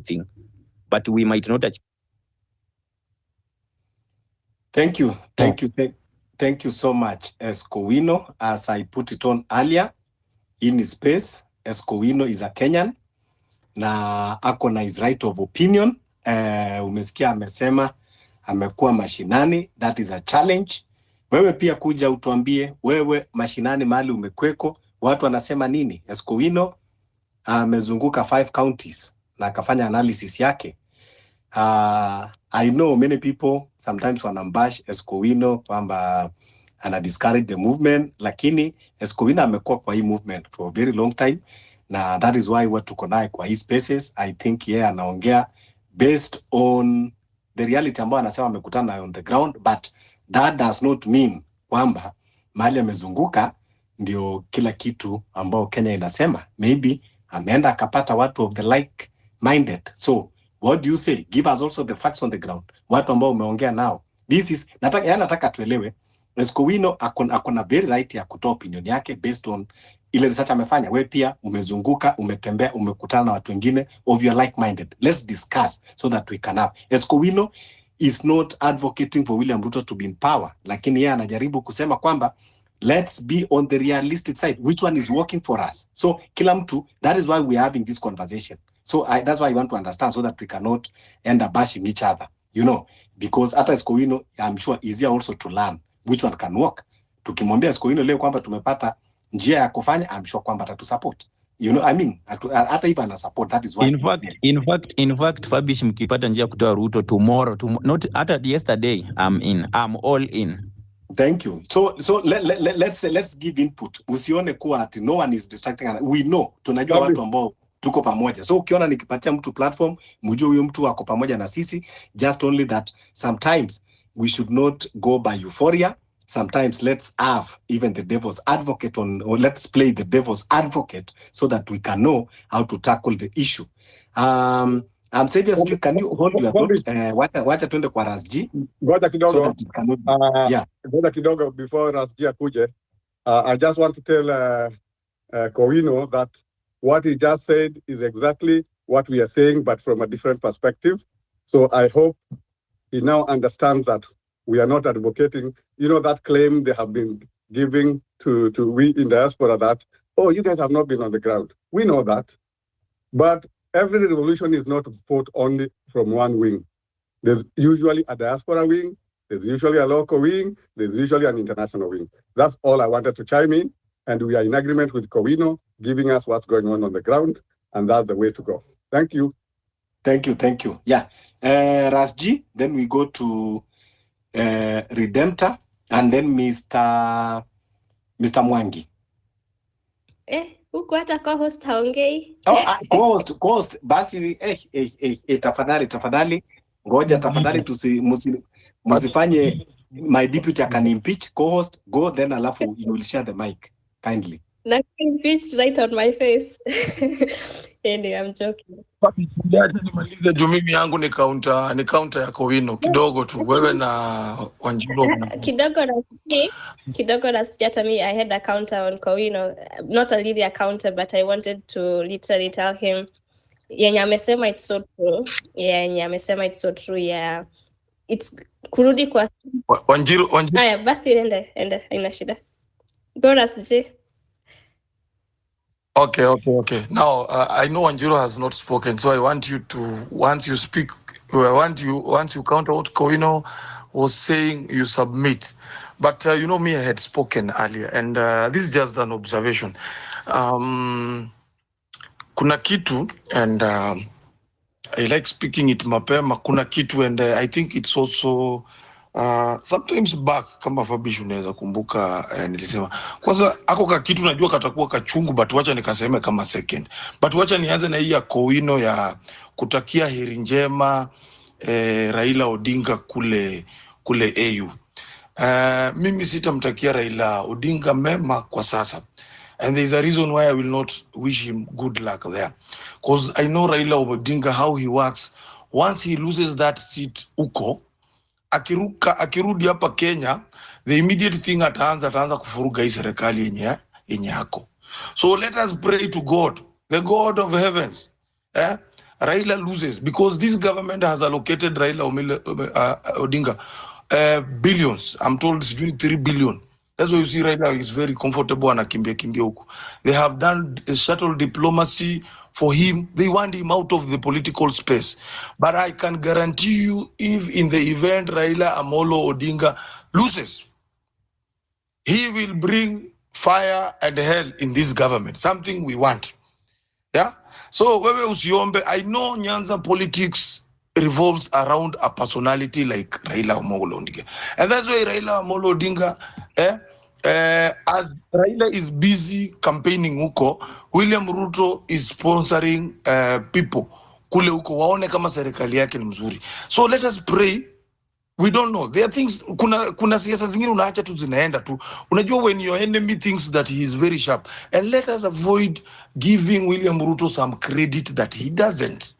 everything, but we might not achieve. Thank you. Thank you so much, Escowino. As I put it on earlier in his space, Escowino is a Kenyan na ako na his right of opinion. Umesikia amesema amekuwa mashinani, that is a challenge. Wewe pia kuja utuambie wewe mashinani mahali umekweko watu wanasema nini. Escowino amezunguka 5 counties na akafanya analysis yake. I know many people sometimes wanambash Escowino kwamba ana discourage the movement, lakini Escowino amekuwa kwa hii movement for a very long time, na that is why watu tuko naye kwa hii spaces. I think yeye anaongea based on the reality ambayo anasema amekutana on the ground, but that does not mean kwamba mahali amezunguka ndio kila kitu ambao Kenya inasema. Maybe ameenda akapata watu of the like minded. So what do you say? Give us also the facts on the ground. Watu ambao umeongea nao. This is nataka tuelewe. Escowino akona very right ya kutoa opinion yake based on ile research amefanya. Wewe pia umezunguka, umetembea, umekutana na watu wengine of your like minded. Let's discuss so that we can have. Escowino is not advocating for William Ruto to be in power, lakini yeye anajaribu kusema kwamba let's be on the realistic side. Which one is working for us? So kila mtu, that is why we are having this conversation. So that's why I want to understand so that we cannot end up bashing each other, you know, because hata Escowino, I'm sure easier also to learn which one can work. Tukimwambia Escowino leo kwamba tumepata njia ya kufanya, I'm sure kwamba atatu support. You know, I mean, hata iba na support, that is why. In fact, Fabish mkipata njia kutoa Ruto tomorrow, not at yesterday, I'm all in. Thank you. So let's give input. Usione kuwa ati no one is distracting. We know, tunajua watu ambao tuko pamoja. So ukiona nikipatia mtu platform, mjue huyo mtu wako pamoja na sisi. Just only that sometimes we should not go by euphoria. Sometimes let's have even the devil's advocate or let's play the devil's advocate so that we can know how to tackle the issue. Saviors, can you hold your thought? Wacha tuende kwa Rasji. Ngoja kidogo. Ngoja kidogo before Rasji akuje. I just want to tell Kowino that what he just said is exactly what we are saying, but from a different perspective. So I hope he now understands that we are not advocating, you know, that claim they have been giving to we in diaspora that, oh, you guys have not been on the ground. We know that. But every revolution is not fought only from one wing. There's usually a diaspora wing, there's usually a local wing, there's usually an international wing. That's all I wanted to chime in. And we are in agreement with Kowino, giving us what's going on the ground. And that's the way to go. Thank you. Thank you. Yeah. Rasji, then we go to Redemptor, and then Mr. Mwangi. Huku hata co-host haongei. Co-host. Basi, tafadhali. Ngoja tafadhali musifanye my deputy can impeach. Co-host, go, then alafu you will share the mic, kindly. Not impeached right on my face. Anyway, I'm joking. Nimalize juu mimi yangu ni counter ya Kowino kidogo tu, wewe na Wanjiru. Kidogo na sijata me, I had a counter on Kowino, not a really a counter, but I wanted to literally tell him yenye amesema it's so true. Yenye amesema it's so true. Yeah, it's kurudi kwa Wanjiru. Aya, basi ende ina shida. Bora sije. Okay. Now, I know Wanjiru has not spoken, so I want you to, once you counter what Kowino was saying, you submit. But you know me, I had spoken earlier, and this is just an observation. Kuna kitu, and I like speaking it mapema, kuna kitu, and I think it's also sometimes back kama Fabish unaweza kumbuka nilisema kwanza ako ka kitu najua katakuwa kachungu, but wacha nikaseme kama second, but wacha nianze na hii ya Kowino ya kutakia heri njema Raila Odinga kule AU. Mimi sitamtakia Raila Odinga mema kwa sasa, and there is a reason why I will not wish him good luck there, because I know Raila Odinga how he works. Once he loses that seat uko akirudi hapa Kenya, the immediate thing ataanza kufuruga hii serikali yenye yako. So let us pray to God, the God of heavens, Raila loses because this government has allocated Raila Odinga billions. I'm told it's 3 billion. That's why you see Raila is very comfortable and akimbia huku. They have done a shuttle diplomacy for him. They want him out of the political space. But I can guarantee you, if in the event Raila Amolo Odinga loses, he will bring fire and hell in this government, something we want. Yeah? So, wewe usiombe, I know Nyanza politics revolves around a personality like Raila Amolo Odinga. And that's why Raila Amolo Odinga, as Raila is busy campaigning huko, William Ruto is sponsoring people kule huko waone kama serikali yake ni mzuri. So let us pray. We don't know. There are things, kuna siasa zingine unaacha tu zinaenda tu. Unajua when your enemy thinks that he is very sharp. And let us avoid giving William Ruto some credit that he doesn't.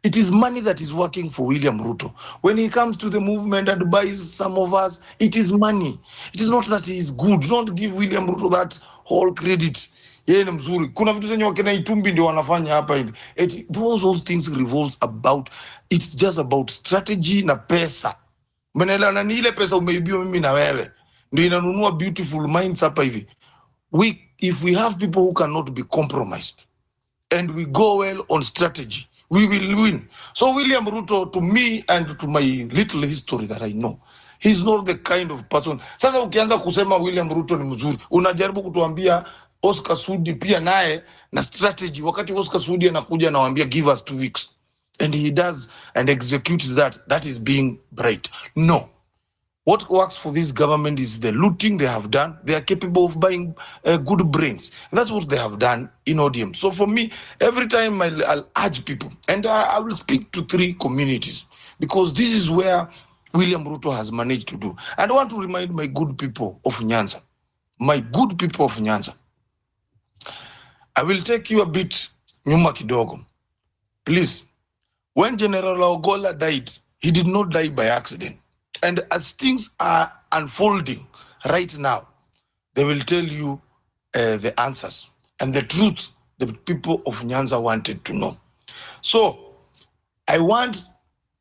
It is money that is working for William Ruto. When he comes to the movement and buys some of us, it is money. It is not that he is good. Don't give William Ruto that whole credit. Yeye ni mzuri. Kuna vitu zenye wakina Itumbi ndio wanafanya hapa hivi. Those all things revolves about, it's just about strategy na pesa. Menela na ni ile pesa umeibiwa mimi na wewe. Ndio inanunua beautiful minds hapa hivi. If we have people who cannot be compromised and we go well on strategy, we will win. So William Ruto, to me and to my little history that I know, he's not the kind of person. Sasa ukianza kusema William Ruto ni mzuri, unajaribu kutuambia Oscar Sudi pia naye na strategy. Wakati Oscar Sudi anakuja anawaambia give us 2 weeks. And he does and executes that. That is being bright. No. What works for this government is the looting they have done. They are capable of buying good brains. And that's what they have done in ODM. So for me, every time I'll urge people, and I will speak to 3 communities, because this is where William Ruto has managed to do. And I want to remind my good people of Nyanza. My good people of Nyanza. I will take you a bit nyuma kidogo. Please. When General Ogola died, he did not die by accident. And as things are unfolding right now, they will tell you the answers and the truth the people of Nyanza wanted to know. So I want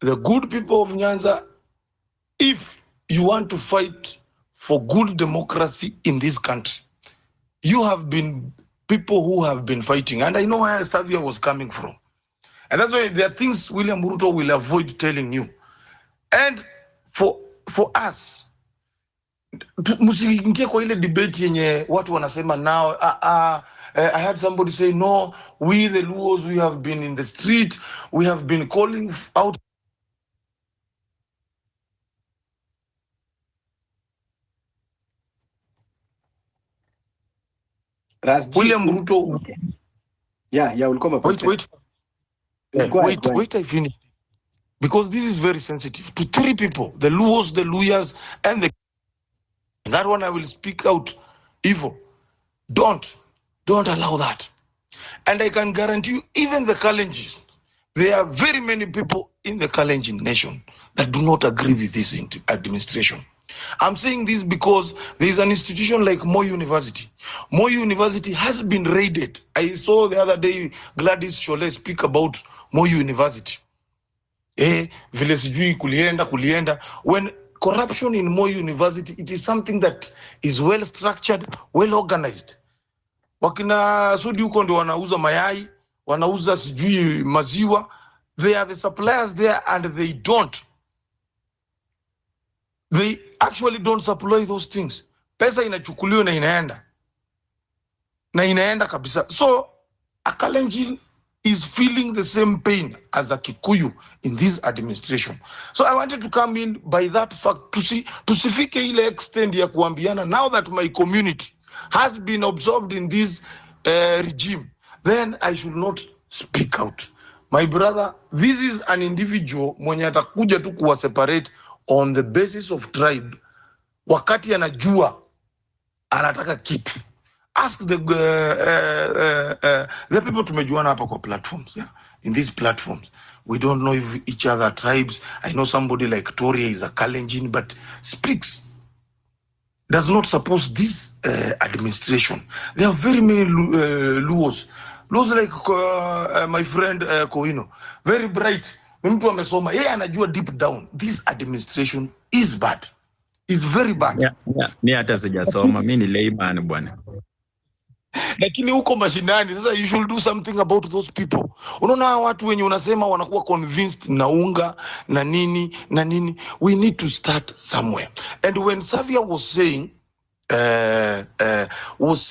the good people of Nyanza, if you want to fight for good democracy in this country, you have been people who have been fighting. And I know where Savia was coming from. And that's why there are things William Ruto will avoid telling you. And for us, musiingie kwa ile debate yenye watu wanasema now, I had somebody say, no, we the Luos, we have been in the street, we have been calling out. William Ruto. Okay. Yeah, we'll come. Wait, I finish. Because this is very sensitive to 3 people, the Luos, the Luyas, and that one I will speak out evil. Don't allow that. And I can guarantee you, even the Kalenjins, there are very many people in the Kalenjin nation that do not agree with this administration. I'm saying this because there is an institution like Moi University. Moi University has been raided. I saw the other day Gladys Shole speak about Moi University. Vile sijui kulienda. When corruption in Moi University, it is something that is well structured, well organized. Wakina Sudi huko ndio wanauza mayai, wanauza sijui maziwa. They are the suppliers there and they actually don't supply those things. Pesa inachukuliwa na inaenda kabisa. So a Kalenjin is feeling the same pain as a Kikuyu in this administration. So I wanted to come in by that fact to see, tusifike ile extend ya kuambiana, now that my community has been absorbed in this regime, then I should not speak out. My brother, this is an individual mwenye atakuja tu kuwa separate on the basis of tribe, wakati anajua anataka kitu. Ask the people tumejuana hapa kwa platforms, yeah? In these platforms, we don't know if each other tribes. I know somebody like Toria is a Kalenjin, but speaks, does not suppose this administration. There are very many Luos. Those like my friend Koino, very bright. Mtu amesoma, yeye anajua deep down this administration is bad. Is very bad. Mimi hata sijasoma, mimi ni layman bwana. Lakini huko mashinani sasa you should do something about those people. Unaona watu wenye unasema wanakuwa convinced na unga na nini. We need to start somewhere. And when Savia was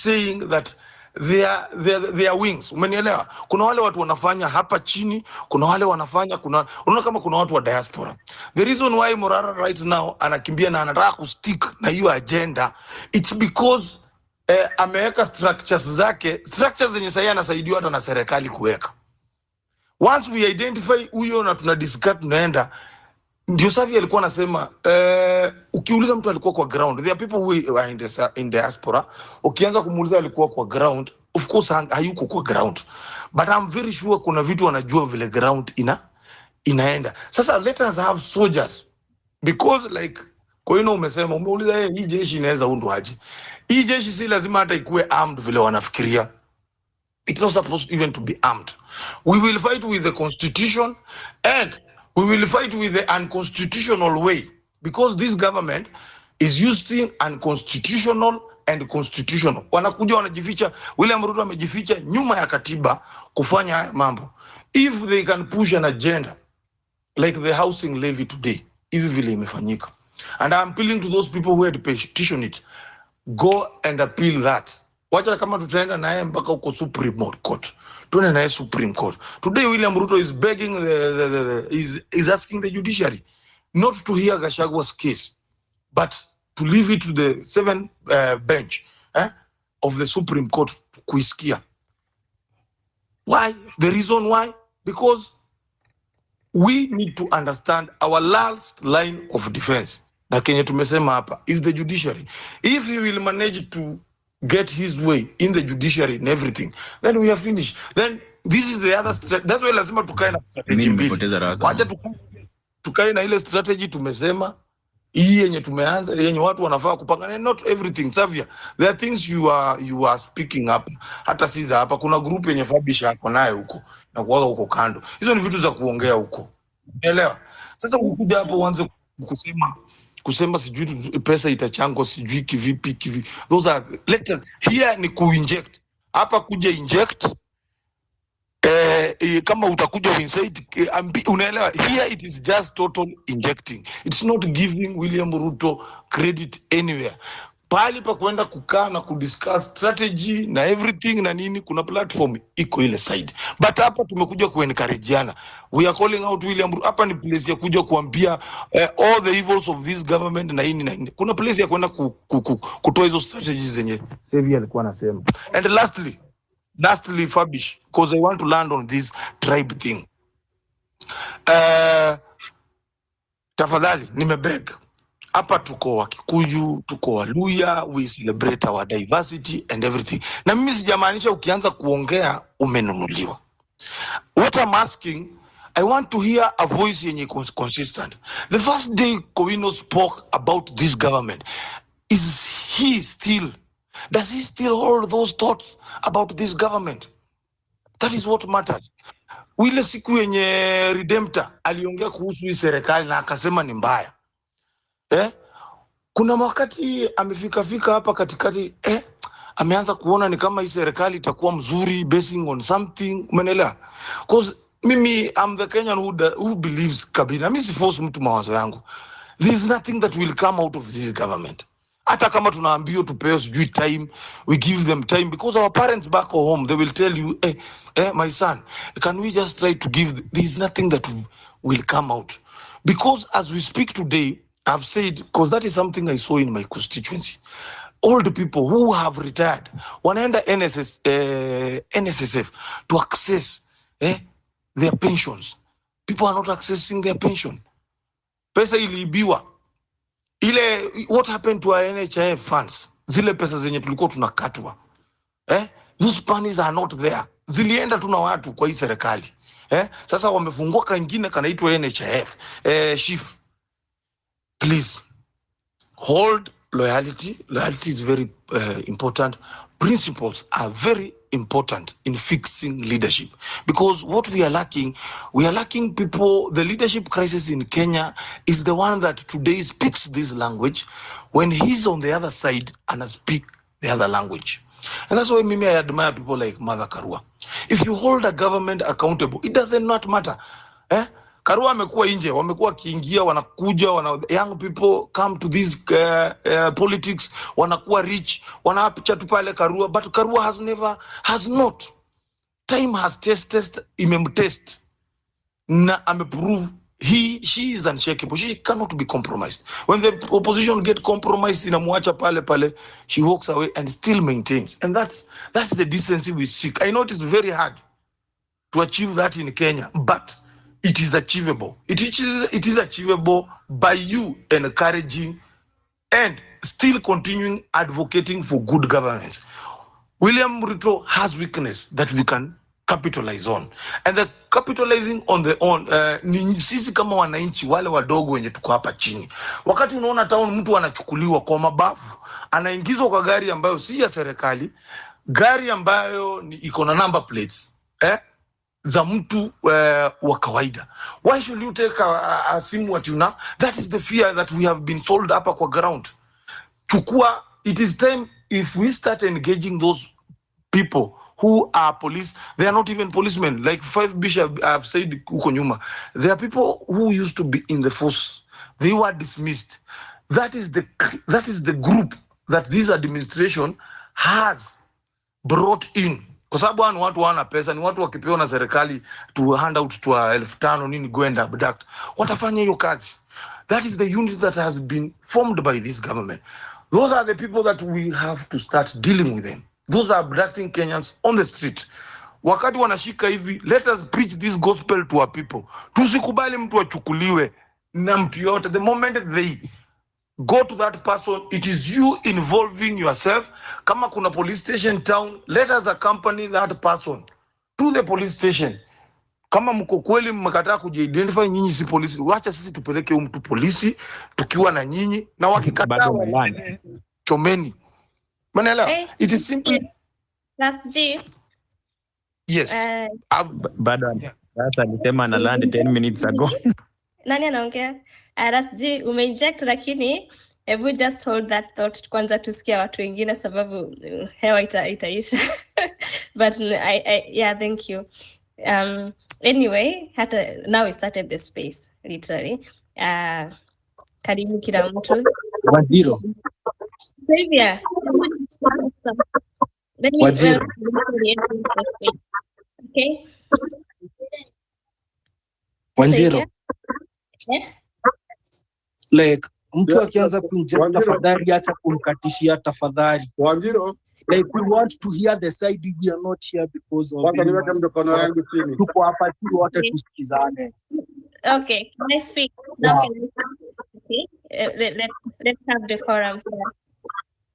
saying that their wings, umenielewa? Kuna wale watu wanafanya hapa chini, kuna wale wanafanya, unaona kama kuna watu wa diaspora. The reason why Morara right now anakimbia na anataka kustick na hiyo agenda, it's because ameweka structures zenye sasa anasaidiwa hata na serikali kuweka. Once we identify huyo na tunadiscuss tunaenda, ndio Safi alikuwa anasema ukiuliza mtu alikuwa kwa ground, there are people who are in diaspora, ukianza kumuuliza alikuwa kwa ground, of course hayuko kwa ground, but I'm very sure kuna vitu wanajua vile ground inaenda. Sasa let us have soldiers, because like Koino umeuliza hii jeshi inaweza undwa aje? Hii jeshi si lazima hata ikuwe armed vile wanafikiria. It's not supposed even to be armed. We will fight with the constitution and we will fight with the unconstitutional way, because this government is using unconstitutional and constitutional. Wanakuja wanajificha, William Ruto amejificha nyuma ya katiba kufanya haya mambo. If they can push an agenda like the housing levy today, hivi vile imefanyika. And I'm appealing to those people who had petitioned it, go and appeal that. Wacha kama tutaenda naye mpaka uko Supreme Court. Tuende naye Supreme Court. Today William Ruto is begging is asking the judiciary not to hear Gachagwa's case, but to leave it to the 7th bench of the Supreme Court to kuisikia. Why? The reason why? Because we need to understand our last line of defense. Na Kenya tumesema hapa is the judiciary. If he will manage to get his way in the judiciary and everything, then we are finished. Then this is the other that's why lazima tukae na strategy mbili. Wacha tukae na ile strategy tumesema, hii yenye tumeanza, yenye watu wanafaa kupanga, not everything. Savia, there are things you are speaking up. Hata sisi hapa kuna group yenye Fabish yako naye huko na kuwaga huko kando. Hizo ni vitu za kuongea huko. Unaelewa? Sasa ukikuja hapo uanze kusema sijui pesa itachango sijui kivipi. Those are letters. Here ni kuinject. Hapa kuja inject. Kama utakuja inside, unaelewa? Here it is just total injecting. It's not giving William Ruto credit anywhere. Pali pa kwenda kukaa na kudiscuss strategy na everything na nini, kuna platform iko ile side. But hapa tumekuja kuencourageana. We are calling out William Ruto. Hapa ni place ya kuja kuambia all the evils of this government na nini. Kuna place ya kwenda kutoa hizo strategies zenye Sevi alikuwa anasema. And lastly Fabish, because I want to land on this tribe thing. Tafadhali nimebeg. Hapa tuko wa Kikuyu, tuko wa Luya, we celebrate our diversity and everything. Na mimi sijamaanisha ukianza kuongea umenunuliwa. What I'm asking, I want to hear a voice yenye consistent. The first day Koino spoke about this government, does he still hold those thoughts about this government? That is what matters. Wile siku yenye Redemptor aliongea kuhusu hii serikali na akasema ni mbaya. Kuna wakati amefika hapa katikati ameanza kuona ni kama hii serikali itakuwa mzuri basing on something, umeelewa? Because mimi I'm the Kenyan who believes kabisa. Mimi si force mtu mawazo yangu. There is nothing that will come out of this government. Hata kama tunaambiwa tupewe sijui time, we give them time, because our parents back home they will tell you my son, can we just try to give, there is nothing that will come out. Because as we speak today, I've said, because that is something I saw in my constituency, all the people who have retired wanaenda NSSF to access their pensions. People are not accessing their pension. Pesa iliibiwa. What happened to our NHIF funds? Zile pesa zenye tulikuwa tunakatwa. Those monies are not there. Zilienda tuna watu kwa hii serikali. Sasa wamefungua kangine kanaitwa NHIF. Chief, please hold loyalty. Loyalty is very important. Principles are very important in fixing leadership, because what we are lacking people. The leadership crisis in Kenya is the one that today speaks this language when he's on the other side and speak the other language. And that's why I admire people like Mother Karua. If you hold a government accountable, it doesn't not matter. Karua amekuwa nje, wamekuwa kiingia, wanakuja, young people come to this politics, wanakuwa rich, wanapicha tu pale Karua, but Karua has not. Time has tested, imemtest, na ameprove she is unshakable. She cannot be compromised. When the opposition get compromised, inamuacha pale, she walks away and still maintains. And that's the decency we seek. I know it is very hard to achieve that in Kenya, but it is achievable. It is achievable by you encouraging and still continuing advocating for good governance. William Ruto has weakness that we can capitalize on, and the capitalizing on ni sisi kama wananchi wale wadogo wenye tuko hapa chini. Wakati unaona town mtu anachukuliwa kwa mabavu, anaingizwa kwa gari ambayo si ya serikali, gari ambayo iko na number plates za mtu wa kawaida. Why should you take a simu at you now? That is the fear that we have been sold hapa kwa ground. Chukua, it is time if we start engaging those people who are police. They are not even policemen. Like 5 Bishop have said huko nyuma. There are people who used to be in the force. They were dismissed. That is the group that this administration has brought in. Kwa sababu ni watu wana pesa, ni watu wakipewa na serikali to hand out to 5,000 nini gwenda abduct. Watafanya hiyo kazi. That is the unit that has been formed by this government. Those are the people that we have to start dealing with them. Those are abducting Kenyans on the street. Wakati wanashika hivi, let us preach this gospel to our people. Tusikubali mtu achukuliwe na mtu yote. The moment they go to that person, it is you involving yourself. Kama kuna police station town, let us accompany that person to the police station. Kama mko kweli mmekataa kujiidentify nyinyi si polisi, wacha sisi tupeleke mtu polisi tukiwa na nyinyi, na wakikataa chomeni. Manela, it is simply Last G. Yes. Bado sasa alisema na land 10 minutes ago. Nani anaongea? Last G umeinject, lakini hebu just hold that thought kwanza tusikia watu wengine sababu hewa itaisha. But yeah, thank you. Anyway, now we started the space literally. Karibu kila mtu. Waziro. Xavier. Waziro. Okay. Waziro. Yes. Like mtu akianza kuinject tafadhali acha kumkatishia tafadhali. Waziro. Like we want to hear the side, we are not here because of tuko hapa tu wote tusikizane. Okay, let's speak. Now can we okay. Let's have the quorum here.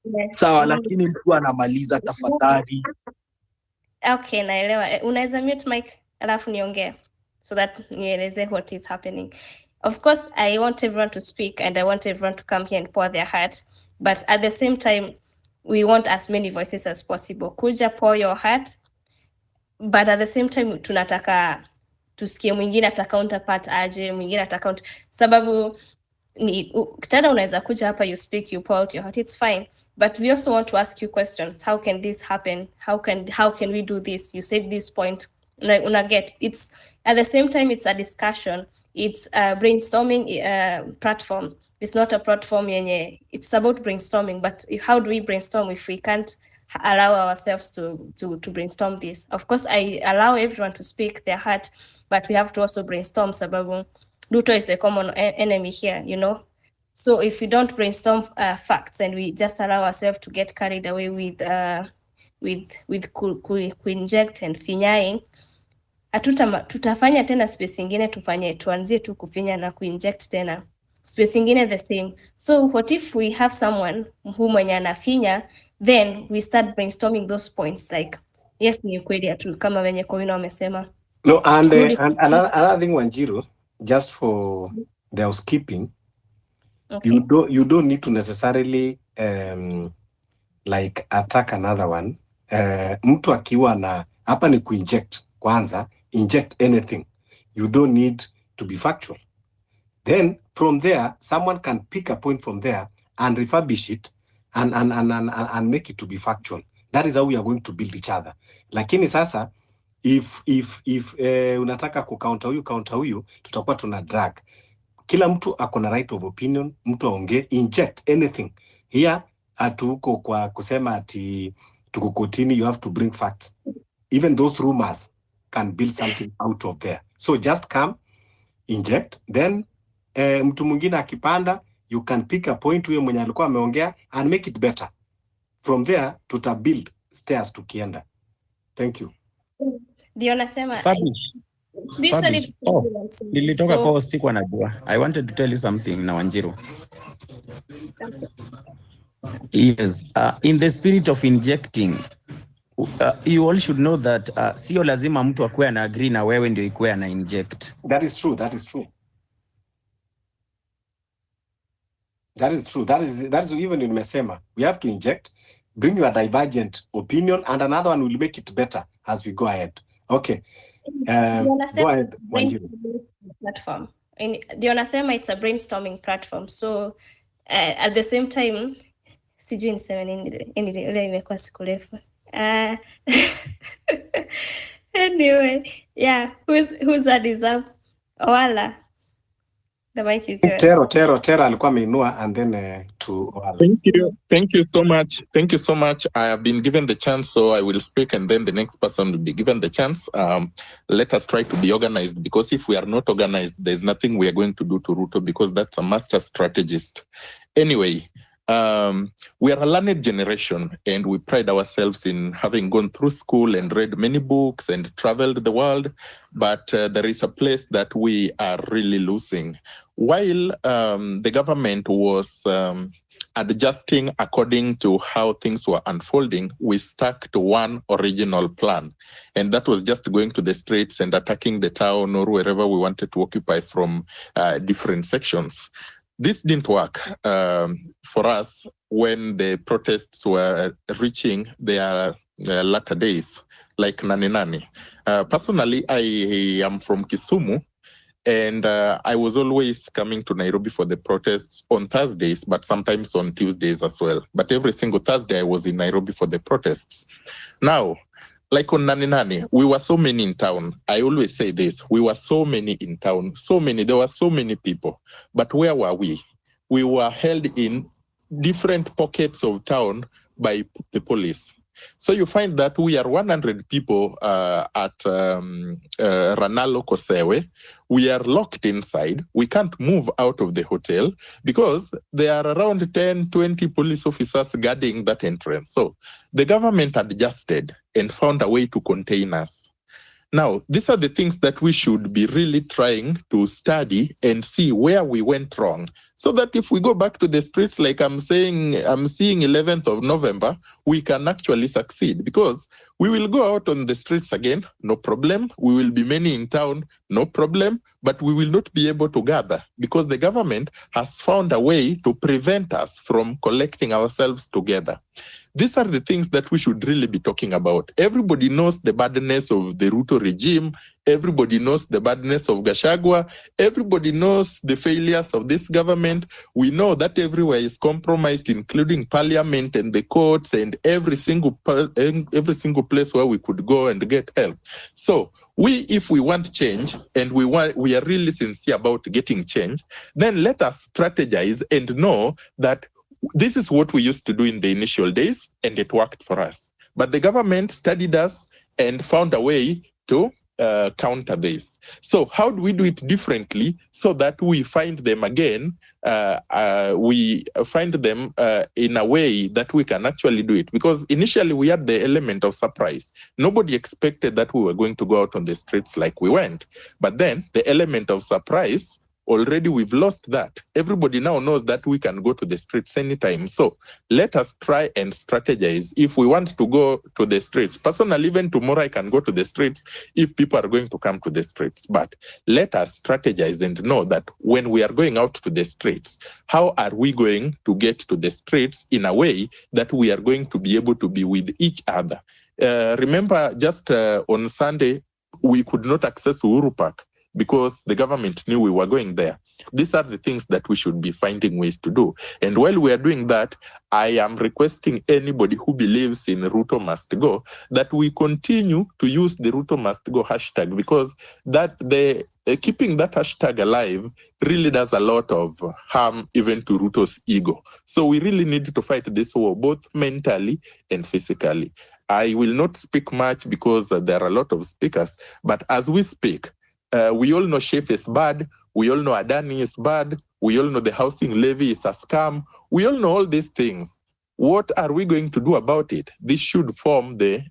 Yes. Sawa, lakini mtu anamaliza tafadhali. Okay, naelewa. Unaweza mute mic alafu niongee so that nieleze what is happening. Of course, I want everyone to speak and I want everyone to come here and pour their heart. But at the same time, we want as many voices as possible. Kuja pour your heart. But at the same time, tunataka tusikie mwingine ata counterpart aje, mwingine ata counter. Sababu tena unaweza kuja hapa, you speak, you pour out your heart, it's fine. But we also want to ask you questions. How can this happen? How can we do this? You said this point. Get it's at the same time it's a discussion. It's a brainstorming platform. It's not a platform yenye. It's about brainstorming. But how do we brainstorm if we can't allow ourselves to brainstorm this? Of course, I allow everyone to speak their heart, but we have to also brainstorm. Sababu Ruto is the common enemy here, you know. So if we don't brainstorm facts and we just allow ourselves to get carried away with kuinject and finyaing, tutafanya tena space ingine tuanzie tu kufinya na kuinject tena space ingine the same. So what if we have someone who mwenye anafinya, then we start brainstorming those points like yes, ni ukweli atu kama wenye Kowino wamesema. No, and another thing, Wanjiru, just for the housekeeping. Okay. You don't need to necessarily like attack another one mtu akiwa na hapa ni kuinject kwanza, inject anything. You don't need to be factual. Then from there, someone can pick a point from there and refurbish it and make it to be factual. That is how we are going to build each other. Lakini sasa, if unataka counter huyu, tutakuwa tuna drag. Kila mtu akona right of opinion, mtu aongee, inject anything. Here, hatuko kwa kusema ati tukukutini, you have to bring facts. Even those rumors can build something out of there. So just come, inject, then mtu mwingine akipanda, you can pick a point huyo mwenye alikuwa ameongea and make it better. From there, tuta-build stairs tukienda. Thank you. Ndio nasema Fabish. Nilitoka kwa siku anajua. I wanted to tell you something na Wanjiru. Yes, in the spirit of injecting, you all should know that sio lazima mtu akue ana agree na wewe ndio ikue ana inject. That is true. That is true. That is true. That is even in Mesema. We have to inject, bring your divergent opinion, and another one will make it better as we go ahead. Okay. Go ahead, Wanjiru. Platform. Ndio nasema it's a brainstorming platform. So at the same time, sijui niseme nini ile imekuwa siku refu. Anyway, yeah, who's that is up? Owala. The mic is yours. Tero alikuwa ameinua and then to Owala. Thank you so much. Thank you so much. I have been given the chance, so I will speak and then the next person will be given the chance. Let us try to be organized, because if we are not organized, there's nothing we are going to do to Ruto, because that's a master strategist. Anyway, we are a learned generation and we pride ourselves in having gone through school and read many books and traveled the world, but there is a place that we are really losing. While the government was adjusting according to how things were unfolding, we stuck to one original plan, and that was just going to the streets and attacking the town or wherever we wanted to occupy from different sections. This didn't work for us when the protests were reaching their latter days, like Nani Nani. Personally, I am from Kisumu, and I was always coming to Nairobi for the protests on Thursdays, but sometimes on Tuesdays as well. But every single Thursday, I was in Nairobi for the protests. Now, like on Nani Nani, we were so many in town. I always say this, we were so many in town, there were so many people. But where were we? We were held in different pockets of town by the police. So you find that we are 100 people at Ranalo Kosewe. We are locked inside. We can't move out of the hotel because there are around 10, 20 police officers guarding that entrance. So the government adjusted and found a way to contain us. Now, these are the things that we should be really trying to study and see where we went wrong, so that if we go back to the streets, like I'm seeing 11th of November, we can actually succeed, because we will go out on the streets again, no problem. We will be many in town, no problem, but we will not be able to gather because the government has found a way to prevent us from collecting ourselves together. These are the things that we should really be talking about. Everybody knows the badness of the Ruto regime. Everybody knows the badness of Gachagua. Everybody knows the failures of this government. We know that everywhere is compromised, including parliament and the courts and every single place where we could go and get help. So if we want change and we are really sincere about getting change, then let us strategize and know that this is what we used to do in the initial days, and it worked for us. But the government studied us and found a way to counter this. So how do we do it differently so that we find them again? We find them in a way that we can actually do it. Because initially we had the element of surprise. Nobody expected that we were going to go out on the streets like we went. But then the element of surprise Already we've lost that. Everybody now knows that we can go to the streets anytime. So let us try and strategize if we want to go to the streets. Personally, even tomorrow I can go to the streets if people are going to come to the streets. But let us strategize and know that when we are going out to the streets, how are we going to get to the streets in a way that we are going to be able to be with each other? Remember, just on Sunday, we could not access Uhuru Park because the government knew we were going there. These are the things that we should be finding ways to do. And while we are doing that, I am requesting anybody who believes in Ruto Must Go that we continue to use the Ruto Must Go hashtag, because that keeping that hashtag alive really does a lot of harm even to Ruto's ego. So we really need to fight this war both mentally and physically. I will not speak much because there are a lot of speakers, but as we speak, we all know Chef is bad. We all know Adani is bad. We all know the housing levy is a scam. We all know all these things. What are we going to do about it? This should form the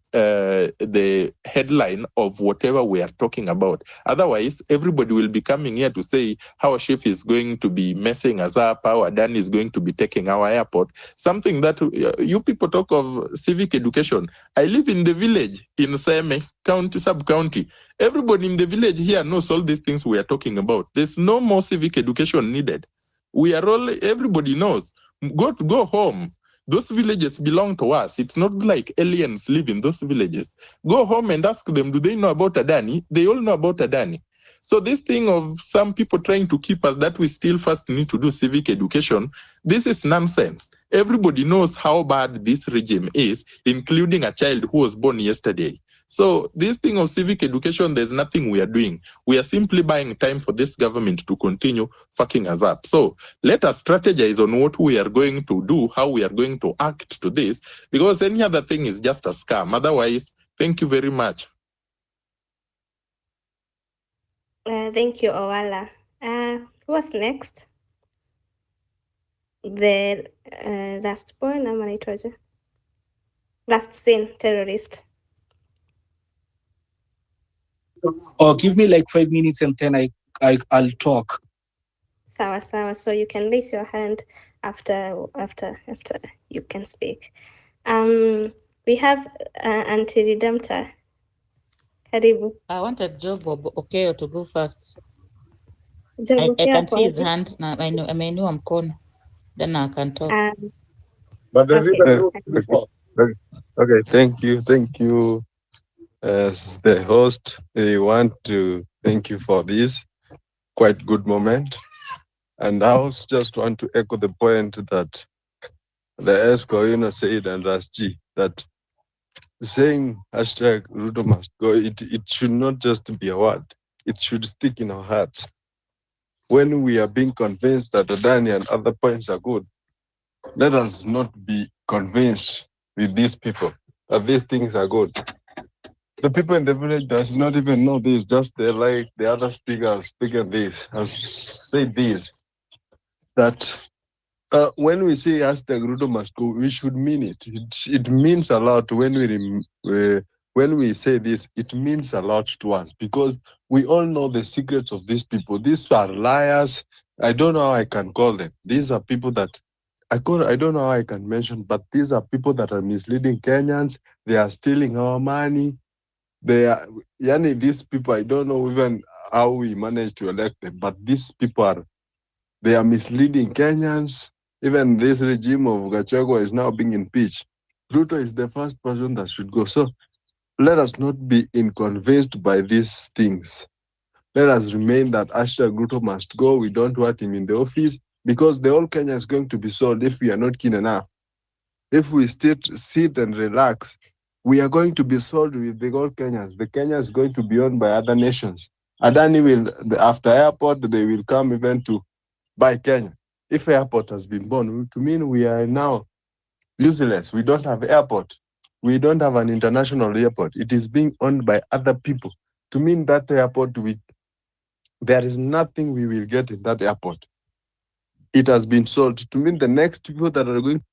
headline of whatever we are talking about. Otherwise, everybody will be coming here to say how Chef is going to be messing us up, how Adani is going to be taking our airport. Something that you people talk of civic education. I live in the village in Seme County, sub-county. Everybody in the village here knows all these things we are talking about. There's no more civic education needed. We are all, everybody knows. Go home. Those villages belong to us. It's not like aliens live in those villages. Go home and ask them, do they know about Adani? They all know about Adani. So this thing of some people trying to keep us that we still first need to do civic education, this is nonsense. Everybody knows how bad this regime is, including a child who was born yesterday. So this thing of civic education, there's nothing we are doing. We are simply buying time for this government to continue fucking us up. So let us strategize on what we are going to do, how we are going to act to this, because any other thing is just a scam. Otherwise, thank you very much. Thank you, Owala. What's next? The last boy, last scene, terrorist. Oh, give me like 5 minutes and then I'll talk. Sawa. So you can raise your hand after you can speak. We have Anti-Redemptor. Karibu. I wanted Job Okeyo to go first. Job I Okeyo can see his hapo. hand. Ameinua mkono. Then I can talk. But there's Okay. even room before. Okay, thank you. As the host, I want to thank you for this quite good moment. And I also just want to echo the point that the Esco said and Rasji, that saying hashtag Ruto must go, it should not just be a word. It should stick in our hearts. When we are being convinced that Adani and other points are good, let us not be convinced with these people that these things are good. The people in the village does not even know this, just they like the other speakers speaking this, has said this, that when we say hashtag Ruto must go, we should mean it. It means a lot when we say this, it means a lot to us because we all know the secrets of these people. These are liars. I don't know how I can call them. These are people that I don't know how I can mention, but these are people that are misleading Kenyans. They are stealing our money. These people, I don't know even how we managed to elect them, but these people they are misleading Kenyans. Even this regime of Gachagua is now being impeached. Ruto is the first person that should go. So let us not be inconvinced by these things. Let us remain that hashtag Ruto must go. We don't want him in the office because the whole Kenya is going to be sold if we are not keen enough. If we sit and relax, we are going to be sold with the whole Kenyans. The Kenya is going to be owned by other nations. Adani will, after airport, they will come even to buy Kenya. If airport has been born, to mean we are now useless. We don't have airport. We don't have an international airport. It is being owned by other people. To mean that airport, there is nothing we will get in that airport. It has been sold. To mean the next people that are going.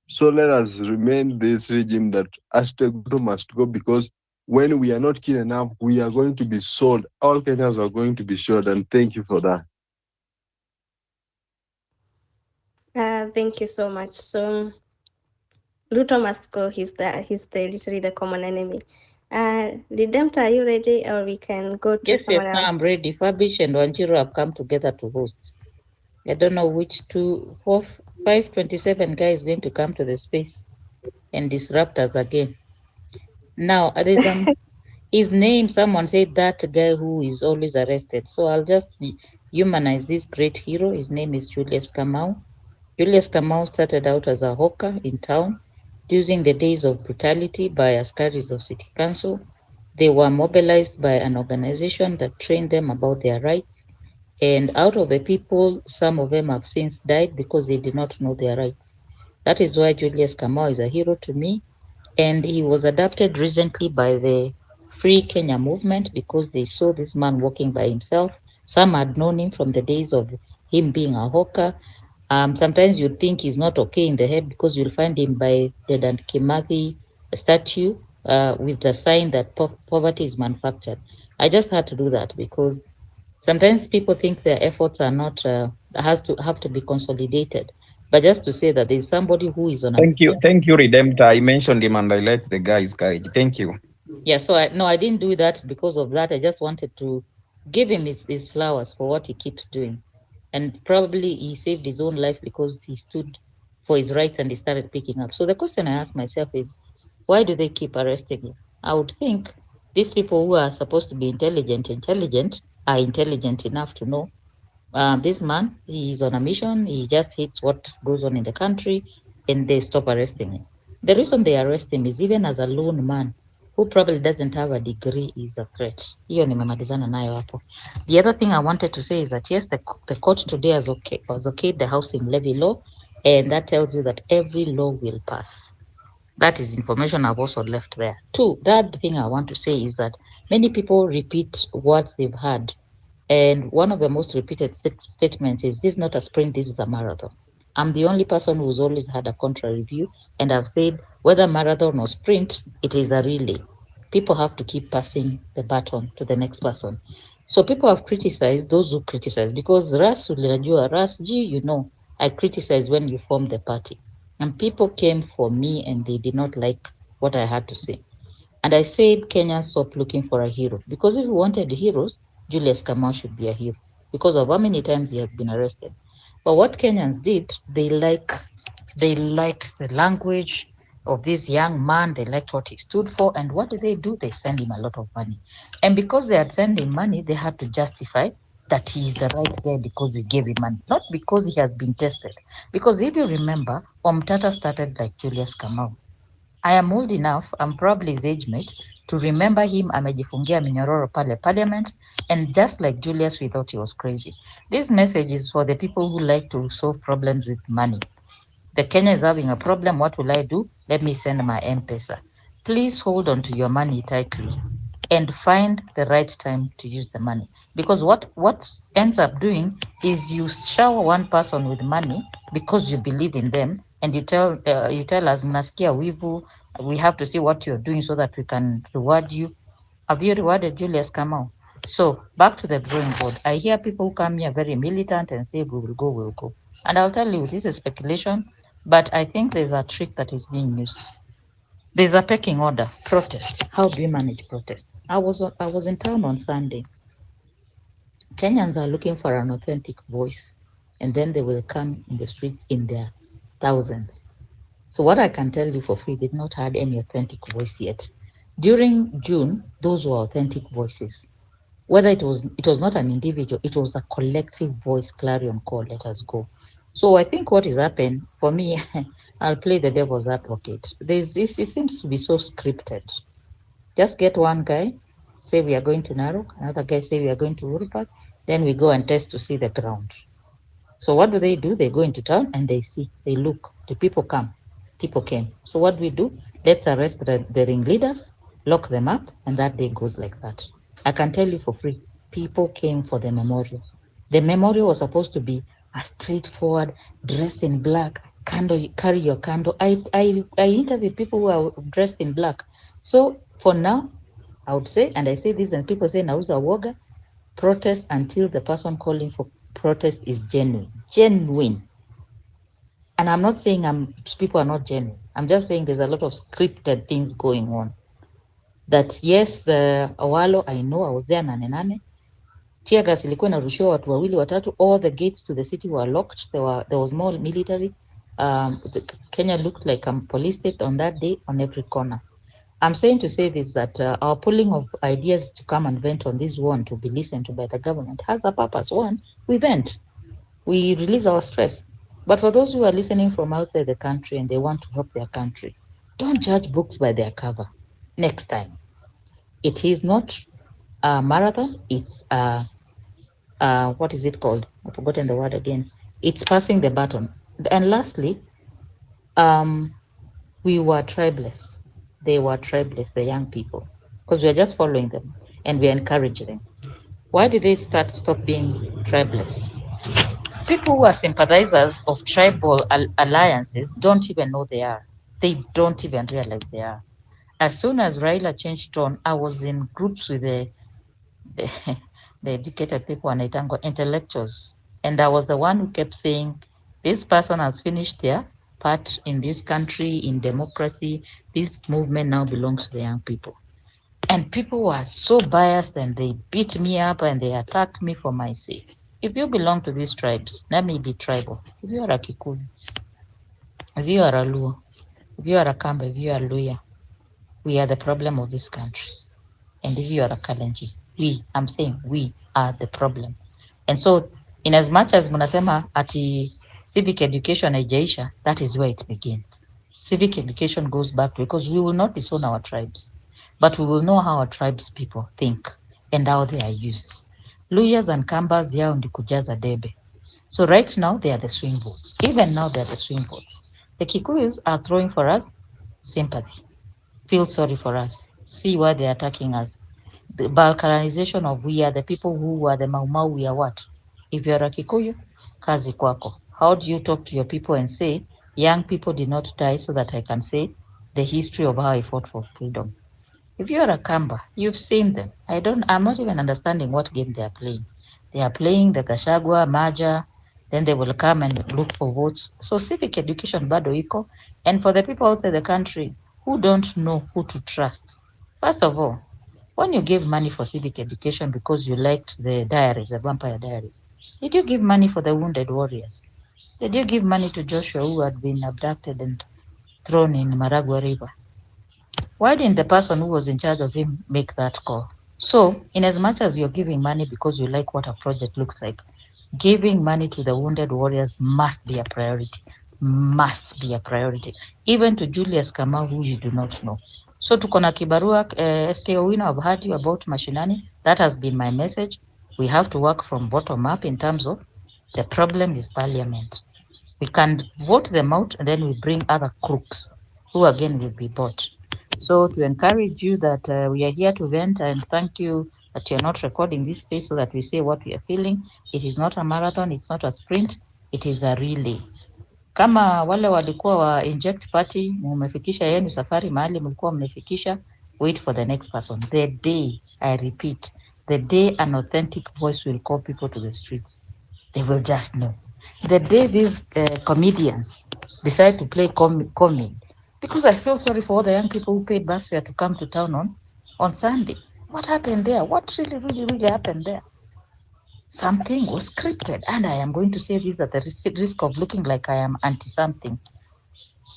So let us remain this regime that hashtag Ruto must go because when we are not keen enough, we are going to be sold. All Kenyans are going to be sold, and thank you for that. Thank you so much. So Ruto must go. He's literally the common enemy. Redemptor, are you ready, or we can go to Yes, someone now else? I'm ready. Fabish and Wanjiru have come together to host. I don't know which 527 guy is going to come to the space and disrupt us again. Now, there's his name, someone said that guy who is always arrested. So I'll just humanize this great hero. His name is Julius Kamau. Julius Kamau started out as a hawker in town during the days of brutality by askaris of city council. They were mobilized by an organization that trained them about their rights. And out of the people, some of them have since died because they did not know their rights. That is why Julius Kamau is a hero to me. And he was adopted recently by the Free Kenya movement because they saw this man walking by himself. Some had known him from the days of him being a hawker. Sometimes you'd think he's not okay in the head because you'll find him by the Dan Kimathi statue with the sign that poverty is manufactured. I just had to do that because sometimes people think their efforts are not have to be consolidated. But just to say that there's somebody who is on a Thank you, Redemptor. I mentioned him and I like the guy's courage. Thank you. Yeah, so I didn't do that because of that. I just wanted to give him his flowers for what he keeps doing. And probably he saved his own life because he stood for his rights and he started picking up. So the question I ask myself is, why do they keep arresting him? I would think these people who are supposed to be intelligent are intelligent enough to know this man, he's on a mission. He just hates what goes on in the country, and they stop arresting him. The reason they arrest him is even as a lone man who probably doesn't have a degree is a threat. Hiyo nimemalizana nayo hapo. The other thing I wanted to say is that yes, the court today has okayed the housing levy law, and that tells you that every law will pass. That is information I've also left there. Two, the other thing I want to say is that many people repeat what they've heard. And one of the most repeated statements is, this is not a sprint, this is a marathon. I'm the only person who's always had a contrary view, and I've said whether marathon or sprint, it is a relay. People have to keep passing the baton to the next person. So people have criticized those who criticize because Ras ulinajua, Ras, you know, I criticized when you formed the party. And people came for me and they did not like what I had to say. And I said Kenyans stop looking for a hero. Because if we wanted heroes, Julius Kamau should be a hero because of how many times he has been arrested. But what Kenyans did, they liked the language of this young man. They liked what he stood for. And what do? They send him a lot of money. And because they had sent him money, they had to justify that he is the right guy because we gave him money, not because he has been tested. Because if you remember, Omtata started like Julius Kamau. I am old enough, I'm probably his age mate, to remember him amejifungia minyororo pale parliament, and just like Julius, we thought he was crazy. This message is for the people who like to solve problems with money. The Kenya is having a problem, what will I do? Let me send my M-Pesa. Please hold on to your money tightly and find the right time to use the money. Because what ends up doing is you shower one person with money because you believe in them, and you tell us, mnasikia wivu, we have to see what you're doing so that we can reward you. Have you rewarded Julius Kamau? So back to the drawing board. I hear people who come here very militant and say we will go, we'll go. And I'll tell you, this is speculation, but I think there's a trick that is being used. There's a pecking order. Protest. How do we manage protest? I was in town on Sunday. Kenyans are looking for an authentic voice, and then they will come in the streets in their thousands. So what I can tell you for free, they've not had any authentic voice yet. During June, those were authentic voices. Whether it was not an individual, it was a collective voice, clarion call, let us go. So I think what has happened, for me, I'll play the devil's advocate. It seems to be so scripted. Just get one guy, say we are going to Narok, another guy say we are going to Urupak, then we go and test to see the ground. So what do? They go into town and they see, they look, the people come. People came. So what do? Let's arrest the ringleaders, lock them up, and that day goes like that. I can tell you for free, people came for the memorial. The memorial was supposed to be a straightforward, dressed in black, candle, carry your candle. I interviewed people who are dressed in black. So for now, I would say, and I say this, and people say nauza woga, protest until the person calling for protest is genuine. Genuine. And I'm not saying people are not genuine. I'm just saying there's a lot of scripted things going on. That yes, the Awalo, I know, I was there nane. Tear gas ilikuwa inarushiwa watu wawili watatu. All the gates to the city were locked. There was more military. Kenya looked like a police state on that day on every corner. I'm saying to say this, that our pulling of ideas to come and vent on this one to be listened to by the government has a purpose. One, we vent, we release our stress. But for those who are listening from outside the country and they want to help their country, don't judge books by their cover. Next time, it is not a marathon. It's what is it called? I've forgotten the word again. It's passing the baton. And lastly, we were tribeless. They were tribeless, the young people, because we are just following them and we encourage them. Why did they stop being tribeless? People who are sympathizers of tribal alliances don't even know they are. They don't even realize they are. As soon as Raila changed tone, I was in groups with the educated people and intellectuals. And I was the one who kept saying, this person has finished their part in this country, in democracy. This movement now belongs to the young people. And people were so biased and they beat me up and they attacked me for my sake. If you belong to these tribes, let me be tribal. If you are a Kikuyu, if you are a Luo, if you are a Kamba, if you are Luya, we are the problem of this country. And if you are a Kalenji, I'm saying we are the problem. And so, in as much as munasema ati civic education haijaisha, that is where it begins. Civic education goes back because we will not disown our tribes, but we will know how our tribes people think and how they are used. Luyas and Kambas yao ndi kujaza debe. So right now they are the swing votes. Even now they are the swing votes. The Kikuyus are throwing for us sympathy. Feel sorry for us. See why they are attacking us. The balkanization of we are the people who are the Mau, we are what? If you're a Kikuyu, kazi kwako. How do you talk to your people and say, young people did not die so that I can say the history of how I fought for freedom? If you're a Kamba, you've seen them. I'm not even understanding what game they are playing. They are playing the Gashagwa, Maja, then they will come and look for votes. So civic education bado iko. And for the people outside the country who don't know who to trust, first of all, when you give money for civic education because you liked the diaries, the vampire diaries, did you give money for the wounded warriors? Did you give money to Joshua who had been abducted and thrown in Maragua River? Why didn't the person who was in charge of him make that call? So, in as much as you're giving money because you like what a project looks like, giving money to the wounded warriors must be a priority. Must be a priority. Even to Julius Kamau, who you do not know. So tuko na kibarua, SK Owino, I've heard you about mashinani. That has been my message. We have to work from bottom up in terms of the problem is parliament. We can vote them out and then we bring other crooks who again will be bought. So to encourage you that we are here to vent and thank you that you're not recording this space so that we say what we are feeling. It is not a marathon, it's not a sprint, it is a relay. Kama wale walikuwa wa inject party, mumefikisha yenu safari mahali mlikuwa mmefikisha, wait for the next person. The day, I repeat, the day an authentic voice will call people to the streets, they will just know. The day these comedians decide to play comedy, because I feel sorry for all the young people who paid bus fare to come to town on Sunday. What happened there? What really happened there? Something was scripted, and I am going to say this at the risk of looking like I am anti-something.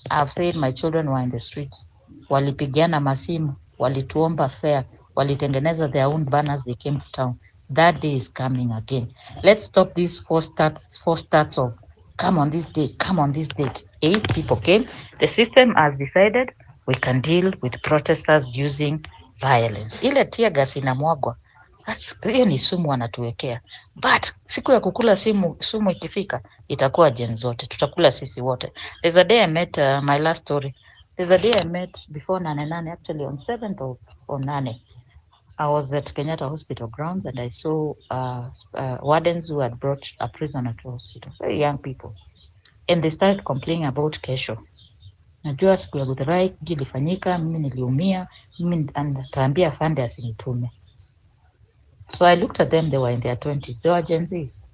I've said my children were in the streets. Walipigana masimu, walituomba fare, walitengeneza their own banners, they came to town. That day is coming again. Let's stop these four starts of come on this date, come on this date. 8 people came. The system has decided we can deal with protesters using violence. Ile tear gas inamwagwa. Hiyo ni sumu wanatuwekea. But siku ya kukula sumu ikifika, itakuwa gen zote. Tutakula sisi wote. There's a day I met, my last story. There's a day I met before Nane, actually on 7th of Nane. I was at Kenyatta Hospital grounds and I saw wardens who had brought a prisoner to hospital, very young people. And they started complaining about Kesho. Najua siku ya Githurai ilifanyika, mimi niliumia, mimi nitaambia afande asinitume. So I looked at them, they were in their 20s, they were Gen Zs.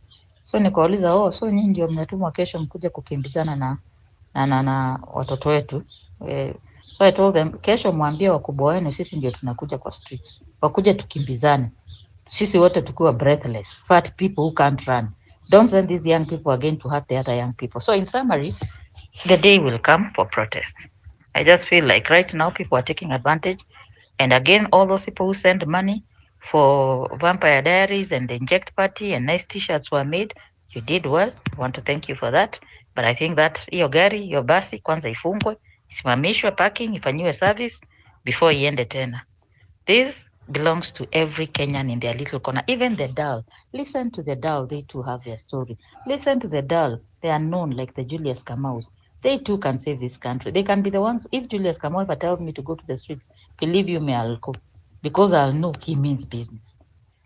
So nikauliza, so nyinyi ndio mnatumwa kesho mkuja kukimbizana na watoto wetu. So I told them, kesho mwambie wakubwa wenu sisi ndio tunakuja kwa streets. Wakuje tukimbizane. Sisi wote tukiwa breathless, fat people who can't run. Don't send these young people again to hurt the other young people. So in summary, the day will come for protest. I just feel like right now people are taking advantage. And again, all those people who send money for Vampire Diaries and the Inject Party and nice t-shirts were made. You did well. I want to thank you for that. But I think that hiyo gari, hiyo basi kwanza ifungwe, isimamishwe parking, ifanyiwe service before iende tena. This belongs to every Kenyan in their little corner, even the dull. Listen to the dull, they too have their story. Listen to the dull, they are known like the Julius Kamaus. They too can save this country. They can be the ones, if Julius Kamau ever tells me to go to the streets, believe you me, I'll go. Because I'll know he means business.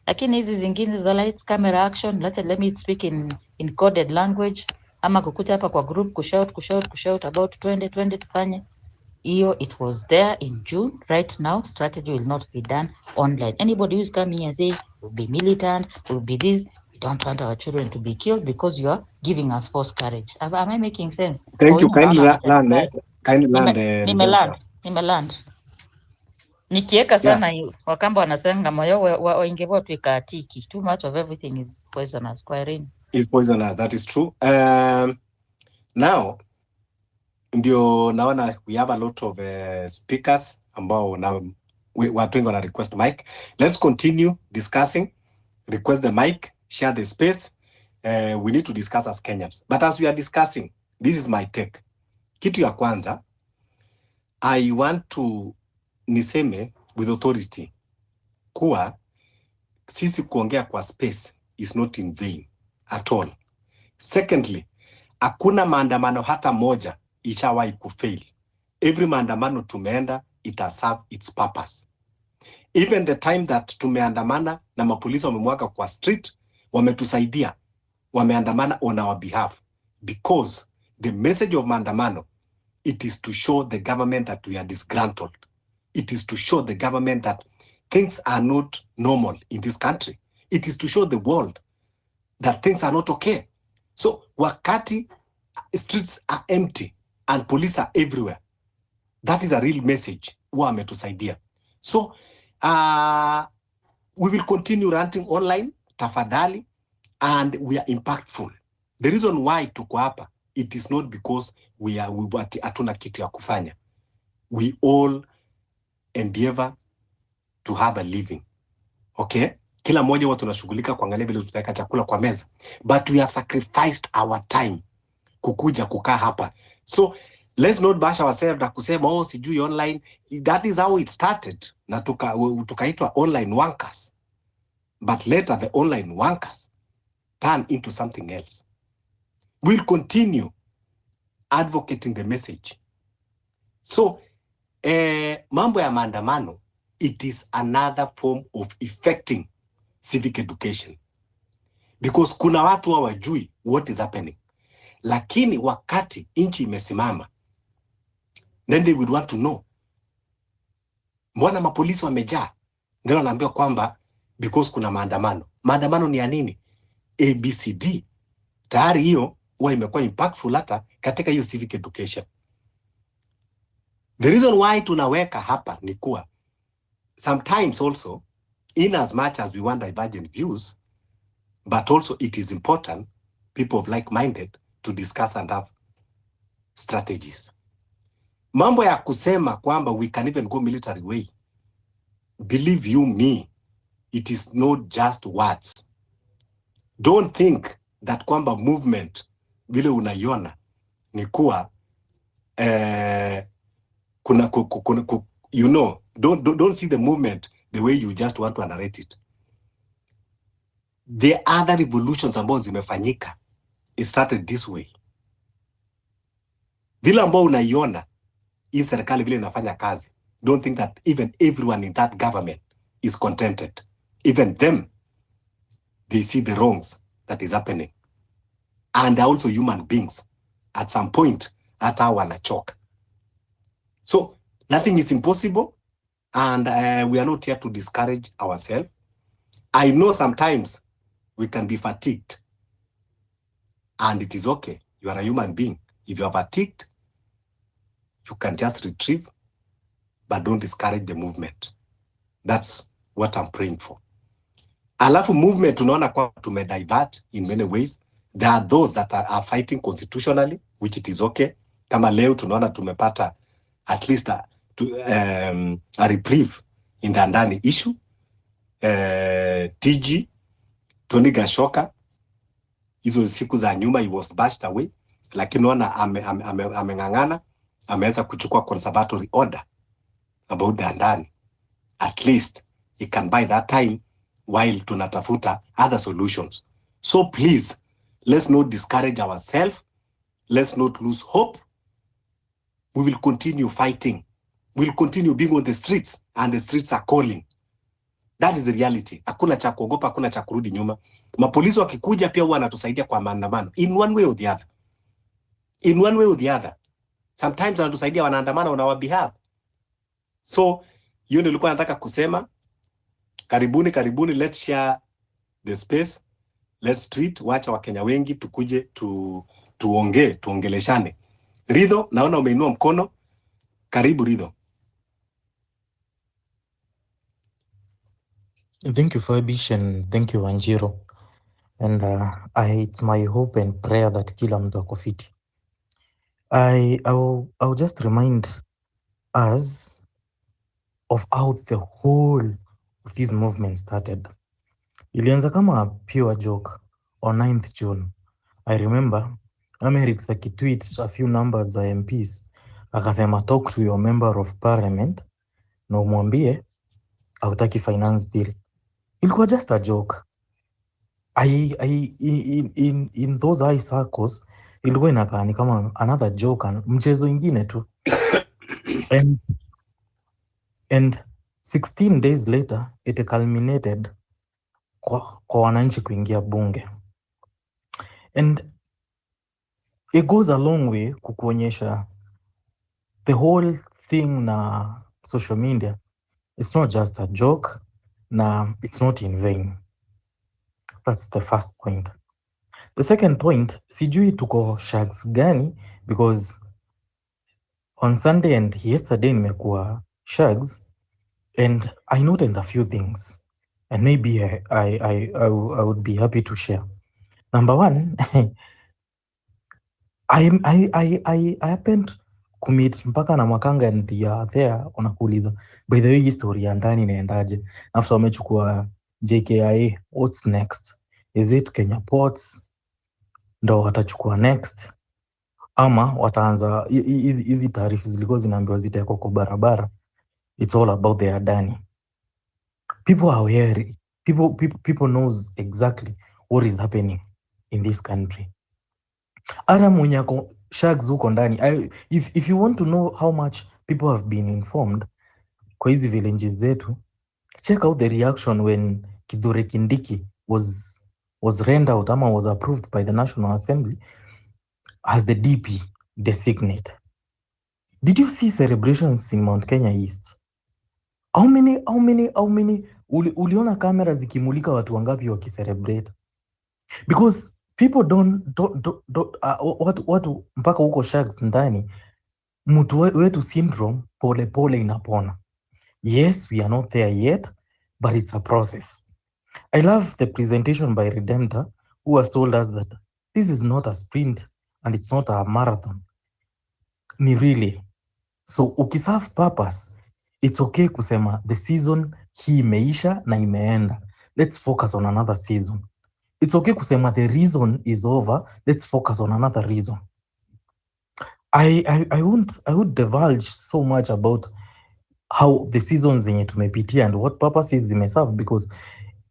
Lakini hizi zingine the lights, camera, action, let me speak in coded language, ama kukuja hapa kwa group, kushout about 2020 tufanye. It was there in June. Right now, strategy will not be done online. Anybody who's coming and say, we'll be militant, we'll be this, we don't want our children to be killed because you are giving us false courage. Am I making sense? Thank you. Kindly land. Nimeland. Nikieka sana Wakamba wanasema moyo waingevo tuikatiki. Too much of everything is poisonous. Is poisonous, that is true. Now, ndio naona we have a lot of speakers ambao na watu wengi wana request mic. Let's continue discussing. Request the mic, share the space. We need to discuss as Kenyans. But as we are discussing, this is my take. Kitu ya kwanza, I want to niseme with authority kuwa sisi kuongea kwa space is not in vain at all. Secondly, hakuna maandamano hata moja ishawahi kufail. Every maandamano tumeenda, it has served its purpose. Even the time that tumeandamana na mapolisi wamemwaga kwa street, wametusaidia, wameandamana on our behalf. Because the message of maandamano, it is to show the government that we are disgruntled. It is to show the government that things are not normal in this country. It is to show the world that things are not okay. So wakati streets are empty and police are everywhere, that is a real message wa ametusaidia. So we will continue ranting online, tafadhali, and we are impactful. The reason why tuko hapa, it is not because we hatuna kitu ya kufanya. We all endeavor to have a living. Okay? Kila mmoja watu tunashughulika kuangalia vile tutaweka chakula kwa meza. But we have sacrificed our time kukuja kukaa hapa. So let's not bash ourselves na kusema sijui online. That is how it started. Na tukaitwa online wankers. But later the online wankers turn into something else. We'll continue advocating the message. So mambo ya maandamano, it is another form of effecting civic education. Because kuna watu hawajui what is happening. Lakini wakati nchi imesimama, then they would want to know. Mbona mapolisi wamejaa? Ndio wanaambiwa kwamba because kuna maandamano. Maandamano ni ya nini? ABCD. Tayari hiyo huwa imekuwa impactful hata katika hiyo civic education. The reason why tunaweka hapa ni kuwa sometimes also, in as much as we want divergent views, but also it is important, people of like-minded, to discuss and have strategies. Mambo ya kusema kwamba we can even go military way, believe you me, it is not just words. Don't think that kwamba movement vile unaiona ni kuwa you know, don't see the movement the way you just want to narrate it. The other revolutions ambazo zimefanyika, it started this way. Vile ambao unaiona hii serikali vile inafanya kazi, don't think that even everyone in that government is contented. Even them, they see the wrongs that is happening. And they're also human beings. At some point, hata wanachoka. So nothing is impossible, and we are not here to discourage ourselves. I know sometimes we can be fatigued, and it is okay. You are a human being. If you are fatigued, you can just retrieve, but don't discourage the movement. That's what I'm praying for. Alafu movement tunaona kwa tumedivert in many ways. There are those that are fighting constitutionally, which it is okay. Kama leo tunaona tumepata at least a reprieve in the ndani issue. TG Tony Gashoka, hizo siku za nyuma he was bashed away, lakini naona ameng'ang'ana, ameweza kuchukua conservatory order about the ndani. At least he can buy that time while tunatafuta other solutions. So please, let's not discourage ourselves. Let's not lose hope. We will continue fighting. We'll continue being on the streets, and the streets are calling. That is the reality. Hakuna cha kuogopa, hakuna cha kurudi nyuma. Mapolisi wakikuja pia huwa wanatusaidia kwa maandamano. In one way or the other. In one way or the other. Sometimes wanatusaidia wanaandamana on our behalf. So, hiyo ndio nilikuwa nataka kusema. Karibuni, let's share the space. Let's tweet, wacha Wakenya wengi tukuje tuongeleshane. Ridho, naona umeinua mkono. Karibu Ridho. Thank you, Fabish, and thank you, Wanjiro. And it's my hope and prayer that kila mtu ako fiti. I'll just remind us of how the whole of this movement started. Ilianza kama a pure joke on 9th June. I remember Amerix akitweet a few numbers za MPs. Akasema talk to your member of parliament na umwambie hautaki finance bill. Ilikuwa just a joke. In those high circles, ilikuwa inakaa ni kama another joke, mchezo ingine tu. And 16 days later, it culminated kwa wananchi kuingia bunge. And it goes a long way kukuonyesha the whole thing na social media. It's not just a joke, na it's not in vain. That's the first point. The second point, sijui tuko shags gani, because on Sunday and yesterday nimekuwa shags, and I noted a few things, and maybe I would be happy to share. Number one, I happened kumit mpaka na Makanga, and they are there wanakuuliza, by the way, history ya ndani inaendaje after wamechukua JKIA, what's next? Is it Kenya Ports ndo watachukua next, ama wataanza hizi taarifa zilikuwa zinaambiwa zitaekwa kwa barabara? It's all about the Adani. People are aware. People knows exactly what is happening in this country. Ara mwenyako shags huko ndani. If you want to know how much people have been informed kwa hizi villages zetu, check out the reaction when Kithure Kindiki was rendered out ama was approved by the National Assembly as the DP designate. Did you see celebrations in Mount Kenya East? How many uliona kamera zikimulika watu wangapi wakicelebrate? Because people don't watu mpaka huko shags ndani, mtu wetu syndrome pole inapona. Yes, we are not there yet, but it's a process. I love the presentation by Redemptor, who has told us that this is not a sprint and it's not a marathon. Ni really. So ukiserve purpose, it's okay kusema the season hii imeisha na imeenda. Let's focus on another season. It's okay kusema the reason is over. Let's focus on another reason. I would divulge so much about how the seasons zenye tumepitia and what purposes zimeserve, because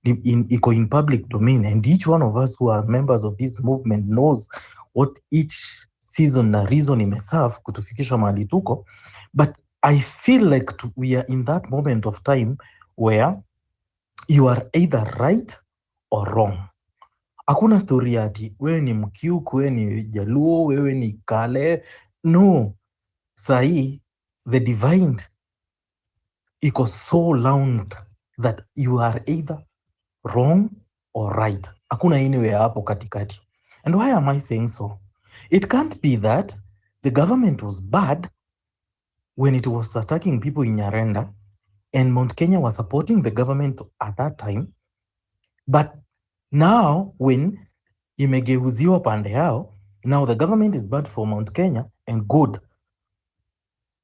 iko in public domain, and each one of us who are members of this movement knows what each season na reason imeserve kutufikisha mahali tuko. But I feel like we are in that moment of time where you are either right or wrong. Hakuna story ati wewe ni Mkiuku, wewe ni Jaluo, wewe ni Kale. No. Sahi the divide iko so loud that you are either wrong or right. Hakuna anywhere hapo katikati. And why am I saying so? It can't be that the government was bad when it was attacking people in Nyarenda, and Mount Kenya was supporting the government at that time. But now when imegeuziwa pande yao, now the government is bad for Mount Kenya and good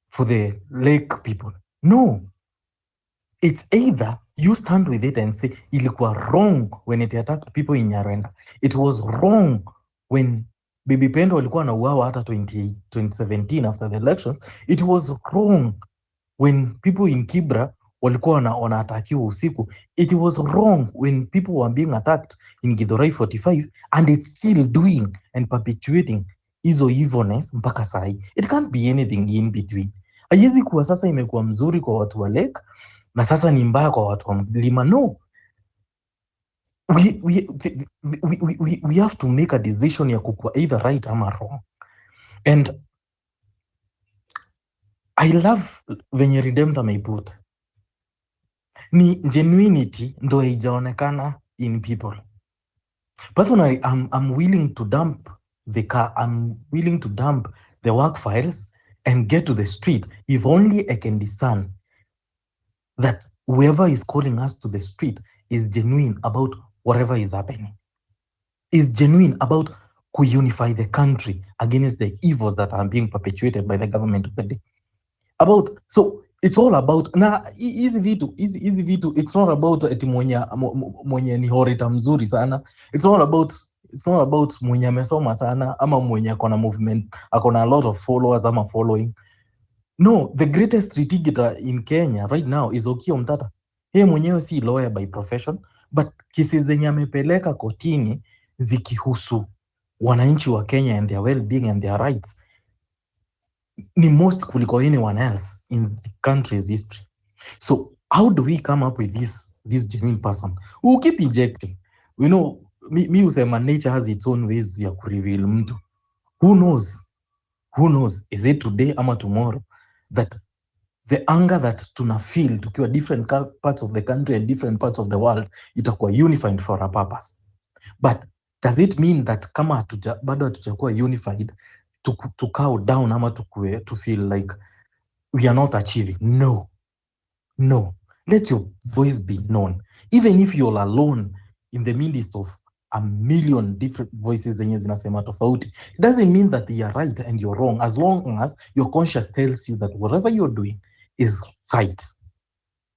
for the lake people. No, it's either you stand with it and say ilikuwa wrong when it attacked people in Nyarenda. It was wrong when Bibi Pendo walikuwa wanauawa hata 2017 after the elections. It was wrong when people in Kibra walikuwa wanaatakiwa usiku. It was wrong when people were being attacked in Githurai 45, and it's still doing and perpetuating hizo evilness mpaka sahi. It can't be anything in between. Haiwezi kuwa sasa imekuwa mzuri kwa watu wa lake na sasa ni mbaya kwa watu wa mlima. No, we have to make a decision ya kukua either right ama wrong. And I love venye Redemptor ameiput, ni genuinity ndo haijaonekana in people. Personally, I'm willing to dump the car, I'm willing to dump the work files and get to the street if only I can discern that whoever is calling us to the street is genuine about whatever is happening, is genuine about unify the country against the evils that are being perpetuated by the government of the day. About, so it's all about na hizi vitu, it's not about eti mwenye ni horita mzuri sana. It's not about mwenye amesoma sana ama mwenye akona movement, akona a lot of followers ama following. No, the greatest litigator in Kenya right now is Okiya Omtata. Yeye mwenyewe si lawyer by profession, but kesi zenye amepeleka kotini zikihusu wananchi wa Kenya and their well-being and their rights ni most kuliko anyone else in the country's history. So how do we come up with this genuine person who keep injecting? You know, mi usema nature has its own ways ya kureveal mtu. Who knows, is it today ama tomorrow that the anger that tuna feel tukiwa different parts of the country and different parts of the world itakuwa unified for a purpose. But does it mean that kama bado hatujakuwa unified to cow down ama to feel like we are not achieving? No, let your voice be known, even if you're alone in the midst of a million different voices zenye zinasema tofauti. It doesn't mean that they are right and you're wrong, as long as your conscience tells you that whatever you're doing is right.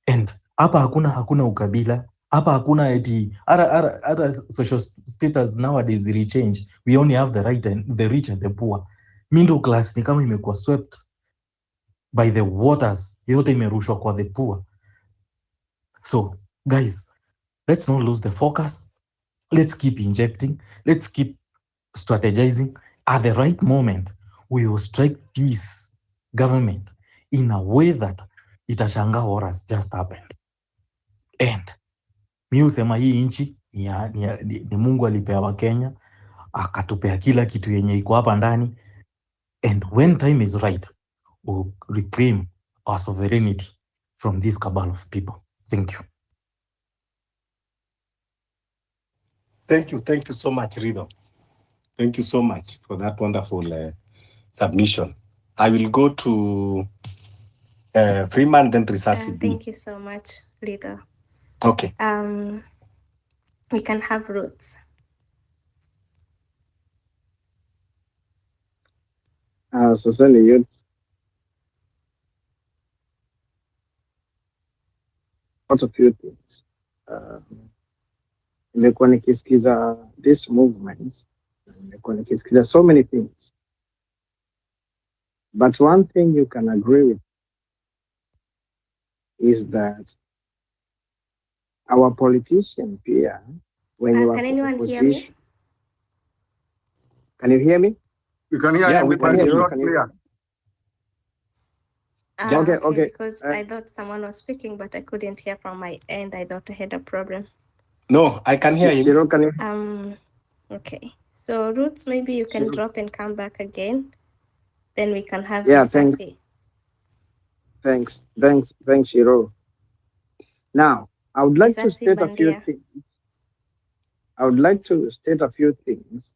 And hapa hakuna ukabila, hapa hakuna eti other social status nowadays change. We only have the right and the rich and the poor. Middle class ni kama imekuwa swept by the waters, yote imerushwa kwa the poor. So guys, let's not lose the focus. Let's keep injecting. Let's keep strategizing. At the right moment, we will strike this government in a way that itashangaa what has just happened. And mi husema hii nchi ni Mungu alipea Wakenya, akatupea kila kitu yenye iko hapa ndani. And when time is right, we'll reclaim our sovereignty from this cabal of people. Thank you. Thank you so much, Rido. Thank you so much for that wonderful submission. I will go to Freeman, then Risasi B. Thank you so much, Rido. Okay. We can have Roots. Socially youth. What a few things. Nimekuwa nikisikiza these movements, nimekuwa nikisikiza so many things. But one thing you can agree with is that our politicians here, when you can are anyone hear me? Can you hear me? You can hear we can hear you. clear. Okay. Because I thought someone was speaking, but I couldn't hear from my end. I thought I had a problem. No, I can hear you. Shiro, can you? Okay. So Roots, maybe you can drop and come back again. Then we can have Yeah, Risasi. Thanks, Shiro. Now, I would like to state a few things.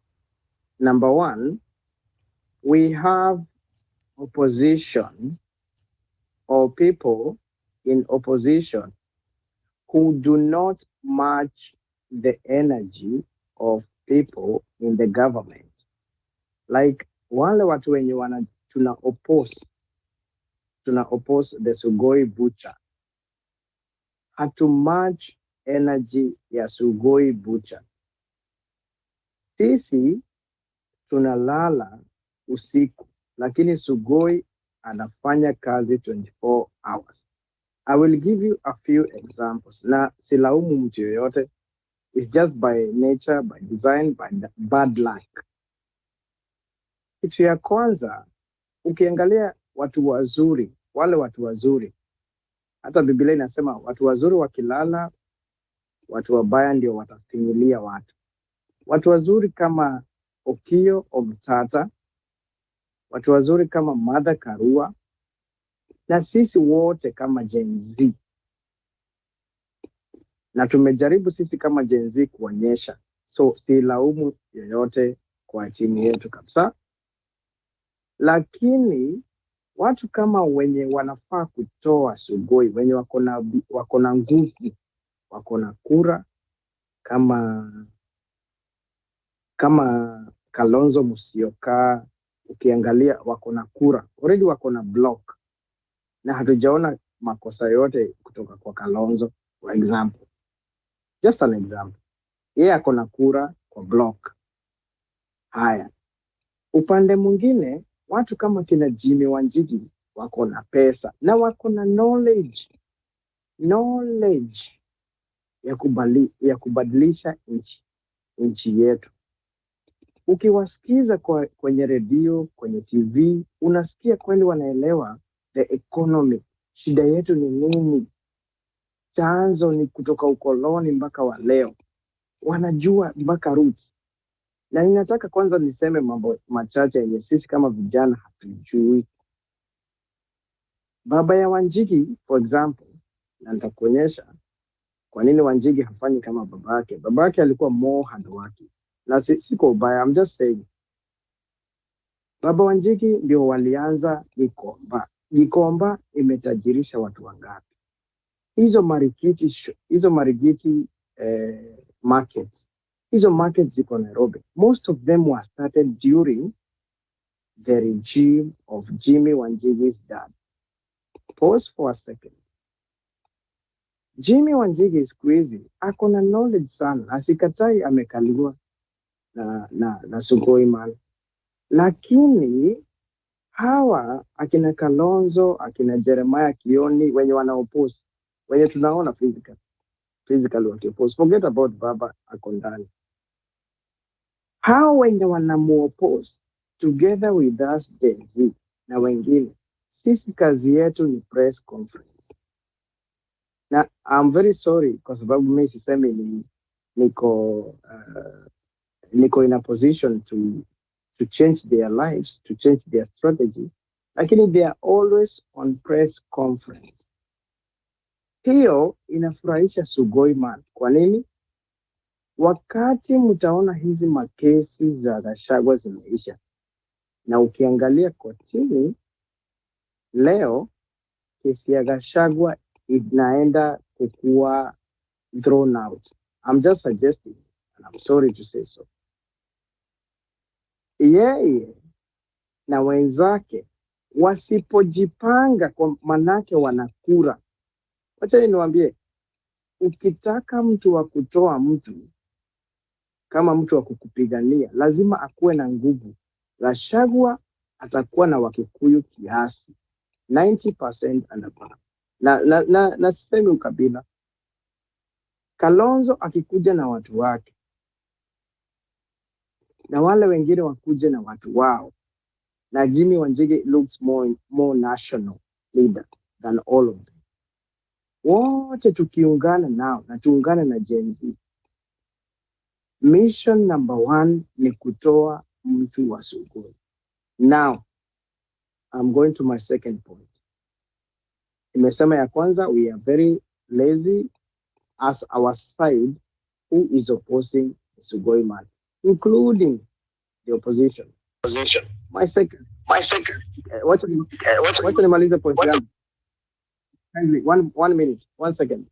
Number one, we have opposition or people in opposition who do not match the energy of people in the government. Like wale watu wenye tuna oppose the Sugoi butcher. Hatu match energy ya Sugoi butcher. Sisi tunalala usiku, lakini Sugoi anafanya kazi 24 hours. I will give you a few examples. Na silaumu mtu yoyote. It's just by nature, by design, by bad luck. Kitu ya kwanza, ukiangalia watu wazuri, wale watu wazuri, hata Biblia inasema watu wazuri wakilala, watu wabaya ndio watafinyilia watu. Watu wazuri kama Okio Omtata, watu wazuri kama Martha Karua, na sisi wote kama Gen Z. Na tumejaribu sisi kama Gen Z kuonyesha. So si laumu yoyote kwa timu yetu kabisa. Lakini watu kama wenye wanafaa kutoa Sugoi, wenye wako na nguvu, wako na kura kama Kalonzo Musyoka, ukiangalia wako na kura, already wako na block. Na hatujaona makosa yote kutoka kwa Kalonzo, for example. Just an example. Yeye ako na kura kwa block. Haya. Upande mwingine, watu kama kina Jimmy Wanjigi wako na pesa na wako na knowledge ya kubadilisha nchi yetu. Ukiwasikiza kwenye redio, kwenye TV, unasikia kweli wanaelewa the economy. Shida yetu ni nini? Chanzo ni kutoka ukoloni mpaka wa leo. Wanajua mpaka roots. Na ninataka kwanza niseme mambo machache yenye sisi kama vijana hatujui. Baba ya Wanjigi, for example, na nitakuonyesha kwa nini Wanjigi hafanyi kama babake. Babake alikuwa more hardworking. Na siko ubaya, I'm just saying. Baba Wanjigi ndio walianza Gikomba. Gikomba imetajirisha watu wangapi? Hizo marikiti markets. Hizo markets ziko Nairobi. Most of them were started during the regime of Jimmy Wanjigi's dad. Pause for a second. Jimmy Wanjigi siku hizi ako na knowledge sana. Asikatai amekaliwa na Sugoi man. Lakini hawa akina Kalonzo, akina Jeremiah Kioni, wenye wanaoppose, wenye tunaona physically wakiopose. Forget about Baba ako ndani. Hawa wenye wanamuoppose together with us Gen Z na wengine, sisi kazi yetu ni press conference. Na I'm very sorry kwa sababu mimi sisemi niko in a position to change their lives, to change their strategy. Lakini they are always on press conference. Hiyo inafurahisha Sugoi man. Kwa nini? Wakati mtaona hizi makesi za Gachagua zimeisha, na ukiangalia kotini leo, kesi ya Gachagua inaenda kukuwa thrown out. I'm just suggesting, and I'm sorry to say so. Yeye na wenzake wasipojipanga, kwa manake wanakura. Wacha niwaambie, ukitaka mtu wa kutoa mtu kama mtu wa kukupigania, lazima akuwe na nguvu. Gachagua atakuwa na Wakikuyu kiasi 90% and above. Na sisemi ukabila. Kalonzo akikuja na watu wake, na wale wengine wakuje na watu wao, na Jimmy Wanjigi looks more national leader than all of them. Wote tukiungana nao na tuungane na Gen Z, mission number 1 ni kutoa mtu wa Sugoi. Now, I'm going to my second point. Imesema ya kwanza, we are very lazy as our side who is opposing Sugoi man, including the opposition. My second, wacha nimalize point yangu. Kindly, one minute, 1 second.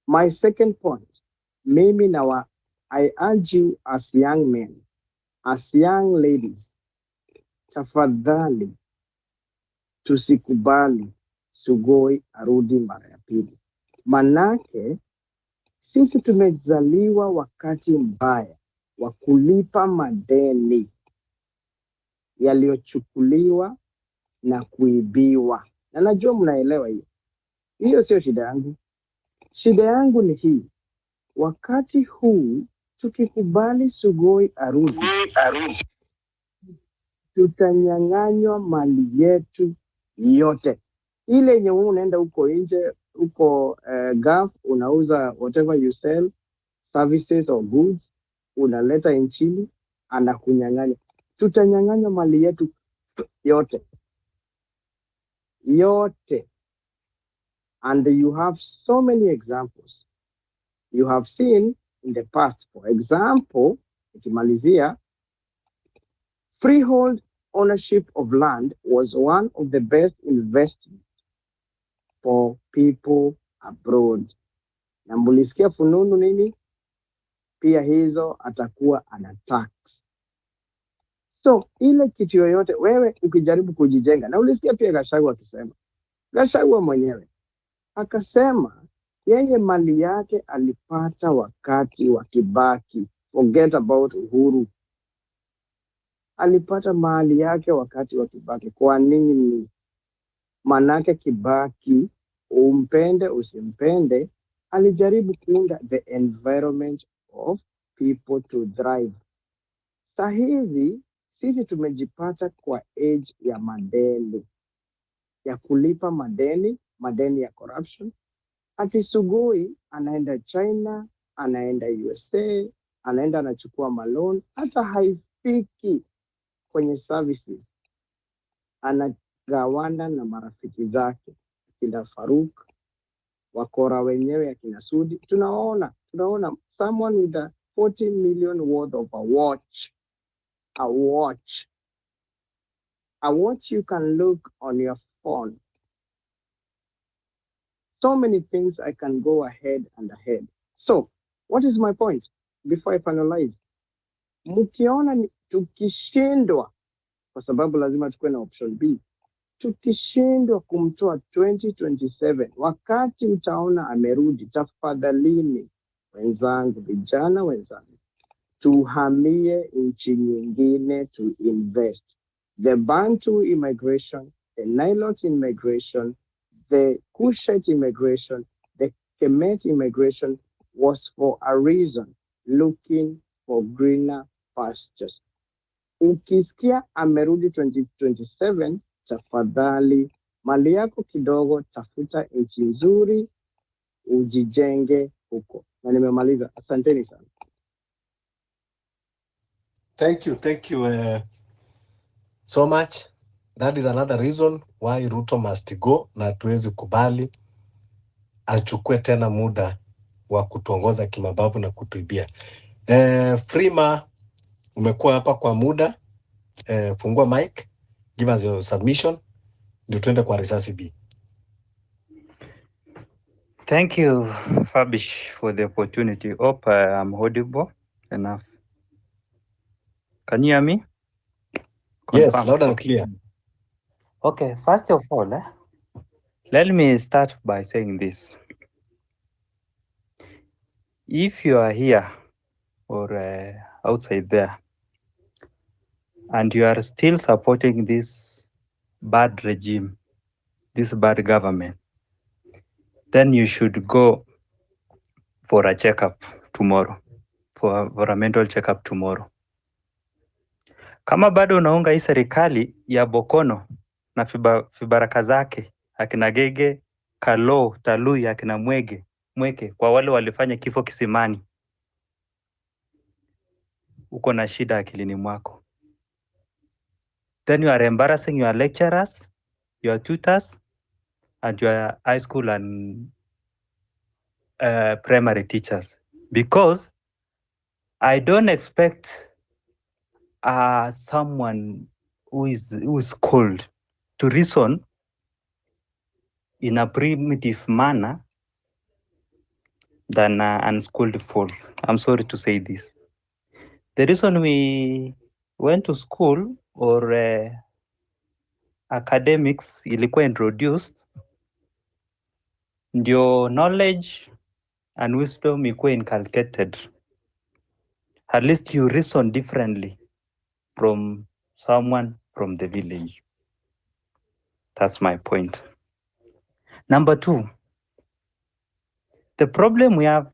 My second point, mimi nawa, I urge you as young men, as young ladies, tafadhali tusikubali Sugoi arudi mara ya pili. Manake sisi tumezaliwa wakati mbaya wa kulipa madeni yaliyochukuliwa na kuibiwa, na najua mnaelewa hiyo. Hiyo sio shida yangu. Shida yangu ni hii: wakati huu tukikubali Sugoi arudi, tutanyang'anywa mali yetu yote. Ile yenye wewe unaenda huko nje, huko Gulf, unauza whatever you sell, services or goods, unaleta nchini, anakunyang'anya. Tutanyang'anywa mali yetu yote. And you have so many examples. You have seen in the past, for example, ikimalizia, freehold ownership of land was one of the best investments for people abroad. Na mulisikia fununu nini? Pia hizo atakuwa ana tax. So ile kitu yoyote wewe ukijaribu kujijenga, na ulisikia pia Gachagua akisema, Gachagua mwenyewe akasema yeye mali yake alipata wakati wa Kibaki. Forget about Uhuru. Alipata mali yake wakati wa Kibaki. Kwa nini? Manake Kibaki, umpende usimpende, alijaribu kuunda the environment of people to thrive. Saa hizi sisi tumejipata kwa age ya madeni, ya kulipa madeni ya corruption. Ati Sugoi anaenda China, anaenda USA, anaenda anachukua malon, hata haifiki kwenye services. Anagawana na marafiki zake, akina Faruk, wakora wenyewe, akina Sudi. Tunaona someone with a 40 million worth of a watch you can look on your phone. So many things I can go ahead and ahead. So, what is my point before I finalize? Mkiona tukishindwa, kwa sababu lazima tukue na option B, tukishindwa kumtoa 2027, wakati utaona amerudi, tafadhalini wenzangu, vijana wenzangu, tuhamie nchi nyingine to invest. The Bantu immigration, the Nilote immigration, the Kushite immigration, the Kemet immigration was for a reason, looking for greener pastures. Ukisikia amerudi 2027, tafadhali mali yako kidogo, tafuta nchi nzuri, ujijenge huko. Na nimemaliza. Asanteni sana. Thank you so much. That is another reason why Ruto must go, na tuwezi kubali achukue tena muda wa kutuongoza kimabavu na kutuibia. Frima, umekuwa hapa kwa muda. Fungua mic, give us your submission, ndio tuende kwa risasi B. Thank you, Fabish, for the opportunity. Hope I'm audible enough. Can you hear me? Yes, Confirm. loud and clear. Okay, first of all, let me start by saying this. If you are here or outside there, and you are still supporting this bad regime, this bad government, then you should go for a checkup tomorrow, for a mental checkup tomorrow. Kama bado unaunga hii serikali ya Bokono na vibaraka zake, akina Gege, Kalo, Talui, akina Mweke, kwa wale walifanya kifo kisimani, uko na shida akilini mwako. Then you are embarrassing your lecturers, your tutors, and your high school and primary teachers, because I don't expect someone who is cold to reason in a primitive manner than unschooled folk. I'm sorry to say this. The reason we went to school or academics ilikuwa introduced ndio knowledge and wisdom ikuwa inculcated. At least you reason differently from someone from the village. That's my point. Number two, the problem we have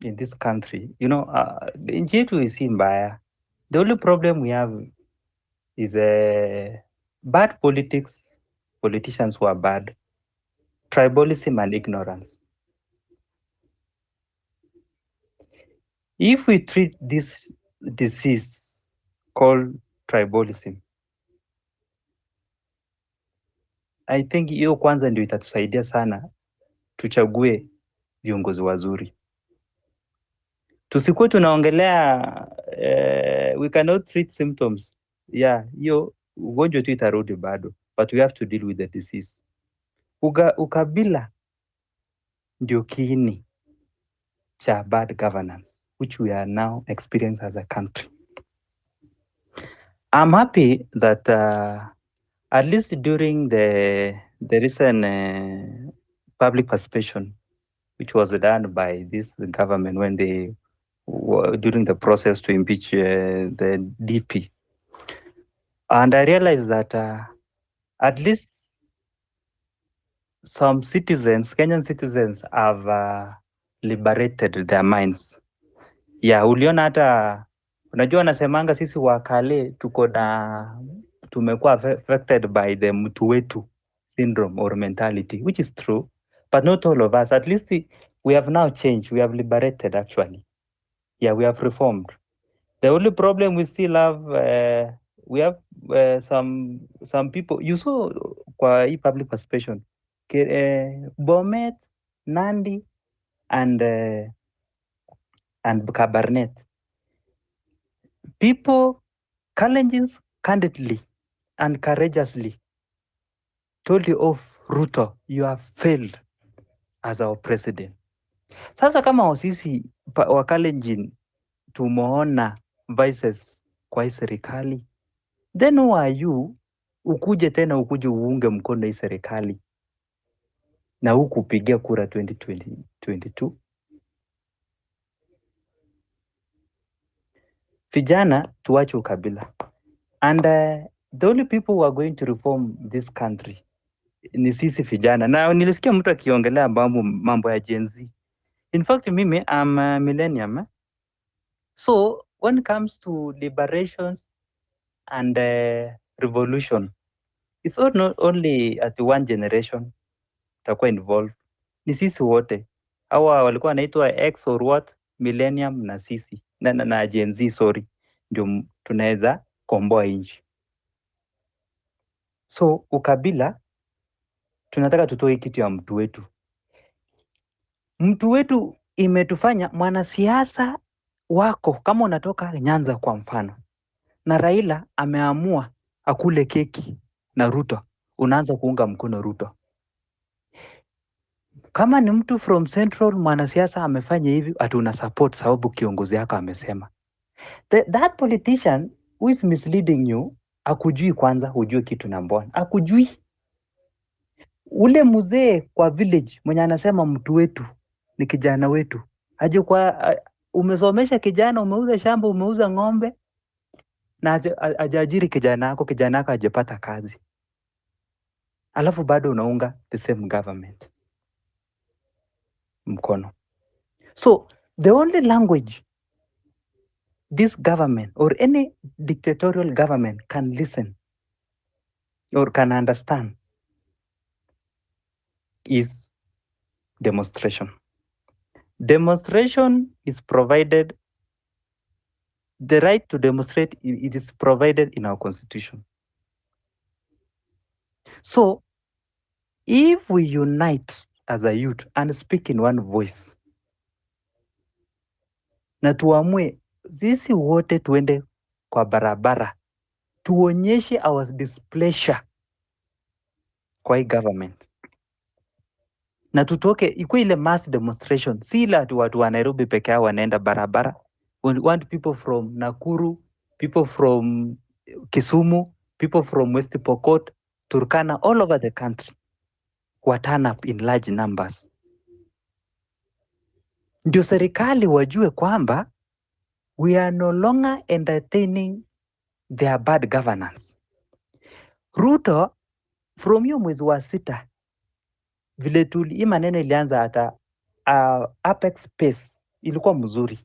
in this country, nchi yetu is mbaya. The only problem we have is bad politics, politicians who are bad, tribalism and ignorance. If we treat this disease called tribalism, I think hiyo kwanza ndio itatusaidia sana tuchague viongozi wazuri. Tusikuwe tunaongelea we cannot treat symptoms. Yeah, hiyo ugonjwa tu itarudi bado, but we have to deal with the disease. Ukabila ndio kiini cha bad governance, which we are now experiencing as a country. I'm happy that at least during the recent public participation, which was done by this government when they during the process to impeach the DP, and I realized that at least some citizens, Kenyan citizens, have liberated their minds. Yeah, uliona hata unajua wanasemanga sisi wakale tumekuwa affected by the mtu wetu syndrome or mentality, which is true, but not all of us. At least we have now changed, we have liberated actually. Yeah, we have reformed. The only problem we still have, we have some people, you saw kwa hii public participation, Bomet, Nandi, and Kabarnet. People, Kalenjins, candidly and courageously told you off, Ruto, you have failed as our president. Sasa kama sisi Wakalenjin tumeona vices kwa hii serikali, then who are you ukuje uunge mkono hii serikali na hukupigia kura 2022? Vijana tuache ukabila, and the only people who are going to reform this country ni sisi vijana. Na nilisikia mtu akiongelea mambo ya Gen Z. In fact, mimi I'm a millennium. So when it comes to liberation and revolution, it's not only at one generation takuwa involved. Ni sisi wote. Hawa walikuwa wanaitwa X or what, millennium na sisi na Gen Z, sorry, ndio tunaweza komboa nchi. So ukabila tunataka tutoe kitu ya mtu wetu. Mtu wetu imetufanya mwanasiasa wako, kama unatoka Nyanza kwa mfano, na Raila ameamua akule keki na Ruto, unaanza kuunga mkono Ruto. Kama ni mtu from Central, mwanasiasa amefanya hivi, una support sababu kiongozi yako amesema. That politician who is misleading you, akujui kwanza, hujue kitu na mbona. Akujui. Ule mzee kwa village mwenye anasema mtu wetu ni kijana wetu. Aje kwa umesomesha kijana, umeuza shamba, umeuza ng'ombe, na ajaajiri kijana yako ajapata kazi. Alafu bado unaunga the same government mkono. So the only language this government or any dictatorial government can listen or can understand is demonstration. Demonstration is provided, the right to demonstrate, it is provided in our constitution. So If we unite as a youth and speak in one voice, na tuamue sisi wote tuende kwa barabara, tuonyeshe our displeasure kwa hii government, na tutoke, ikuwe ile mass demonstration, si ile ati watu wa Nairobi peke yao wanaenda barabara. We want people from Nakuru, people from Kisumu, people from West Pokot, Turkana, all over the country wa turn up in large numbers, ndio serikali wajue kwamba we are no longer entertaining their bad governance. Ruto, from hiyo mwezi wa 6 vile hii maneno ilianza, hata Apex Space ilikuwa mzuri,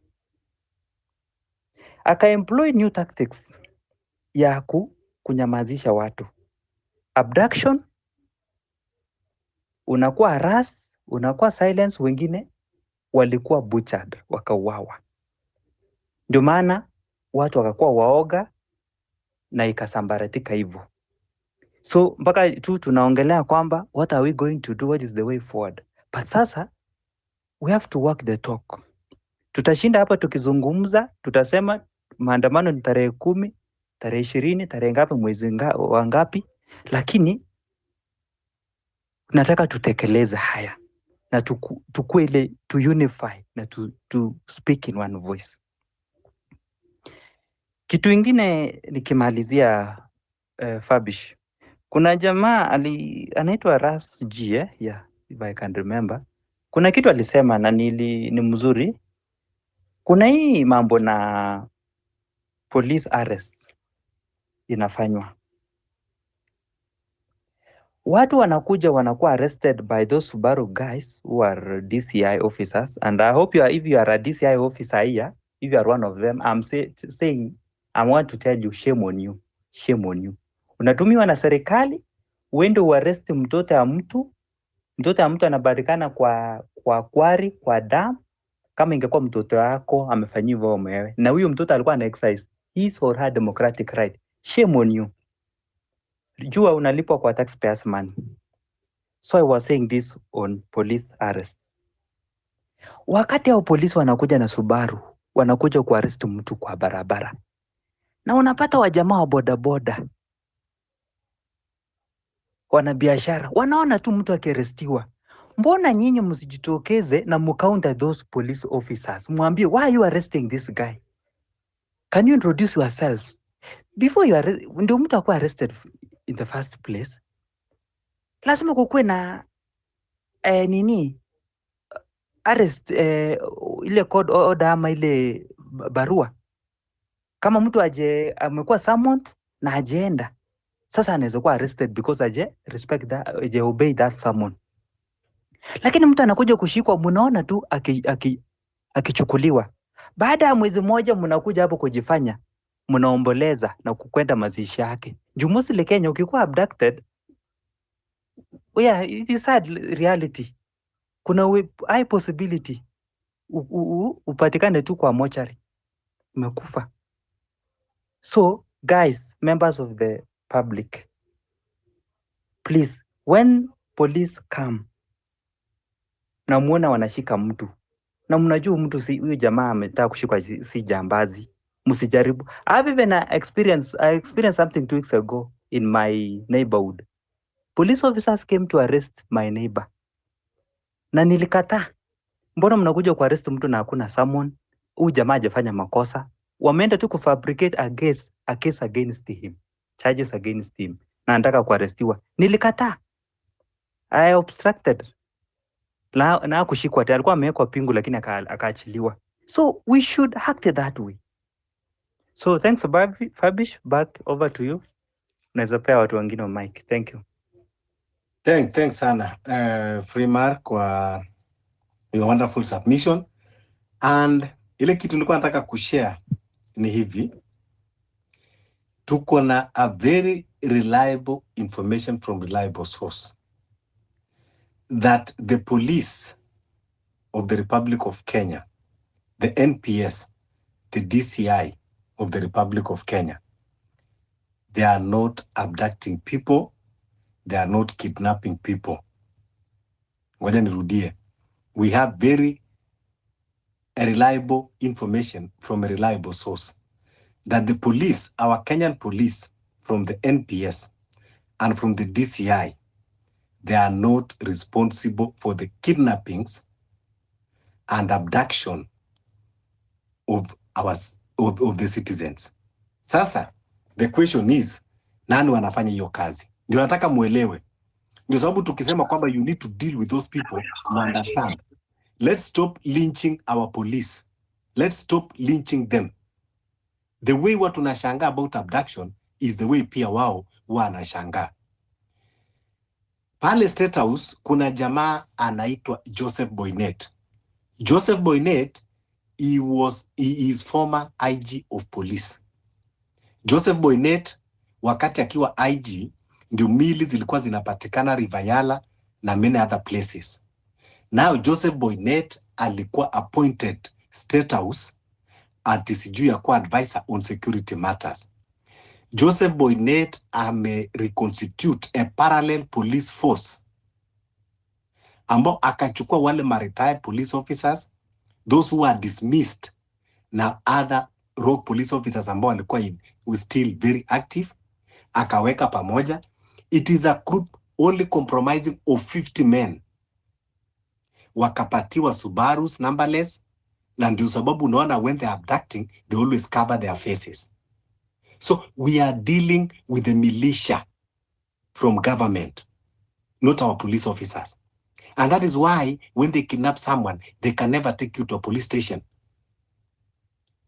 akaemploy new tactics ya kunyamazisha watu, abduction, unakuwa harass, unakuwa silence, wengine walikuwa butchered, wakauawa. Ndio maana watu wakakuwa waoga na ikasambaratika hivyo. So mpaka tu tunaongelea kwamba what are we going to do, what is the way forward. But sasa we have to walk the talk. Tutashinda hapa tukizungumza, tutasema maandamano ni tarehe 10, tarehe 20, tarehe ngapi, mwezi wangapi, lakini nataka tutekeleze haya na tukue ile to unify na to speak in one voice. Kitu ingine nikimalizia, Fabish, kuna jamaa anaitwa Ras G, yeah, if I can remember. Kuna kitu alisema na ni mzuri. Kuna hii mambo na police arrest inafanywa, watu wanakuwa arrested by those Subaru guys who are DCI officers, and I hope if you are a DCI officer here, if you are one of them, I'm saying I want to tell you, shame on you, shame on you. Unatumiwa na serikali uende uarrest mtoto ya mtu anapatikana kwa kwari, kwa dam. Kama ingekuwa mtoto wako amefanyiwa hivyo mwewe, na huyo mtoto alikuwa ana exercise his or her democratic right, shame on you. Jua unalipwa kwa taxpayers money. So I was saying this on police arrest. Wakati hao polisi wanakuja na Subaru, wanakuja kuarrest mtu kwa barabara, na unapata wajamaa wa bodaboda, wana biashara, wanaona tu mtu akiarestiwa. Mbona nyinyi msijitokeze na mcounter those police officers? Mwambie, why are you arresting this guy? Can you introduce yourself before you arrest? Ndio mtu akuwa arrested in the first place. Lazima kukuwe na arrest, ile code order ama ile barua. Kama mtu amekuwa summoned na hajaenda, sasa anaweza kuwa arrested because obey that summon. Lakini mtu anakuja kushikwa, mnaona tu akichukuliwa. Baada ya mwezi mmoja mnakuja hapo kujifanya mnaomboleza na kukwenda mazishi yake. Mostly Kenya ukikuwa abducted, yeah, it is sad reality. Kuna high possibility upatikane tu kwa mochari umekufa. So guys, members of the public, please, when police come na muona wanashika mtu na mnajua mtu huyu jamaa ametaka kushikwa, si jambazi, msijaribu. I experienced something 2 weeks ago in my neighborhood. Police officers came to arrest my neighbor na nilikataa. Mbona mnakuja kuarrest mtu na hakuna summon? Huyu jamaa hajafanya makosa. Wameenda tu kufabricate a case against him, charges against him, na anataka kuarrestiwa. Nilikataa. I obstructed. Na kushikwa, alikuwa amewekwa pingu lakini akaachiliwa. So we should act that way. So thanks Fabish, back over to you. Naweza pea watu wengine mic. Thank you. Thanks sana Freemark kwa your wonderful submission. And ile kitu nilikuwa nataka kushare ni hivi, tuko na a very reliable information from reliable source that the police of the Republic of Kenya, the NPS, the DCI of the Republic of Kenya, they are not abducting people, they are not kidnapping people. Ngoja nirudie. We have very reliable information from a reliable source that the police, our Kenyan police, from the NPS and from the DCI, they are not responsible for the kidnappings and abduction of the citizens. Sasa, the question is, nani wanafanya hiyo kazi? Ndio nataka muelewe. Ndio sababu tukisema kwamba you need to deal with those people, you understand. Let's stop lynching our police. Let's stop lynching them. The way watu nashangaa about abduction is the way pia wao wanashangaa. Pale State House kuna jamaa anaitwa Joseph Boynet. Joseph Boynet, he is former IG of police. Joseph Boynet wakati akiwa IG ndio mili zilikuwa zinapatikana Rivayala na many other places. Now Joseph Boynet alikuwa appointed State House ati sijui ya kuwa advisor on security matters. Joseph Boynet reconstitute a parallel police force ambao akachukua wale retired police officers, those who are dismissed, na other rogue police officers ambao walikuwa still very active, akaweka pamoja. It is a group only comprising of 50 men. Wakapatiwa Subarus numberless, na ndio sababu unaona when they are abducting, they always cover their faces. So we are dealing with the militia from government, not our police officers. And that is why when they kidnap someone, they can never take you to a police station,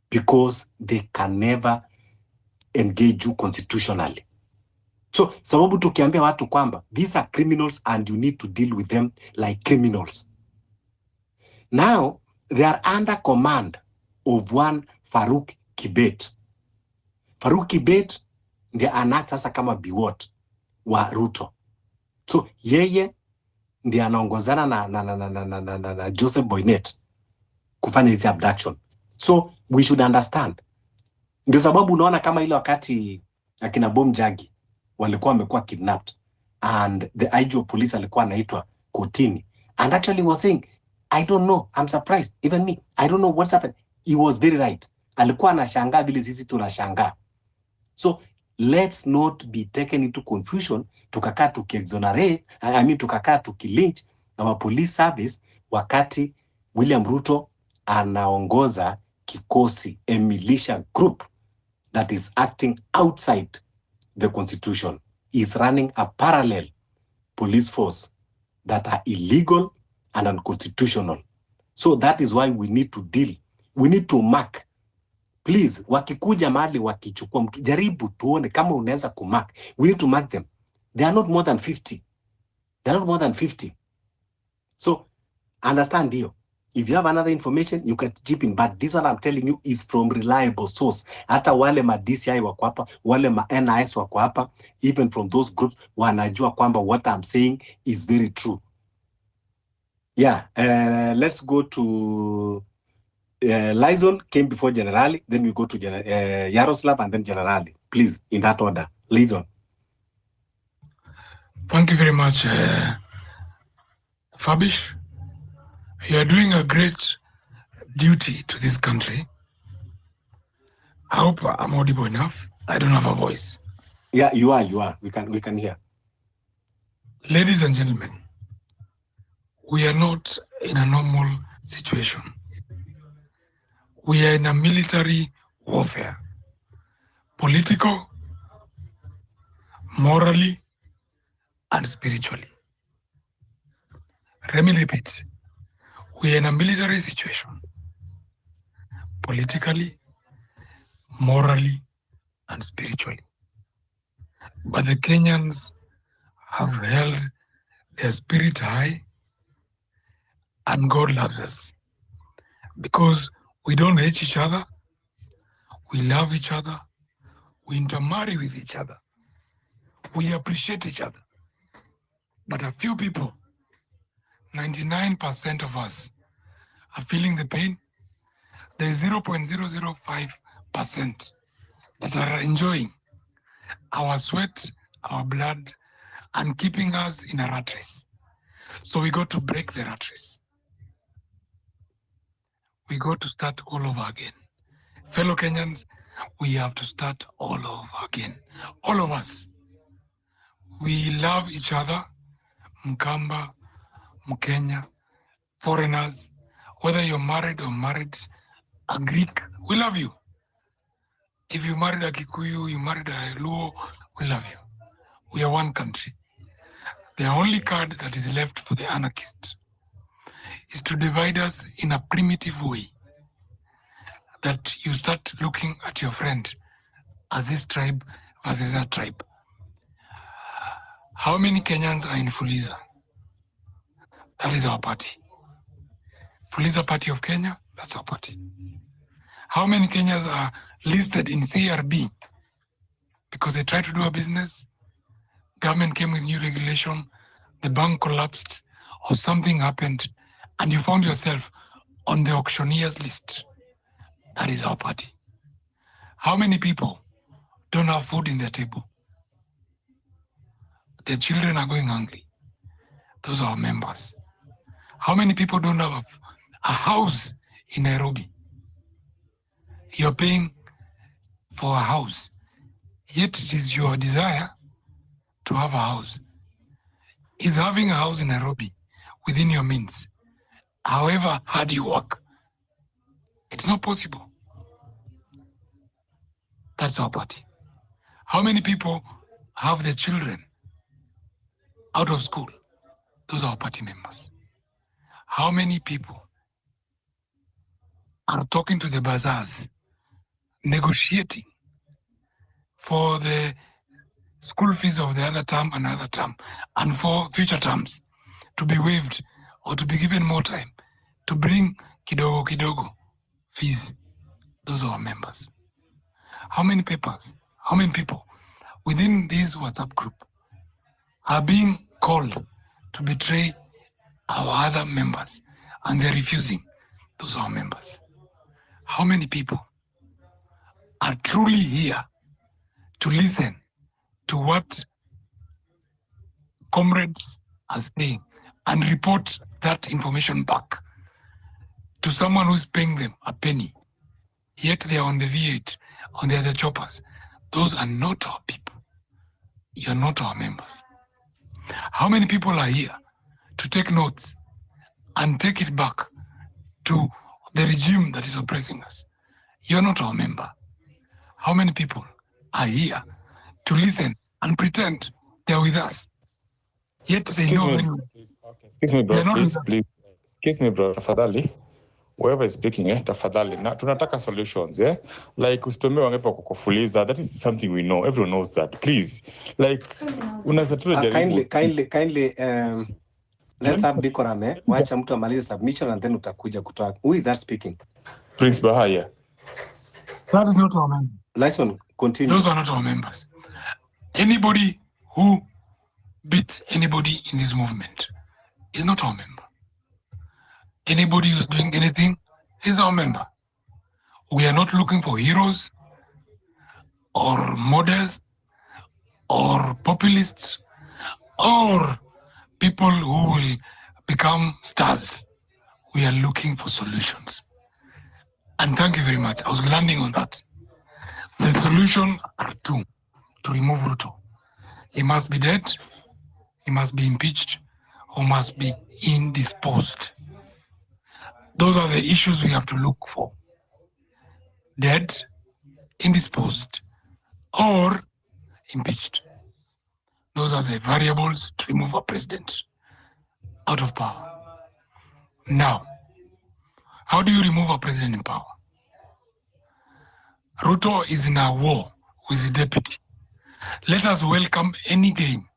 because they can never engage you constitutionally. So sababu tukiambia watu kwamba these are criminals and you need to deal with them like criminals. Now they are under command of one Farouk Kibet. Farouk Kibet ndiye anact sasa kama biwot wa Ruto. So yeye ndiye anaongozana na Joseph Boynet kufanya hizi abduction. So we should understand. Ndio sababu unaona kama ile wakati akina Bomjagi walikuwa wamekuwa kidnapped and the IG of police alikuwa anaitwa kotini and actually was saying, I don't know, I'm surprised, even me, I don't know what's happened. He was very right. Alikuwa anashangaa vile sisi tunashangaa. So let's not be taken into confusion, tukakaa tukiexonerate, tukakaa tukilynch our police service wakati William Ruto anaongoza kikosi, a militia group that is acting outside the constitution. He is running a parallel police force that are illegal and unconstitutional. So that is why we need to deal. We need to mark. Please, wakikuja mahali wakichukua mtu, jaribu tuone kama unaweza kumark. We need to mark them. They are not more than 50. They are not more than 50. So, understand hiyo. If you have another information, you can chip in. But this one I'm telling you is from reliable source. Hata wale ma DCI wako hapa, wale ma NIS wako hapa, even from those groups, wanajua kwamba what I'm saying is very true. Yeah, let's go to Lyson came before Generali, then we go to Yaroslav and then Generali. Please, in that order. Lyson. Thank you very much, Fabish. You are doing a great duty to this country. I hope I'm audible enough. I don't have a voice. Yeah, you are. We can hear. Ladies and gentlemen, we are not in a normal situation. We are in a military warfare, political, morally, and spiritually. Let me repeat. We are in a military situation, politically, morally, and spiritually. But the Kenyans have held their spirit high, and God loves us because we don't hate each other, we love each other, we intermarry with each other, we appreciate each other. But a few people, 99% of us, are feeling the pain. There is 0.005% that are enjoying our sweat, our blood, and keeping us in a rat race. So we got to break the rat race. We got to start all over again. Fellow Kenyans, we have to start all over again. All of us. We love each other, Mkamba, Mkenya, foreigners, whether you're married or married a Greek, we love you. If you married a Kikuyu, you married a Luo, we love you. We are one country. The only card that is left for the anarchist is to divide us in a primitive way, that you start looking at your friend as this tribe versus that tribe. How many Kenyans are in Fuliza? That is our party. Fuliza Party of Kenya, that's our party. How many Kenyans are listed in CRB? Because they tried to do a business, government came with new regulation, the bank collapsed, or something happened, and you found yourself on the auctioneer's list. That is our party. How many people don't have food in their table? Their children are going hungry. Those are our members. How many people don't have a house in Nairobi? You're paying for a house, yet it is your desire to have a house. Is having a house in Nairobi within your means? However hard you work, it's not possible. That's our party. How many people have their children out of school? Those are our party members. How many people are talking to the bazaars, negotiating for the school fees of the other term and other term, and for future terms to be waived or to be given more time to bring kidogo kidogo fees? Those are our members. How many papers, how many people within this WhatsApp group are being called to betray our other members and they're refusing? Those are our members. How many people are truly here to listen to what comrades are saying and report that information back to someone who's paying them a penny, yet they are on the V8, on the other choppers? Those are not our people. You're not our members. How many people are here to take notes and take it back to the regime that is oppressing us? You're not our member. How many people are here to listen and pretend they're with us, yet they know Excuse me bro, they're not please, with us? please. Excuse me bro, tafadhali. Whoever is speaking, tafadhali. Na tunataka solutions, Like usitumie wangepa kukufuliza. That is something we know. Everyone knows that. Please. Like unaweza tu jaribu. Kindly let's have decorum, Wacha mtu amalize submission and then utakuja kutoa. Who is that speaking? Prince Bahaya. That is not our member. Lyson, continue. Those are not our members. Anybody who beats anybody in this movement is not our member. Anybody who's doing anything is our member. We are not looking for heroes or models or populists or people who will become stars. We are looking for solutions. And thank you very much. I was landing on that. The solution are two: to remove Ruto. He must be dead, he must be impeached, or must be indisposed. Those are the issues we have to look for. Dead, indisposed, or impeached. Those are the variables to remove a president out of power. Now, how do you remove a president in power? Ruto is in a war with his deputy. Let us welcome any game.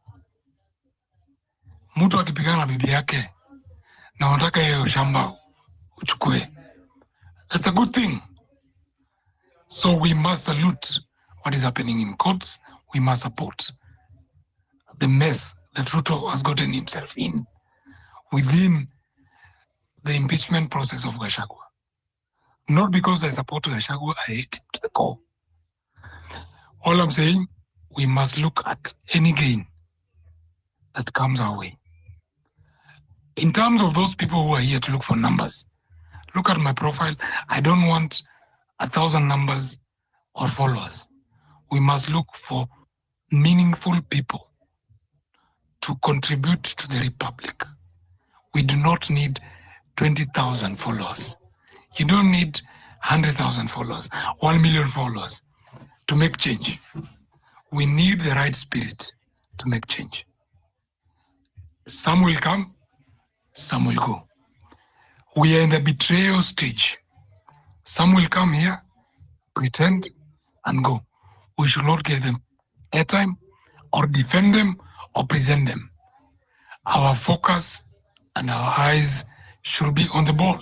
Mtu akipigana na bibi yake na unataka yeye shamba uchukue. That's a good thing. So we must salute what is happening in courts. We must support the mess that Ruto has gotten himself in within the impeachment process of Gachagua. Not because I support Gachagua, I hate him to the core. All I'm saying, we must look at any gain that comes our way. In terms of those people who are here to look for numbers, look at my profile. I don't want 1,000 numbers or followers. We must look for meaningful people to contribute to the republic. We do not need 20,000 followers. You don't need 100,000 followers, 1 million followers to make change. We need the right spirit to make change. Some will come, some will go. We are in the betrayal stage. Some will come here, pretend, and go. We should not give them airtime or defend them or present them. Our focus and our eyes should be on the ball.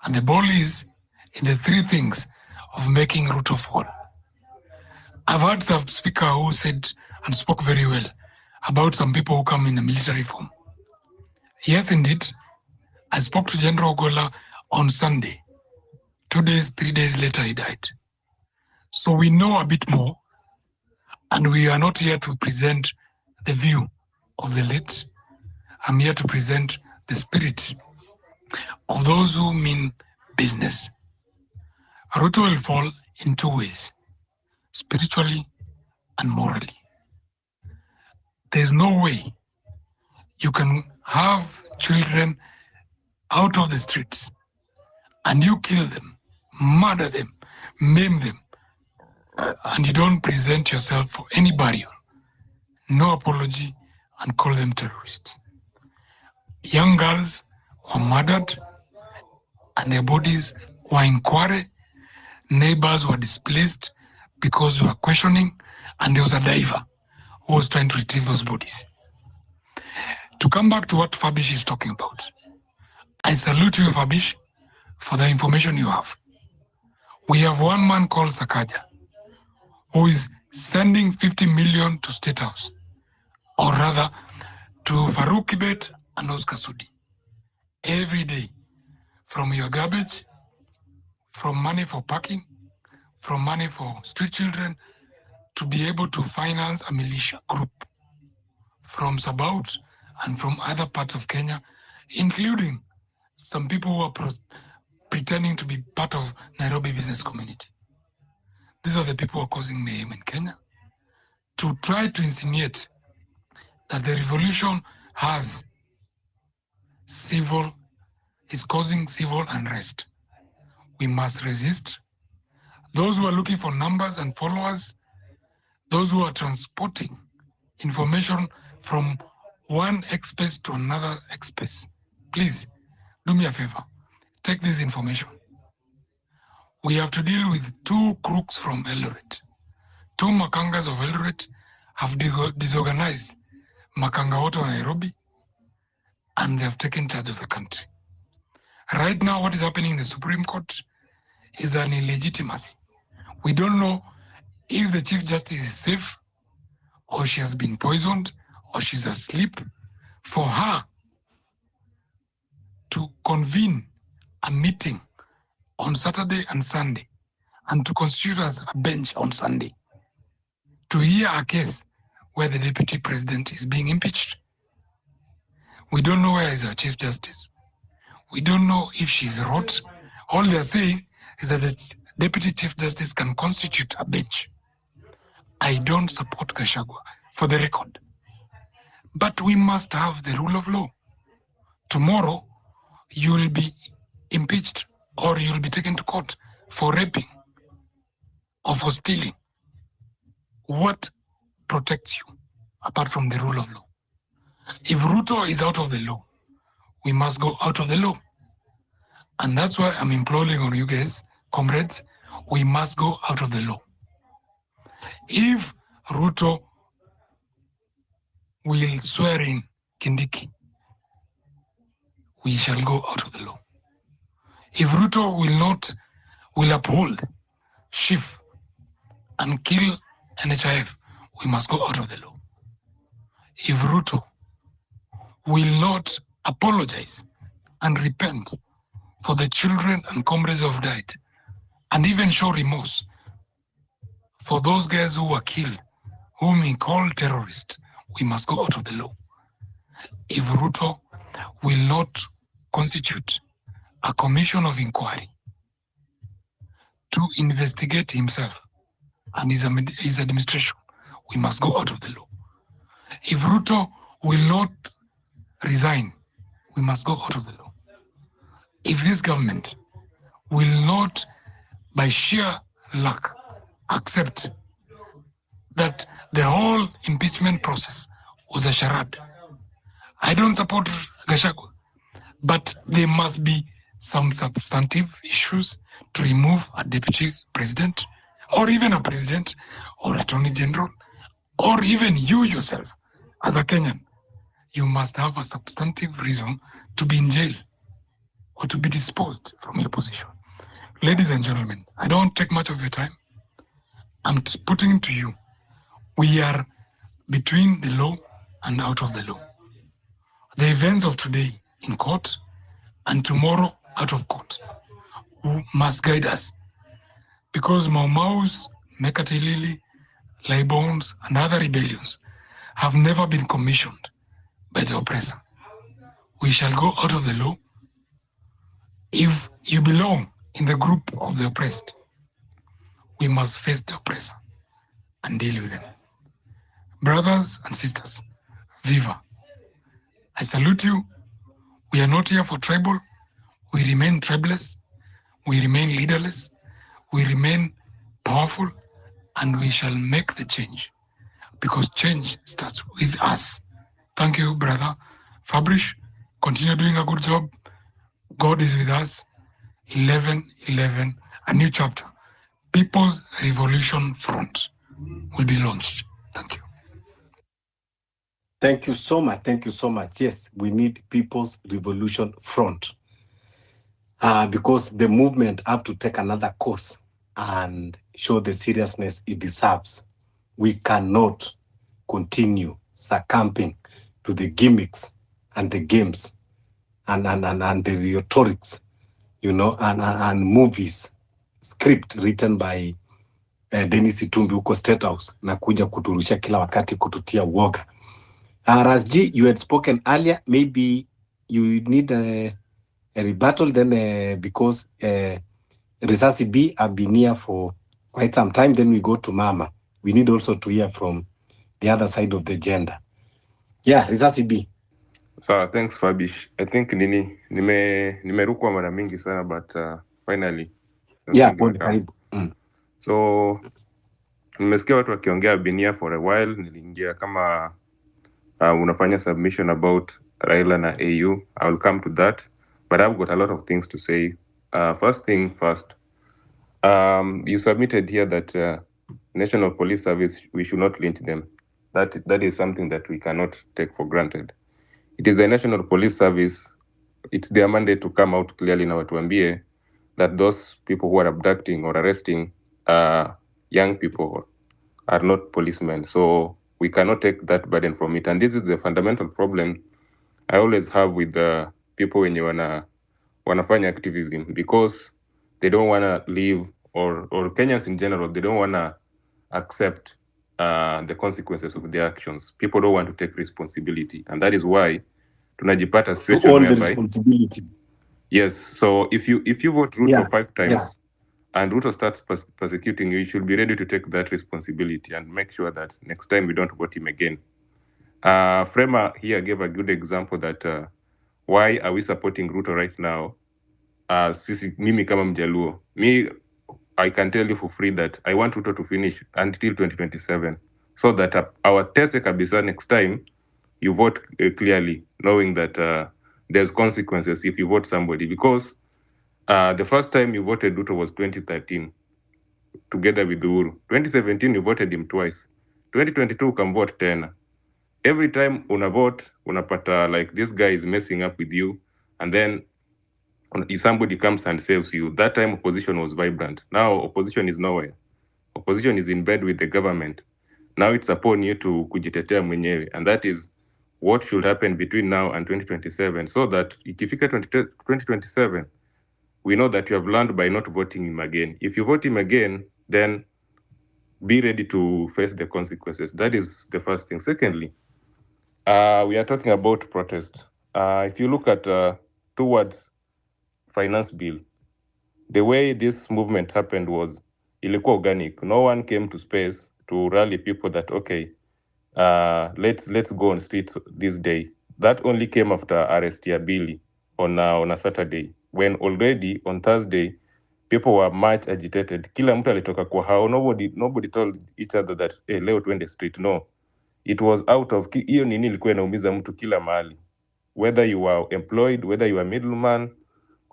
And the ball is in the three things of making Ruto fall. I've heard some speaker who said and spoke very well about some people who come in a military form. Yes, indeed. I spoke to General Ogola on Sunday. 2 days, 3 days later, he died. So we know a bit more, and we are not here to present the view of the late. I'm here to present the spirit of those who mean business. Ruto will fall in two ways, spiritually and morally. There's no way you can have children out of the streets and you kill them, murder them, maim them, and you don't present yourself for any burial, no apology, and call them terrorists. Young girls were murdered and their bodies were in quarry. Neighbors were displaced because we were questioning, and there was a diver who was trying to retrieve those bodies. To come back to what Fabish is talking about, I salute you, Fabish, for the information you have. We have one man called Sakaja, who is sending 50 million to State House, or rather to Farouk Kibet and Oscar Sudi, every day, from your garbage, from money for parking, from money for street children, to be able to finance a militia group from Sabaut and from other parts of Kenya, including some people who are pretending to be part of Nairobi business community. These are the people who are causing mayhem in Kenya, to try to insinuate that the revolution is causing civil unrest. We must resist. Those who are looking for numbers and followers, those who are transporting information from one X-space to another X-space, please do me a favor, take this information. We have to deal with two crooks from Eldoret. Two Makangas of Eldoret have disorganized Makanga wote wa Nairobi, and they have taken charge of the country. Right now, what is happening in the Supreme Court is an illegitimacy. We don't know if the Chief Justice is safe, or she has been poisoned, or she's asleep. For her to convene a meeting on Saturday and Sunday, and to constitute as a bench on Sunday, to hear a case where the Deputy President is being impeached. We don't know where is our Chief Justice. We don't know if she's rot. All they're saying is that the Deputy Chief Justice can constitute a bench. I don't support Gachagua, for the record. But we must have the rule of law. Tomorrow, you will be impeached or you will be taken to court for raping or for stealing. What protects you apart from the rule of law? If Ruto is out of the law, we must go out of the law. And that's why I'm imploring on you guys, comrades, we must go out of the law. If Ruto will swear in Kindiki, we shall go out of the law. If Ruto will uphold Schiff and kill NHIF, we must go out of the law. If Ruto will not apologize and repent for the children and comrades who have died, and even show remorse for those guys who were killed, whom he called terrorists, we must go out of the law. If Ruto will not constitute a commission of inquiry to investigate himself and his administration, we must go out of the law. If Ruto will not resign, we must go out of the law. If this government will not, by sheer luck, accept that the whole impeachment process was a charade, I don't support Gachagua, but there must be some substantive issues to remove a deputy president, or even a president, or attorney general, or even you yourself as a Kenyan. You must have a substantive reason to be in jail or to be disposed from your position. Ladies and gentlemen, I don't take much of your time. I'm putting it to you. We are between the law and out of the law. The events of today in court and tomorrow out of court must guide us, because Mau Mau's, Mekatilili, Laibons, and other rebellions have never been commissioned by the oppressor. We shall go out of the law. If you belong in the group of the oppressed, we must face the oppressor and deal with them. Brothers and sisters, viva. I salute you. We are not here for tribal. We remain tribeless. We remain leaderless. We remain powerful, and we shall make the change, because change starts with us. Thank you, brother Fabrish. Continue doing a good job. God is with us. 11-11, a new chapter. People's Revolution Front will be launched. Thank you. Thank you so much. Thank you so much. Yes, we need People's Revolution Front. Because the movement have to take another course and show the seriousness it deserves. We cannot continue succumbing to the gimmicks and the games and the rhetorics, and movies, script written by Dennis Itumbi huko State House na kuja kuturusha kila wakati kututia uoga. Rasji, you had spoken earlier, maybe you need a rebuttal then because Risasi B have been here for quite some time, then we go to Mama. We need also to hear from the other side of the gender. Yeah, Risasi B. So thanks Fabish. I think nimerukwa mara mingi sana, but finally. Yeah, karibu. So nimesikia watu wakiongea been here for a while. Niliingia kama unafanya submission about Raila na AU. I will come to that, but I've got a lot of things to say. First thing first, you submitted here that National Police Service, we should not lynch them. That is something that we cannot take for granted. It is the National Police Service, it's their mandate to come out clearly na watuambie that those people who are abducting or arresting young people are not policemen. So we cannot take that burden from it. And this is the fundamental problem I always have with the people when you wanafanya activism, because they don't want to live, or Kenyans in general, they don't want to accept the consequences of their actions. People don't want to take responsibility, and that is why tunajipata situation all the responsibility. Yes, so if you vote Ruto 5 times and Ruto starts persecuting you, you should be ready to take that responsibility and make sure that next time we don't vote him again. Frema here gave a good example that why are we supporting Ruto right now? Mimi kama Mjaluo, I can tell you for free that I want Ruto to finish until 2027, so that our tese kabisa next time you vote clearly, knowing that there's consequences if you vote somebody. Because the first time you voted Ruto was 2013, together with Uhuru. 2017, you voted him twice. 2022, you can vote 10. Every time una vote, unapata like this guy is messing up with you, and then if somebody comes and saves you. That time opposition was vibrant. Now opposition is nowhere. Opposition is in bed with the government. Now it's upon you to kujitetea mwenyewe, and that is what should happen between now and 2027, so that ikifika 2027, we know that you have learned by not voting him again. If you vote him again, then be ready to face the consequences. That is the first thing. Secondly, we are talking about protest. If you look at towards finance bill, the way this movement happened was ilikuwa organic. No one came to space to rally people that, okay, let's go on street this day. That only came after arrest ya Billy on a Saturday, when already on Thursday people were much agitated. Kila mtu alitoka kwa hao. Nobody told each other that hey, leo tuende street. No, it was out of hiyo nini ilikuwa inaumiza mtu kila mahali, whether you are employed, whether you are middleman,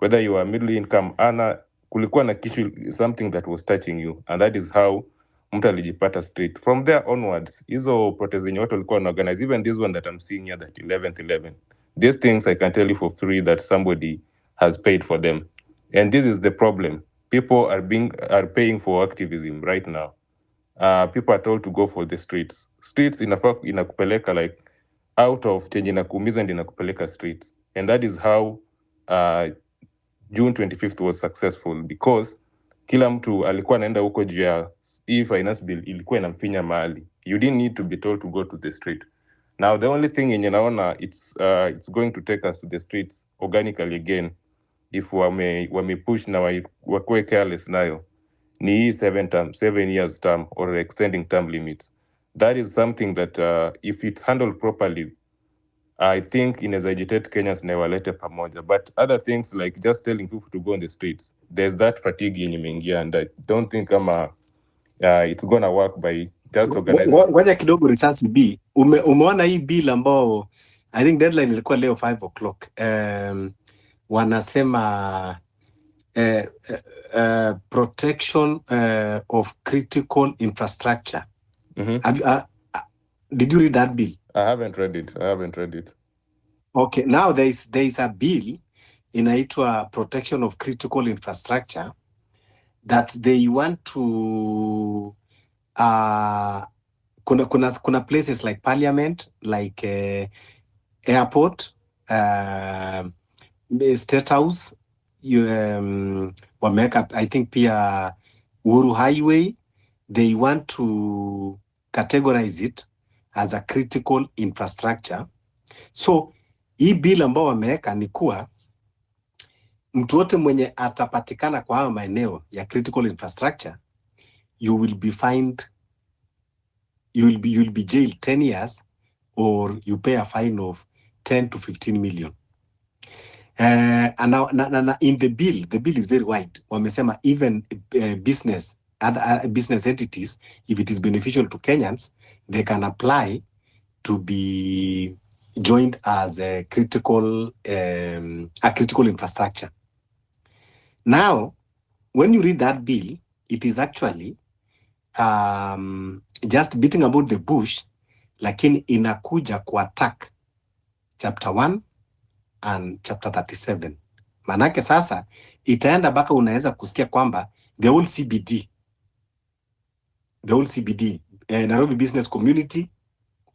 whether you are middle income earner, kulikuwa na kishu, something that was touching you, and that is how mtu alijipata street. From there onwards, hizo protest zenye watu walikuwa organize, even this one that I'm seeing here, that 11th, these things I can tell you for free that somebody has paid for them, and this is the problem. People are paying for activism right now. People are told to go for the streets. Streets inakupeleka like out of change, inakuumiza ndio inakupeleka streets, and that is how June 25th was successful, because kila mtu alikuwa anaenda huko juu ya hii finance bill ilikuwa inamfinya mahali. You didn't need to be told to go to the street. Now the only thing yenye naona it's going to take us to the streets organically again, if wame push na wakuwe careless nayo, ni hii 7 years term or extending term limits. That is something that if it handled properly, I think inaweza agitate Kenyans na walete pamoja, but other things like just telling people to go on the streets, there's that fatigue yenye imeingia, and I don't think it's gonna work by just organizing. Ngoja kidogo risasi B. Umeona hii bill ambao I think deadline ilikuwa leo 5 o'clock. Wanasema protection of critical infrastructure. Did you read that bill? I haven't read it. Okay, now there is a bill inaitwa protection of critical infrastructure that they want to kuna places like parliament, like airport, state house, wameka I think pia Uhuru Highway, they want to categorize it as a critical infrastructure. So hii bill ambao wameweka ni kuwa mtu wote mwenye atapatikana kwa hayo maeneo ya critical infrastructure, you will be fined, you will be jailed 10 years or you pay a fine of 10 to 15 million. And now in the bill is very wide. Wamesema even other business entities, if it is beneficial to Kenyans, they can apply to be joined as a critical infrastructure. Now, when you read that bill, it is actually just beating about the bush, lakini inakuja kuattack chapter 1 and chapter 37. Manake sasa itaenda baka unaweza kusikia kwamba the whole CBD, Nairobi Business Community,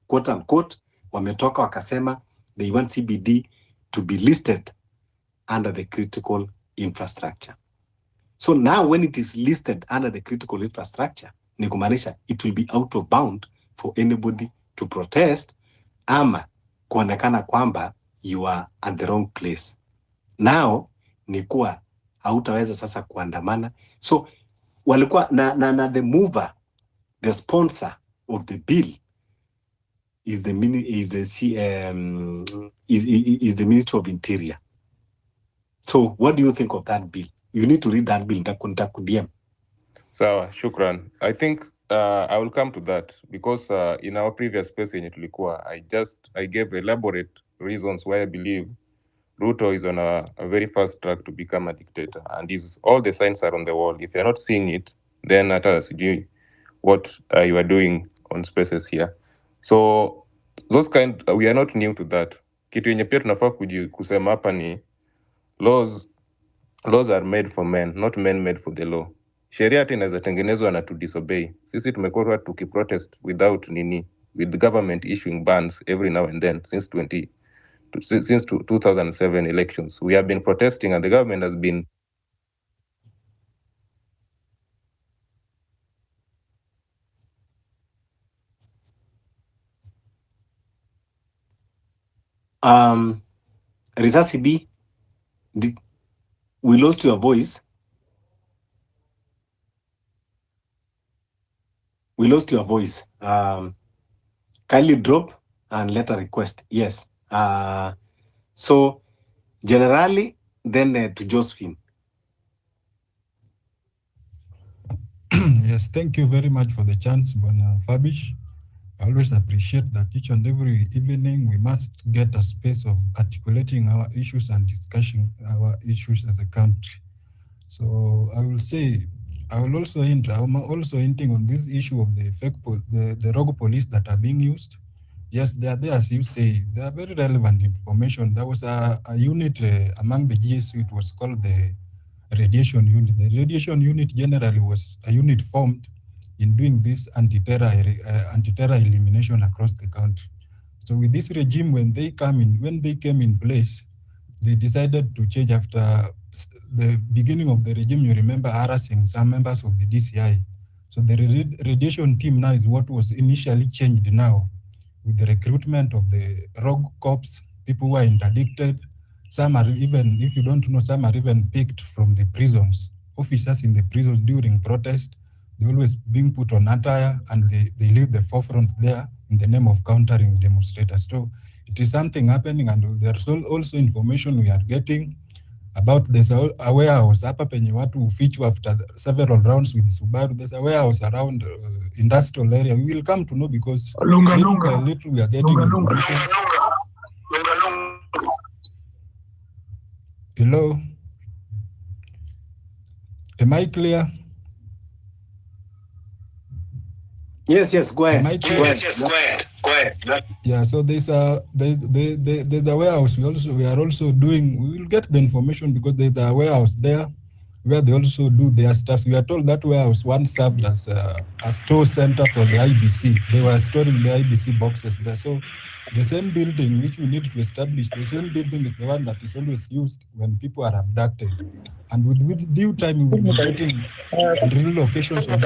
quote unquote, wametoka wakasema they want CBD to be listed under the critical infrastructure. So now when it is listed under the critical infrastructure, ni kumaanisha it will be out of bound for anybody to protest ama kuonekana kwamba you are at the wrong place. Now ni kuwa hautaweza sasa kuandamana. So walikuwa na the mover, the sponsor of the bill is the Ministry of Interior. So what do you think of that bill? You need to read that bill. Nitakudiam. Sawa, shukran. I think I will come to that because in our previous space yenye tulikuwa, I gave elaborate reasons why I believe Ruto is on a very fast track to become a dictator, and all the signs are on the wall. If you're not seeing it, then sijui what you are doing on spaces here. So we are not new to that. Kitu yenye pia tunafaa kusema hapa ni laws are made for men, not men made for the law. Sheria hata inaweza tengenezwa na to disobey. Sisi tumekuwa tukiprotest with the government issuing bans every now and then since 2007 elections. We have been protesting and the government has been Risasi B, we lost your voice. We lost your voice. Kindly drop and let a request. Yes. So generally, then to Josephine. Yes, thank you very much for the chance, Bwana Fabish. I always appreciate that each and every evening we must get a space of articulating our issues and discussing our issues as a country. So I will say, I'm also hinting on this issue of the the rogue police that are being used. Yes, they are there, as you say, they are very relevant information. There was a unit among the GSU, it was called the radiation unit. The radiation unit generally was a unit formed in doing this anti-terror elimination across the country. So with this regime, when they came in place, they decided to change after the beginning of the regime. You remember harassing some members of the DCI. So the radiation team now is what was initially changed now with the recruitment of the rogue cops, people who are interdicted. Some are even, if you don't know, some are even picked from the prisons. Officers in the prisons during protest, they always being put on attire and they leave the forefront there in the name of countering demonstrators. So it is something happening, and there's also information we are getting about there's a warehouse hapa penye watu ufichwa after several rounds with Subaru. There's a warehouse around industrial area. We will come to know because little by little we are getting information. Hello? Am I clear? Yes, go ahead. Go ahead. Yeah, so there's a warehouse. We are also doing. We will get the information because there's a warehouse there where they also do their stuff. We are told that warehouse once served as a store center for the IBC. They were storing the IBC boxes there. So the same building which we need to establish, the same building is the one that is always used when people are abducted. And with due time, we will be getting real locations of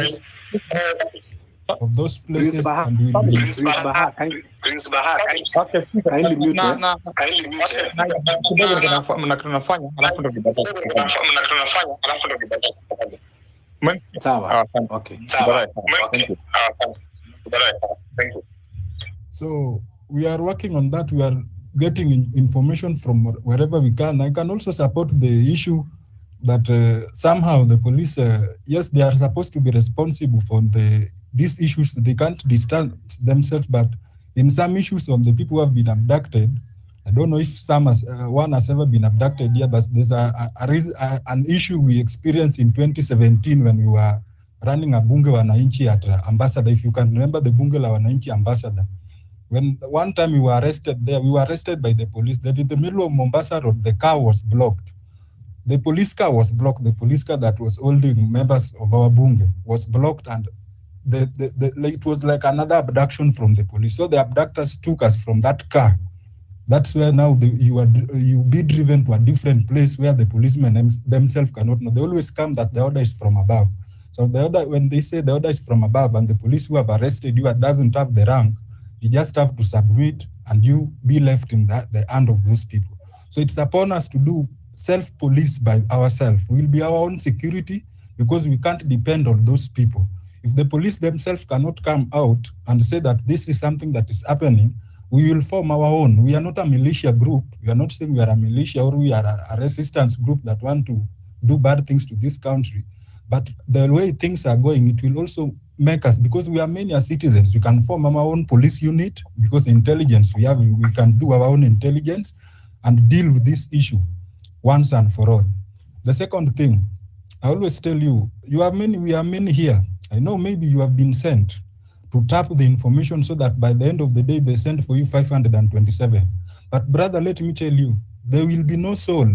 those places, and we'll be kindly mute. Sawa. Okay. Thank you. So we are working on that. We are getting information from wherever we can. I can also support the issue that somehow the police, yes, they are supposed to be responsible for these issues. They can't distance themselves, but in some issues on the people who have been abducted, I don't know if one has ever been abducted here, but there's an issue we experienced in 2017 when we were running a Bunge Wananchi at Ambassador. If you can remember the Bunge La Wananchi Ambassador. When one time we were arrested there, we were arrested by the police. That in the middle of Mombasa Road, the car was blocked. The police car was blocked. The police car that was holding members of our Bunge was blocked, and it was like another abduction from the police. So the abductors took us from that car. That's where now you be driven to a different place where the policemen themselves cannot know. They always come that the order is from above. So when they say the order is from above and the police who have arrested you doesn't have the rank, you just have to submit and you be left in the hand of those people. So it's upon us to do self-police by ourselves. We'll be our own security because we can't depend on those people. If the police themselves cannot come out and say that this is something that is happening, we will form our own. We are not a militia group. We are not saying we are a militia or we are a resistance group that want to do bad things to this country. But the way things are going, it will also make us, because we are many as citizens, we can form our own police unit because intelligence we can do our own intelligence and deal with this issue once and for all. The second thing, I always tell you, we are many here. I know maybe you have been sent to tap the information so that by the end of the day, they send for you 527. But brother, let me tell you, there will be no soul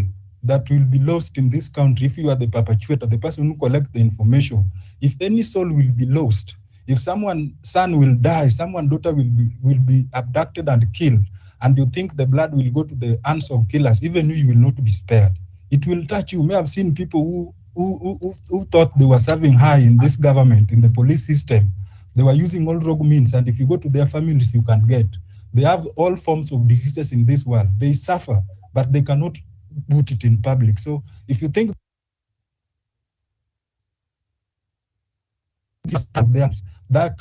that will be lost in this country if you are the perpetrator, the person who collects the information. If any soul will be lost, if someone's son will die, someone's daughter will be abducted and killed, and you think the blood will go to the hands of killers, even you will not be spared. It will touch you. You may have seen people who thought they were serving high in this government, in the police system. They were using all rogue means, and if you go to their families, you can get. They have all forms of diseases in this world. They suffer. but they cannot put it in public. So if you think of theirs, that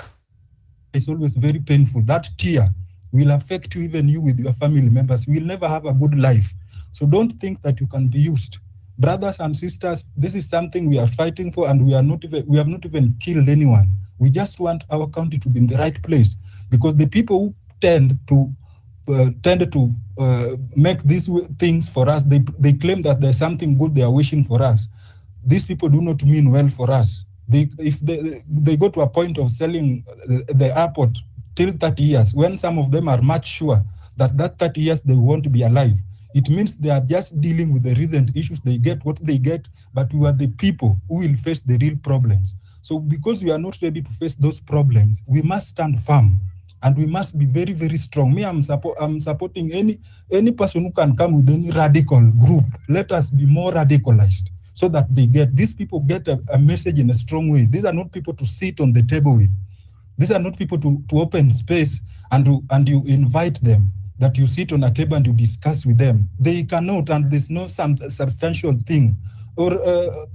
is always very painful. That tear will affect you, even you with your family members. You will never have a good life. So don't think that you can be used. Brothers and sisters, this is something we are fighting for, and we have not even killed anyone. We just want our country to be in the right place, because the people who tend to make these things for us, they claim that there's something good they are wishing for us. These people do not mean well for us. If they go to a point of selling the airport till 30 years, when some of them are much sure that 30 years they won't be alive, it means they are just dealing with the recent issues. They get what they get, but we are the people who will face the real problems. So because we are not ready to face those problems, we must stand firm, and we must be very, very strong. Me, I'm supporting any person who can come with any radical group. Let us be more radicalized, so that these people get a message in a strong way. These are not people to sit on the table with. These are not people to open space and you invite them, that you sit on a table and you discuss with them. They cannot, and there's no some substantial thing or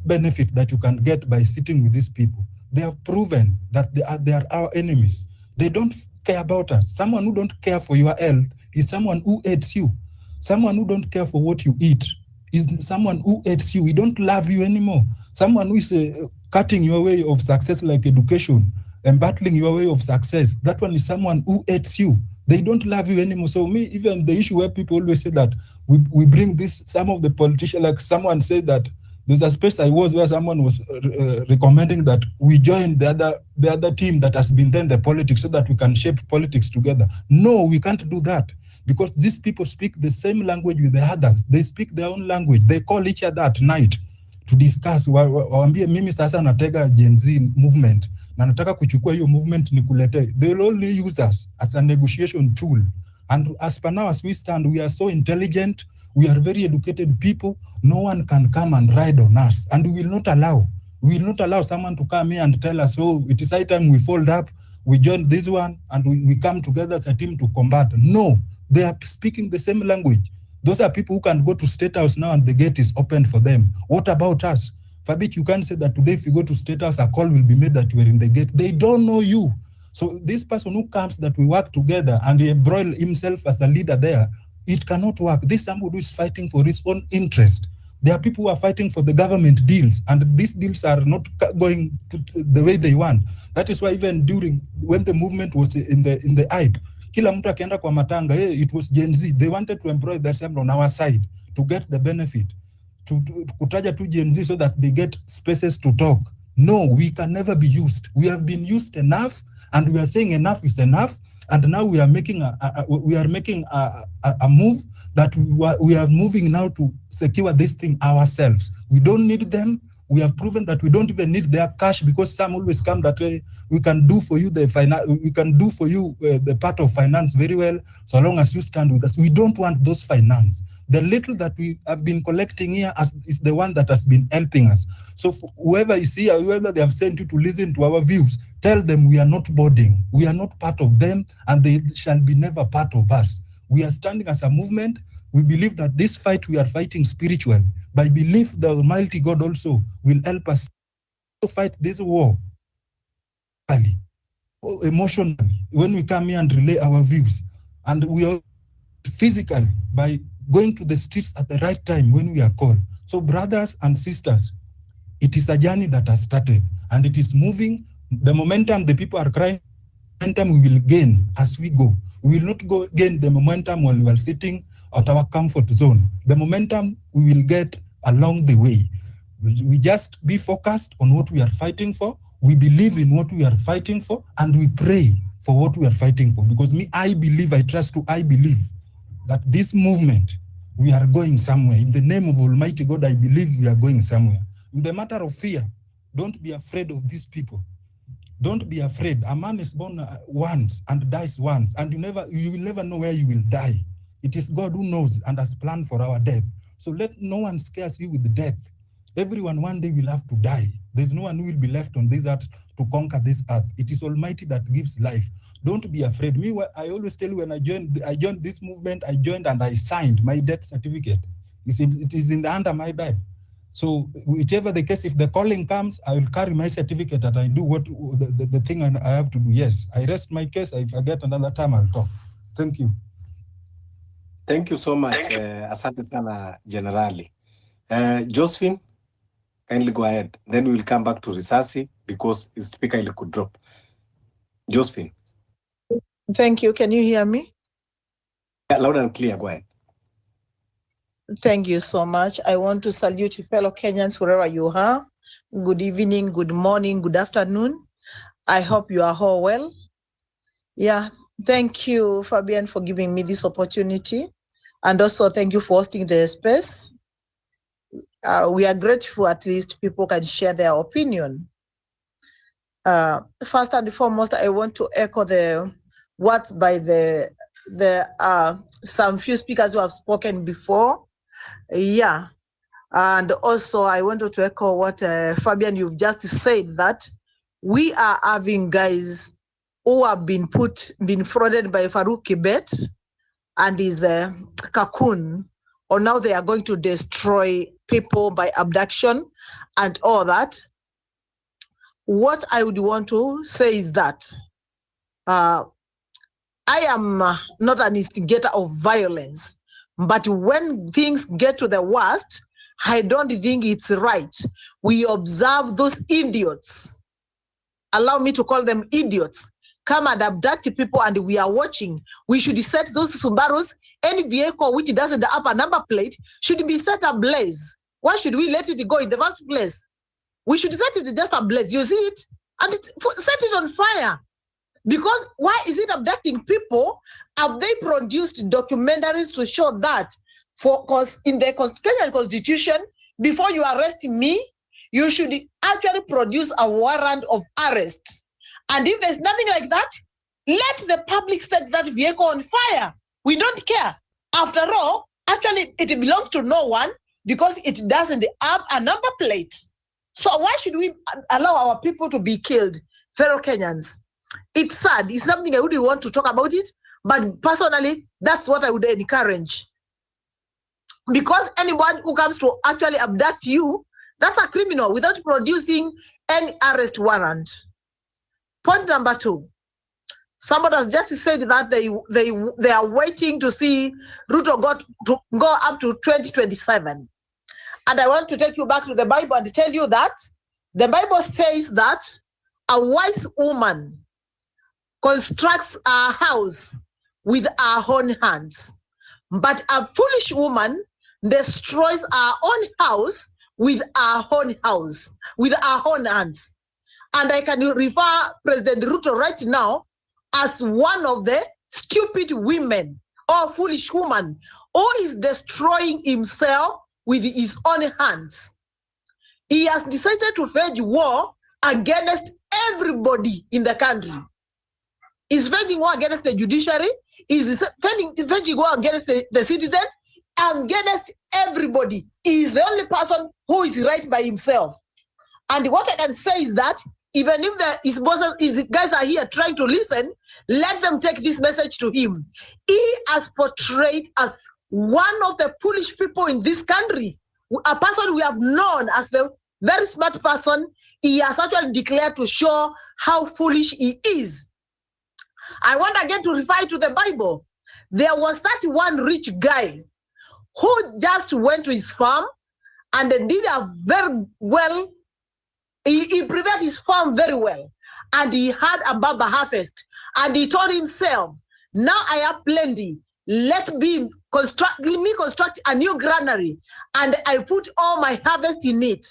benefit that you can get by sitting with these people. They have proven that they are our enemies. They don't care about us. Someone who don't care for your health is someone who hates you. Someone who don't care for what you eat is someone who hates you. We don't love you anymore. Someone who is cutting your way of success, like education, and battling your way of success, that one is someone who hates you. They don't love you anymore. So even the issue where people always say that we bring this, some of the politicians, like someone said that there's a space I was where someone was recommending that we join the other team that has been done the politics, so that we can shape politics together. No, we can't do that, because these people speak the same language with the others. They speak their own language. They call each other at night to discuss. Waambie mimi sasa nataka Gen Z movement na nataka kuchukua hiyo movement nikulete. They will only use us as a negotiation tool. And as per now, as we stand, we are so intelligent. We are very educated people. No one can come and ride on us, and we will not allow someone to come here and tell us, oh, it is high time we fold up, we join this one, and we come together as a team to combat. No, they are speaking the same language. Those are people who can go to State House now and the gate is opened for them. What about us? Fabit, you can't say that today if you go to State House, a call will be made that you are in the gate. They don't know you. So this person who comes that we work together and he embroil himself as a leader there, it cannot work. This is somebody who is fighting for his own interest. There are people who are fighting for the government deals, and these deals are not going the way they want. That is why even when the movement was in the hype, kila mtu akienda kwa matanga, it was Gen Z. They wanted to embroil that symbol on our side to get the benefit. To kutaja to Gen Z so that they get spaces to talk. No, we can never be used. We have been used enough, and we are saying enough is enough. And now we are making a move that we are moving now to secure this thing ourselves. We don't need them. We have proven that we don't even need their cash, because some always come that way. We can do for you the part of finance very well, so long as you stand with us. We don't want those finance. The little that we have been collecting here is the one that has been helping us. So whoever is here, whoever they have sent you to listen to our views, tell them we are not boarding. We are not part of them, and they shall be never part of us. We are standing as a movement. We believe that this fight we are fighting spiritual. By belief, the Almighty God also will help us to fight this war emotionally when we come here and relay our views. And we are physically by going to the streets at the right time when we are called. So brothers and sisters, it is a journey that has started, and it is moving. The momentum the people are crying, momentum we will gain as we go. We will not gain the momentum while we are sitting at our comfort zone. The momentum we will get along the way. We just be focused on what we are fighting for. We believe in what we are fighting for, and we pray for what we are fighting for. Because I believe that this movement, we are going somewhere. In the name of Almighty God, I believe we are going somewhere. In the matter of fear, don't be afraid of these people. Don't be afraid. A man is born once and dies once, and you will never know where you will die. It is God who knows and has planned for our death. So let no one scare you with death. Everyone one day will have to die. There's no one who will be left on this earth to conquer this earth. It is Almighty that gives life. Don't be afraid. Me, I always tell you, when I joined this movement, I joined and I signed my death certificate. It is under my bed. So whichever the case, if the calling comes, I will carry my certificate and I do what the thing I have to do. Yes, I rest my case. If I get another time, I'll talk. Thank you. Thank you so much. Asante sana, Generali. Josephine, kindly go ahead. Then we will come back to Risasi because his speaker could drop. Josephine. Thank you. Can you hear me? Yeah, loud and clear. Go ahead. Thank you so much. I want to salute fellow Kenyans wherever you are. Good evening, good morning, good afternoon. I hope you are all well. Yeah, thank you, Fabian, for giving me this opportunity. And also thank you for hosting the space. We are grateful at least people can share their opinion. First and foremost, I want to echo the words by some few speakers who have spoken before. Yeah, and also I wanted to echo what Fabian, you've just said, that we are having guys who have been frauded by Farouk Kibet and his cocoon, or now they are going to destroy people by abduction and all that. What I would want to say is that I am not an instigator of violence, but when things get to the worst, I don't think it's right. We observe those idiots, allow me to call them idiots, come and abduct people and we are watching. We should set those Subarus, any vehicle which doesn't have a number plate should be set ablaze. Why should we let it go in the first place? We should set it just ablaze. You see it? And set it on fire. Because why is it abducting people? Have they produced documentaries to show that? Because in the Kenyan Constitution, before you arrest me, you should actually produce a warrant of arrest. And if there's nothing like that, let the public set that vehicle on fire. We don't care. After all, actually, it belongs to no one because it doesn't have a number plate. So why should we allow our people to be killed, fellow Kenyans? It's sad. It's something I wouldn't want to talk about it, but personally, that's what I would encourage. Because anyone who comes to actually abduct you, that's a criminal without producing any arrest warrant. Point number 2. Somebody has just said that they are waiting to see Ruto go up to 2027. And I want to take you back to the Bible and tell you that the Bible says that a wise woman constructs a house with her own hands, but a foolish woman destroys her own house with her own hands. And I can refer President Ruto right now as one of the stupid women or foolish woman who is destroying himself with his own hands. He has decided to wage war against everybody in the country. He's waging war against the judiciary, he's waging war against the citizens, against everybody. He is the only person who is right by himself. And what I can say is that even if his bosses, his guys are here trying to listen, let them take this message to him. He has portrayed as one of the foolish people in this country, a person we have known as the very smart person. He has actually declared to show how foolish he is. I want again to refer to the Bible. There was that one rich guy who just went to his farm and did a very well. He prepared his farm very well, and he had a baba harvest. And he told himself, "Now I have plenty. Let me construct a new granary, and I put all my harvest in it."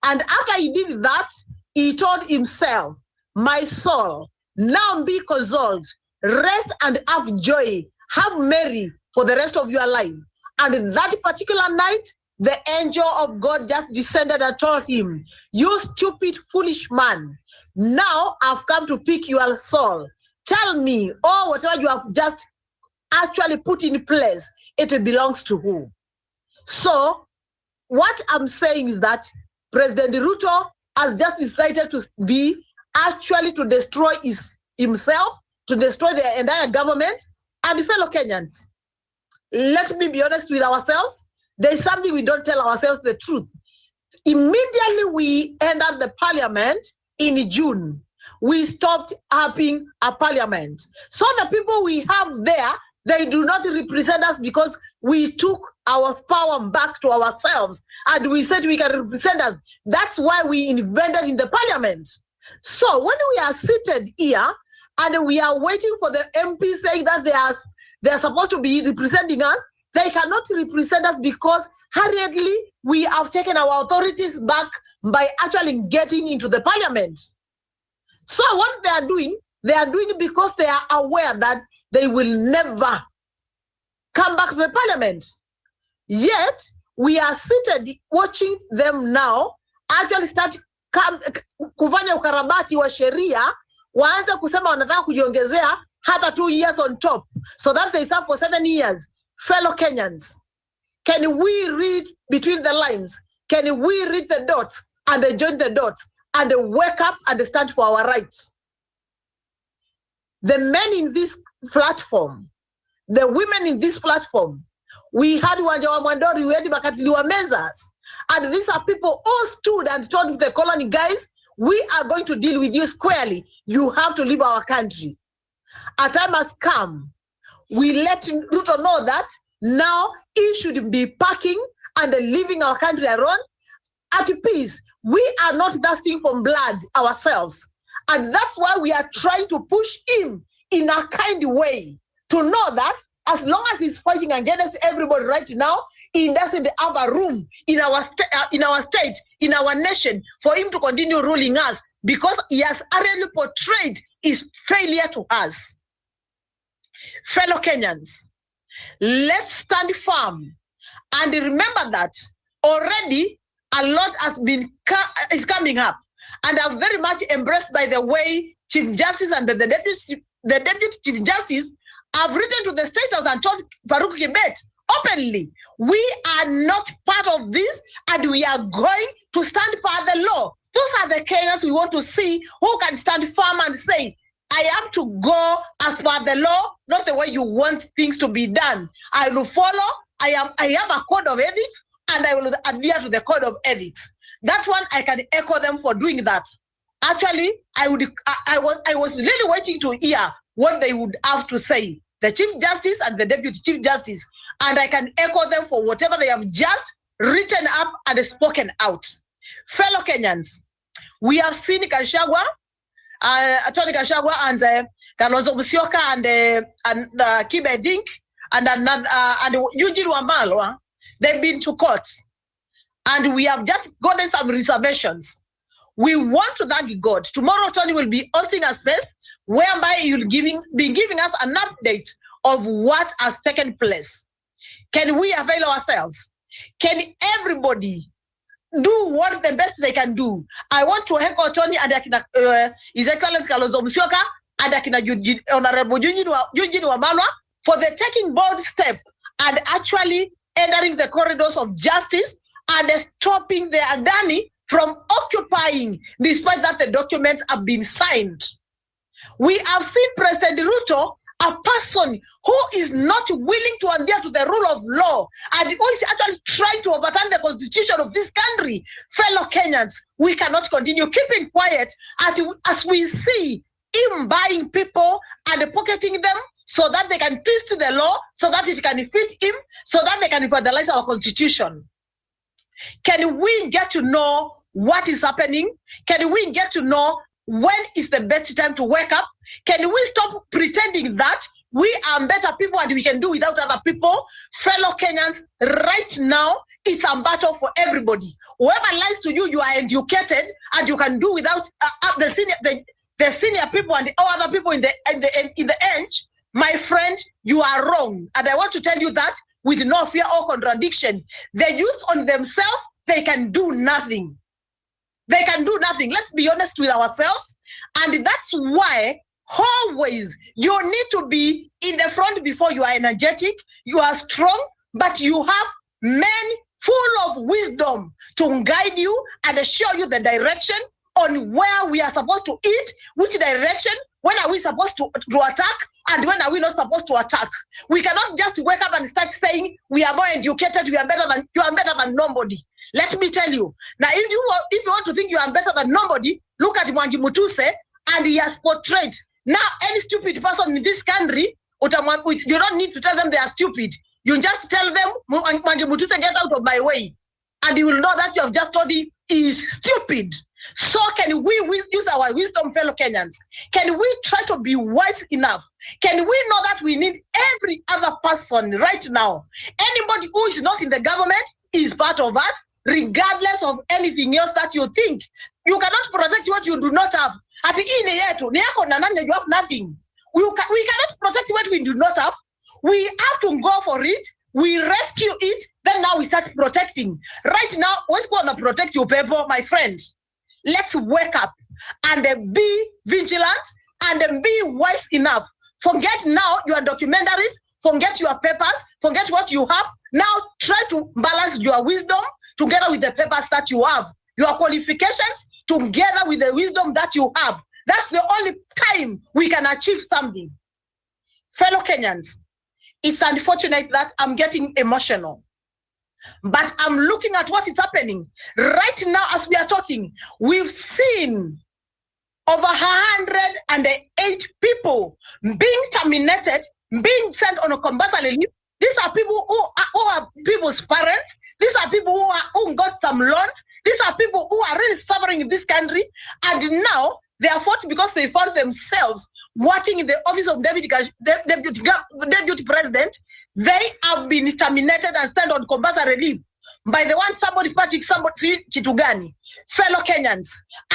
And after he did that, he told himself, "My soul, now be consoled, rest and have joy, have merry for the rest of your life." And that particular night, the angel of God just descended and told him, "You stupid, foolish man, now I've come to pick your soul. Tell me, or whatever you have just actually put in place, it belongs to who?" So what I'm saying is that President Ruto has just decided to be actually to destroy himself to destroy the entire government. And fellow Kenyans, let me be honest with ourselves. There is something we don't tell ourselves the truth. Immediately we entered the parliament in June, we stopped having a parliament. So the people we have there, they do not represent us because we took our power back to ourselves and we said we can represent us. That's why we invented in the parliament. So when we are seated here and we are waiting for the MP saying that they are supposed to be representing us, they cannot represent us because hurriedly we have taken our authorities back by actually getting into the parliament. So what they are doing it because they are aware that they will never come back to the parliament. Yet we are seated watching them now actually start kufanya ukarabati wa sheria, waanze kusema wanataka kujiongezea hata 2 years on top, so that they serve for 7 years. Fellow Kenyans, can we read between the lines? Can we read the dots and join the dots and wake up and stand for our rights? The men in this platform, the women in this platform, we had Wanja wa Mwandori, we had Makatiliwa Menzas, and these are people who stood and told the colony guys, we are going to deal with you squarely. You have to leave our country. A time has come. We let Ruto know that now he should be packing and leaving our country alone at peace. We are not thirsting for blood ourselves. And that's why we are trying to push him in a kind way to know that as long as he's fighting against everybody right now, he doesn't have a room in our state, in our nation, for him to continue ruling us because he has already portrayed his failure to us. Fellow Kenyans, let's stand firm and remember that already a lot is coming up, and I'm very much impressed by the way Chief Justice and the Deputy Chief Justice have written to the State House and told Farouk Kibet openly, we are not part of this and we are going to stand by the law. Those are the Kenyans we want to see who can stand firm and say, I have to go as per the law, not the way you want things to be done. I will follow. I have a code of ethics, and I will adhere to the code of ethics. That one I can echo them for doing that. Actually, I was really waiting to hear what they would have to say, the Chief Justice and the Deputy Chief Justice, and I can echo them for whatever they have just written up and spoken out. Fellow Kenyans, we have seen Gachagua, Attorney Gachagua and Kalonzo Musyoka and Kibe Dink and Eugene Wamalwa, they've been to court. And we have just gotten some reservations. We want to thank God. Tomorrow, Tony will be hosting a space whereby he will be giving us an update of what has taken place. Can we avail ourselves? Can everybody do what the best they can do? I want to echo Tony and His Excellency Kalonzo Musyoka and Honorable Eugene Wamalwa for the taking bold step and actually entering the corridors of justice and stopping the Adani from occupying, despite that the documents have been signed. We have seen President Ruto, a person who is not willing to adhere to the rule of law and who is actually trying to overturn the constitution of this country. Fellow Kenyans, we cannot continue keeping quiet as we see him buying people and pocketing them so that they can twist the law, so that it can fit him, so that they can vandalize our constitution. Can we get to know what is happening? Can we get to know when is the best time to wake up? Can we stop pretending that we are better people and we can do without other people? Fellow Kenyans, right now, it's a battle for everybody. Whoever lies to you, you are educated and you can do without the senior people and all other people in the end. My friend, you are wrong. And I want to tell you that with no fear or contradiction. The youth on themselves, they can do nothing. They can do nothing. Let's be honest with ourselves. And that's why always you need to be in the front before you are energetic, you are strong, but you have men full of wisdom to guide you and show you the direction on where we are supposed to eat, which direction, when are we supposed to attack, and when are we not supposed to attack. We cannot just wake up and start saying we are more educated, you are better than nobody. Let me tell you. Now, if you want to think you are better than nobody, look at Mwangi Mutuse, and he has portrayed. Now, any stupid person in this country, you don't need to tell them they are stupid. You just tell them, Mwangi Mutuse, get out of my way. And you will know that you have just told him he is stupid. So can we use our wisdom, fellow Kenyans? Can we try to be wise enough? Can we know that we need every other person right now? Anybody who is not in the government is part of us, regardless of anything else that you think. You cannot protect what you do not have. At the end, you have nothing. We cannot protect what we do not have. We have to go for it. We rescue it. Then now we start protecting. Right now, what's going to protect you, people, my friends? Let's wake up and be vigilant and be wise enough. Forget now your documentaries. Forget your papers. Forget what you have. Now try to balance your wisdom together with the papers that you have. Your qualifications together with the wisdom that you have. That's the only time we can achieve something. Fellow Kenyans, it's unfortunate that I'm getting emotional. But I'm looking at what is happening. Right now as we are talking, we've seen over 108 people being terminated, being sent on a compulsory leave. These are people who are people's parents. These are people who got some loans. These are people who are really suffering in this country. And now they are fought because they found themselves working in the office of deputy president. They have been terminated and sent on compulsory leave by the one somebody Chitugani. Fellow Kenyans,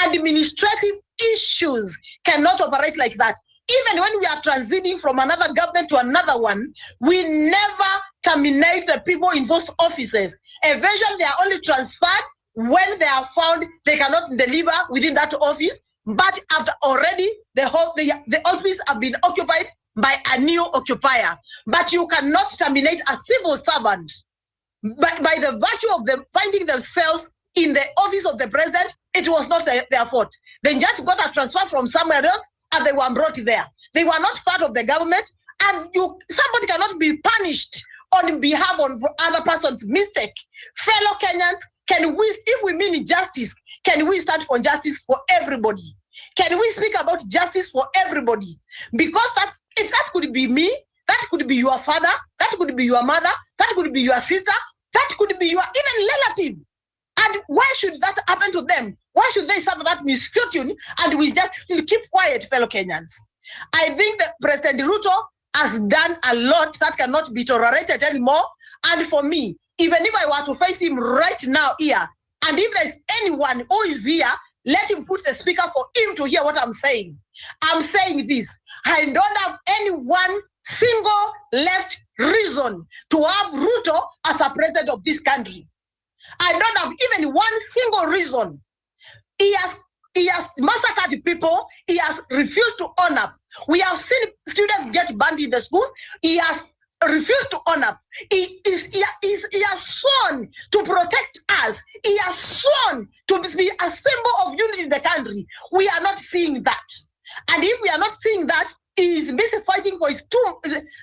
administrative issues cannot operate like that. Even when we are transiting from another government to another one, we never terminate the people in those offices. Eventually, they are only transferred when they are found they cannot deliver within that office. But after already the office have been occupied by a new occupier. But you cannot terminate a civil servant. But by the virtue of them finding themselves in the office of the president, it was not their fault. They just got a transfer from somewhere else and they were brought there. They were not part of the government, and somebody cannot be punished on behalf of other person's mistake. Fellow Kenyans, if we mean justice, can we stand for justice for everybody? Can we speak about justice for everybody? Because that could be me, that could be your father, that could be your mother, that could be your sister, that could be your even relative. And why should that happen to them? Why should they suffer that misfortune and we just still keep quiet, fellow Kenyans? I think that President Ruto has done a lot that cannot be tolerated anymore. And for me, even if I were to face him right now here, and if there's anyone who is here, let him put the speaker for him to hear what I'm saying. I'm saying this. I don't have any one single left reason to have Ruto as a president of this country. I don't have even one single reason. He has massacred people. He has refused to honor. We have seen students get banned in the schools. He has refused to honor. He has sworn to protect us. He has sworn to be a symbol of unity in the country. We are not seeing that. And if we are not seeing that, he is busy fighting for his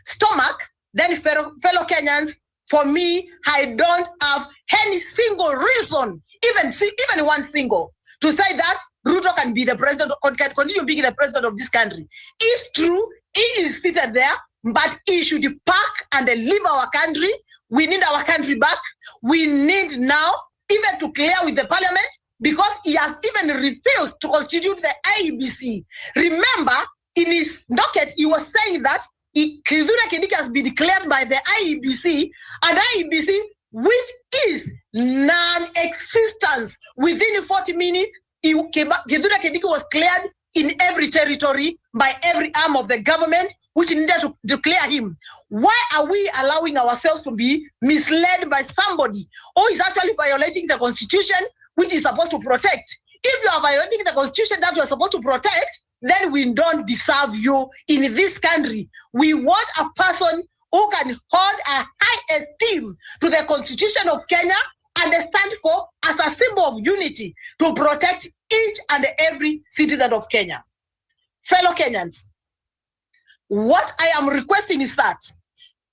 stomach, then fellow Kenyans, for me, I don't have any single reason, even one single, to say that Ruto can be the president, or can continue being the president of this country. It's true, he is seated there, but he should pack and leave our country. We need our country back. We need now even to clear with the parliament, because he has even refused to constitute the IEBC. Remember, in his docket, he was saying that Kithure Kindiki has been declared by the IEBC, and IEBC, which is non-existence. Within 40 minutes, Kithure Kindiki was cleared in every territory by every arm of the government which needed to declare him. Why are we allowing ourselves to be misled by somebody who is actually violating the constitution, which is supposed to protect? If you are violating the constitution that you are supposed to protect, then we don't deserve you in this country. We want a person who can hold a high esteem to the constitution of Kenya and stand for as a symbol of unity to protect each and every citizen of Kenya. Fellow Kenyans, what I am requesting is that,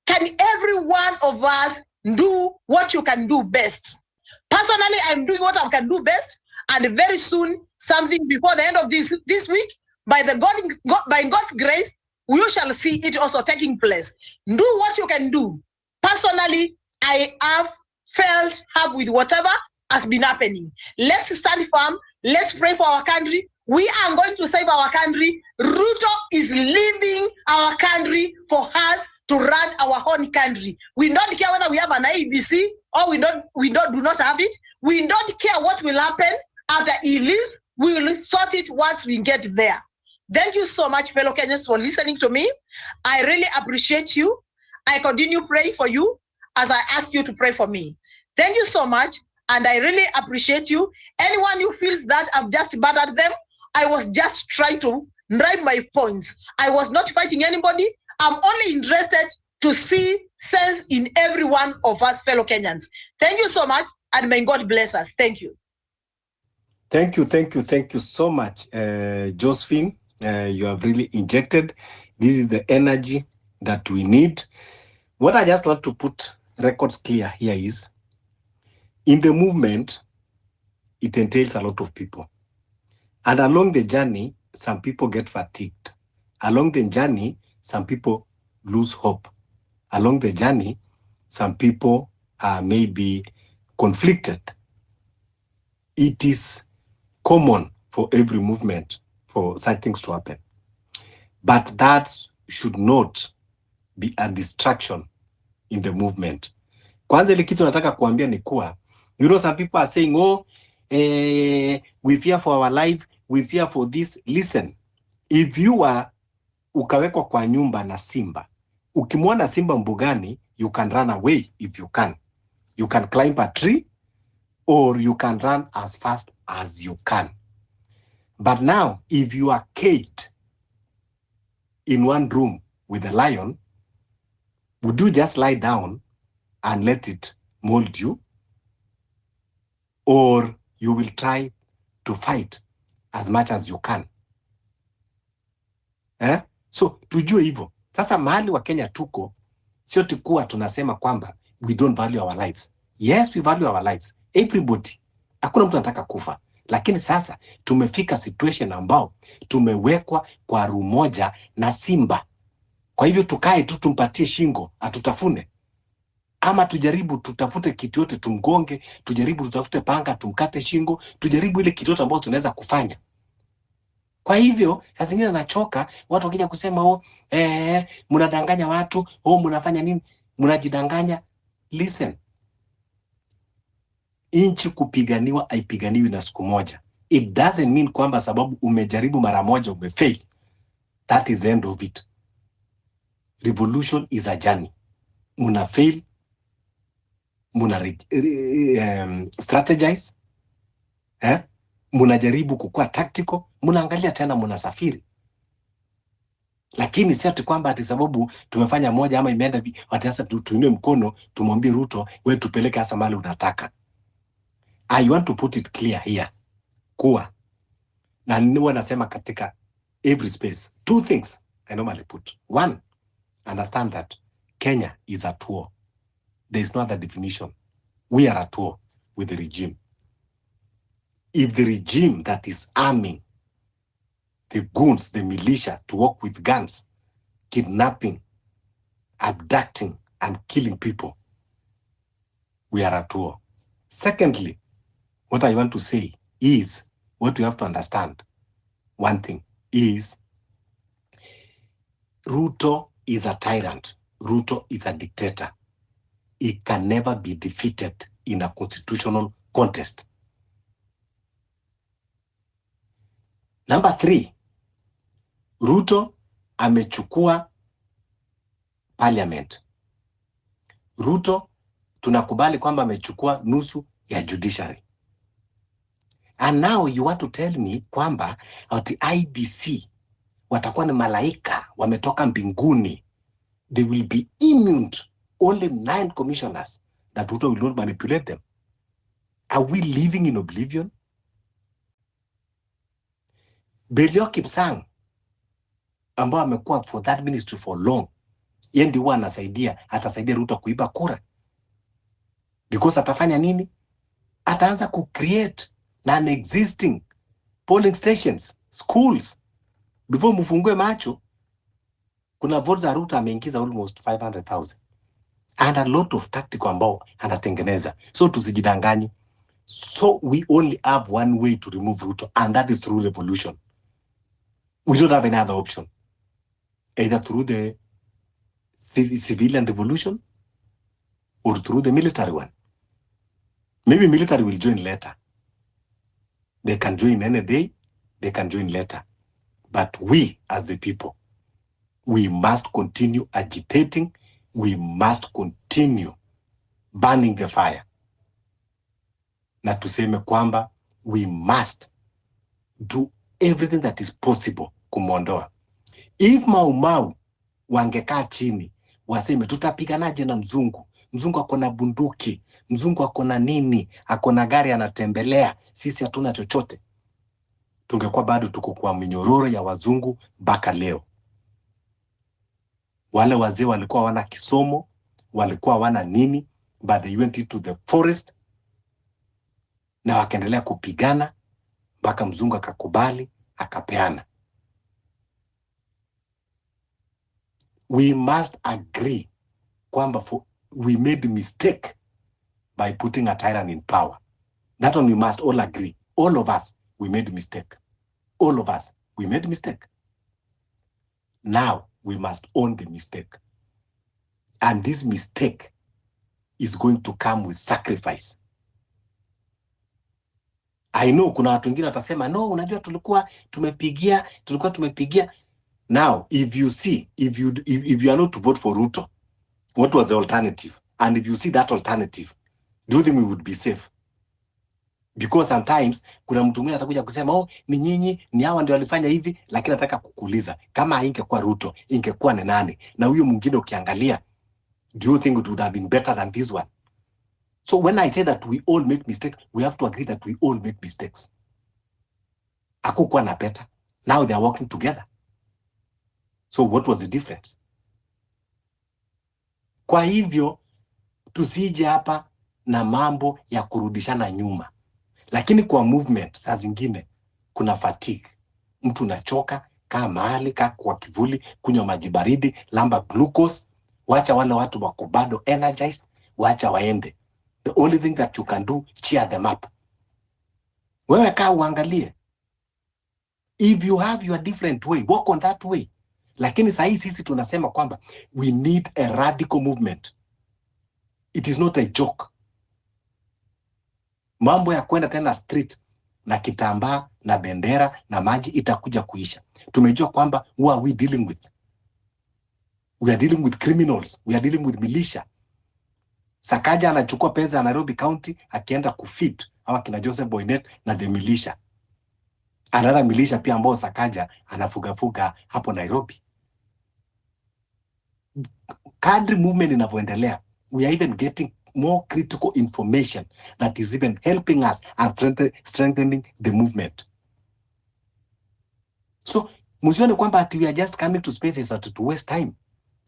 can every one of us do what you can do best? Personally, I'm doing what I can do best, and very soon, something before the end of this week, by God's grace, we shall see it also taking place. Do what you can do. Personally, I have felt happy with whatever has been happening. Let's stand firm. Let's pray for our country. We are going to save our country. Ruto is leaving our country for us to run our own country. We don't care whether we have an ABC or we do not have it. We don't care what will happen after he leaves. We will sort it once we get there. Thank you so much, fellow Kenyans, for listening to me. I really appreciate you. I continue praying for you as I ask you to pray for me. Thank you so much, and I really appreciate you. Anyone who feels that I've just battered them, I was just trying to drive my points. I was not fighting anybody. I'm only interested to see sense in every one of us, fellow Kenyans. Thank you so much, and may God bless us. Thank you. Thank you so much, Josephine. You have really injected. This is the energy that we need. What I just want to put records clear here is, in the movement, it entails a lot of people. And along the journey, some people get fatigued. Along the journey, some people lose hope. Along the journey, some people are maybe conflicted. It is common for every movement for such things to happen. But that should not be a distraction in the movement. Kwanza ile kitu nataka kuambia ni kuwa, you know, some people are saying, we fear for our life, we fear for this. Listen, if you are ukawekwa kwa nyumba na simba, ukimwona simba mbugani, you can run away if you can. You can climb a tree, or you can run as fast as you can. But now, if you are caged in one room with a lion, would you just lie down and let it mold you? Or you will try to fight as much as you can? So, tujue hivyo. Sasa mahali wa Kenya tuko, sio tukua tunasema kwamba we don't value our lives. Yes, we value our lives. Everybody. Hakuna mtu anataka kufa. Lakini sasa tumefika situation ambao tumewekwa kwa room moja na simba. Kwa hivyo tukae tu tumpatie shingo atutafune, ama tujaribu tutafute kitu yote tumgonge, tujaribu tutafute panga tumkate shingo, tujaribu ile kitu yote ambayo tunaweza kufanya. Kwa hivyo sasa zingine nachoka watu wakija kusema mnadanganya watu, mnafanya nini? Mnajidanganya. Listen. Inchi kupiganiwa haipiganiwi na siku moja. It doesn't mean kwamba sababu umejaribu mara moja umefail, that is the end of it. Revolution is a journey. Muna fail, muna strategize, muna jaribu kukua tactical, muna angalia tena muna safiri. Lakini si ati kwamba ati sababu tumefanya moja ama imeenda ati sasa tuinue mkono tumwambie Ruto wewe tupeleke hasa mahali unataka. I want to put it clear here. Kuwa na niwa nasema katika every space. Two things I normally put. One, understand that Kenya is at war. There is no other definition. We are at war with the regime. If the regime that is arming the goons, the militia, to work with guns, kidnapping, abducting, and killing people, we are at war. Secondly, what I want to say is, what you have to understand, one thing is, Ruto is a tyrant. Ruto is a dictator. He can never be defeated in a constitutional contest. Number 3, Ruto amechukua parliament. Ruto tunakubali kwamba amechukua nusu ya judiciary. And now you want to tell me kwamba ati IBC watakuwa ni malaika wametoka mbinguni. They will be immune. Only 9 commissioners that Ruto will not manipulate them. Are we living in oblivion? Belio Kipsang ambao amekuwa for that ministry for long, yeye ndio atasaidia Ruto kuiba kura. Because atafanya nini? Ataanza create non-existing polling stations, schools. Before mfungue macho, kuna votes za Ruto ameingiza almost 500,000. And a lot of tactical ambao anatengeneza. So tusijidanganye. So we only have one way to remove Ruto, and that is through revolution. We don't have any other option. Either through the civilian revolution or through the military one. Maybe military will join later. They can join any day, they can join later. But we, as the people, we must continue agitating, we must continue burning the fire. Na tuseme kwamba we must do everything that is possible kumondoa. If Mau wangekaa chini, waseme tutapiganaje na mzungu? Mzungu akona bunduki, mzungu akona nini, akona gari anatembelea, sisi hatuna chochote. Tungekuwa bado tuko kwa minyororo ya wazungu mpaka leo. Wale wazee walikuwa wana kisomo, walikuwa wana nini, but they went into the forest na wakaendelea kupigana mpaka mzungu akakubali, akapeana. We must agree kwamba we made a mistake by putting a tyrant in power. That one we must all agree. All of us, we made a mistake. All of us, we made a mistake. Now, we must own the mistake. And this mistake is going to come with sacrifice. I know kuna watu wengine watasema, no, unajua tulikuwa tumepigia. Now, if you see, if you are not to vote for Ruto, what was the alternative? And if you see that alternative, do you think we would be safe? Because sometimes kuna mtu mwingine atakuja kusema, oh, ni nyinyi, ni hawa ndio walifanya hivi, lakini nataka kukuuliza, kama ingekuwa Ruto, ingekuwa ni nani? Na huyo mwingine ukiangalia, do you think it would have been better than this one? So when I say that we all make mistakes, we have to agree that we all make mistakes. Hakukuwa na better. Now they are working together. So what was the difference? Kwa hivyo, tusije hapa na mambo ya kurudishana nyuma. Lakini kwa movement, saa zingine, kuna fatigue. Mtu unachoka, kaa mahali, kaa kwa kivuli, kunywa maji baridi, lamba glucose, wacha wale watu wako bado energized, wacha waende. The only thing that you can do, cheer them up. Wewe kaa uangalie. If you have your different way, walk on that way. Lakini sahi sisi tunasema kwamba we need a radical movement. It is not a joke. Mambo ya kwenda tena street na kitambaa na bendera na maji itakuja kuisha. Tumejua kwamba who are we dealing with? We are dealing with criminals. We are dealing with militia. Sakaja anachukua pesa ya Nairobi County akienda kufit ama kina Joseph Boynet na the militia. Another militia pia ambao Sakaja anafuga hapo Nairobi. Kadri movement inavyoendelea, we are even getting more critical information that is even helping us and strengthening the movement. So, msione kwamba we are just coming to spaces to waste time.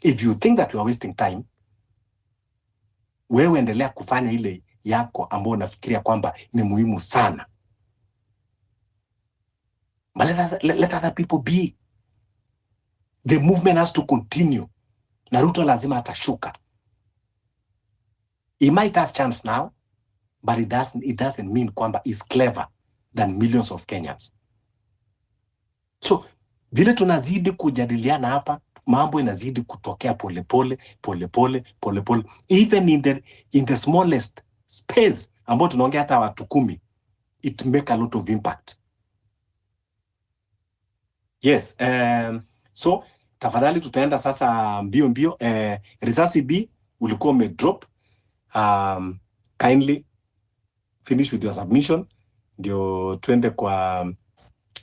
If you think that you are wasting time, wewe endelea kufanya ile yako ambayo unafikiria kwamba ni muhimu sana. But let other people be. The movement has to continue. Na Ruto lazima atashuka. He might have chance now, but it doesn't mean kwamba is clever than millions of Kenyans. So, vile tunazidi kujadiliana hapa, mambo inazidi kutokea polepole. Even in the smallest space, ambao tunaongea hata watu 10, it make a lot of impact. Yes, so tafadhali tutaenda sasa mbio. Risasi B ulikuwa umedrop. Kindly finish with your submission. Ndio twende kwa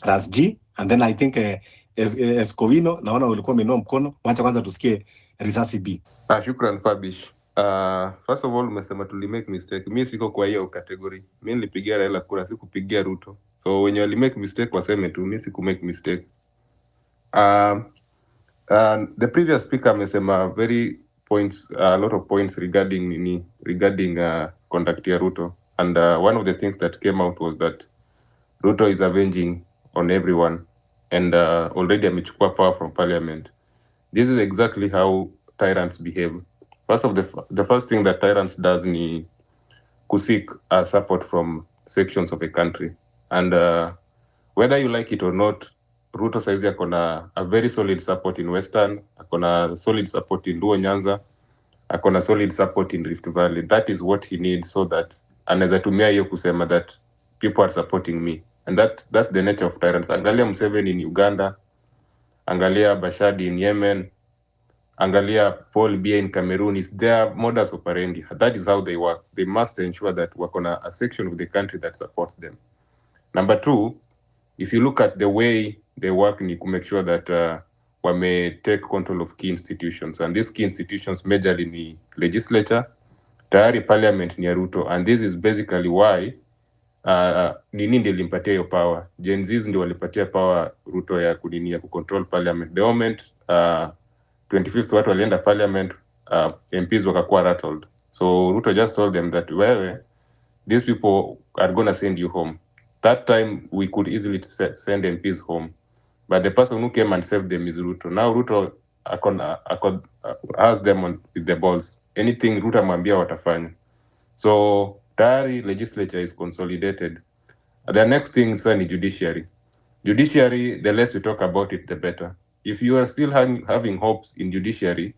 Ras G, and then I think Escovino, naona ulikuwa umeinua mkono. Wacha kwanza tusikie Risasi B. Shukran Fabish. First of all, umesema tuli make mistake. Mimi siko kwa hiyo category. Mimi nilipigia Raila kura, sikupigia Ruto. So So when you make mistake waseme tu, mimi siku-make mistake. The previous speaker amesema a lot of points regarding conduct ya Ruto, and one of the things that came out was that Ruto is avenging on everyone, and already amechukua power from parliament. This is exactly how tyrants behave. The first thing that tyrants does ni kuseek support from sections of a country, and whether you like it or not, Ruto saizi akona a very solid support in Western, akona solid support in Luo Nyanza, akona solid support in Rift Valley. That is what he needs, so that anaweza tumia hiyo kusema that people are supporting me, and that's the nature of tyrants. Angalia Museveni in Uganda, angalia Bashadi in Yemen, angalia Paul Biya in Cameroon. Is their modus operandi. That is how they work. They must ensure that wakona a section of the country that supports them. Number two, if you look at the way they work, ni to make sure that may take control of key institutions, and these key institutions majorly ni legislature, tayari parliament ni Ruto, and this is basically why nini ndio limpatia hiyo power. Gen Zs ndio walipatia power Ruto ya control parliament. The moment 25th watu walienda parliament, MPs wakakuwa rattled. So Ruto just told them that these people are gonna send you home. That time we could easily send MPs home, but the person who came and saved them is Ruto. Now Ruto has them with the balls. Anything Ruto mwambia watafanya. So tayari legislature is consolidated. The next thing is judiciary. Judiciary, the less we talk about it, the better. If you are still having hopes in judiciary,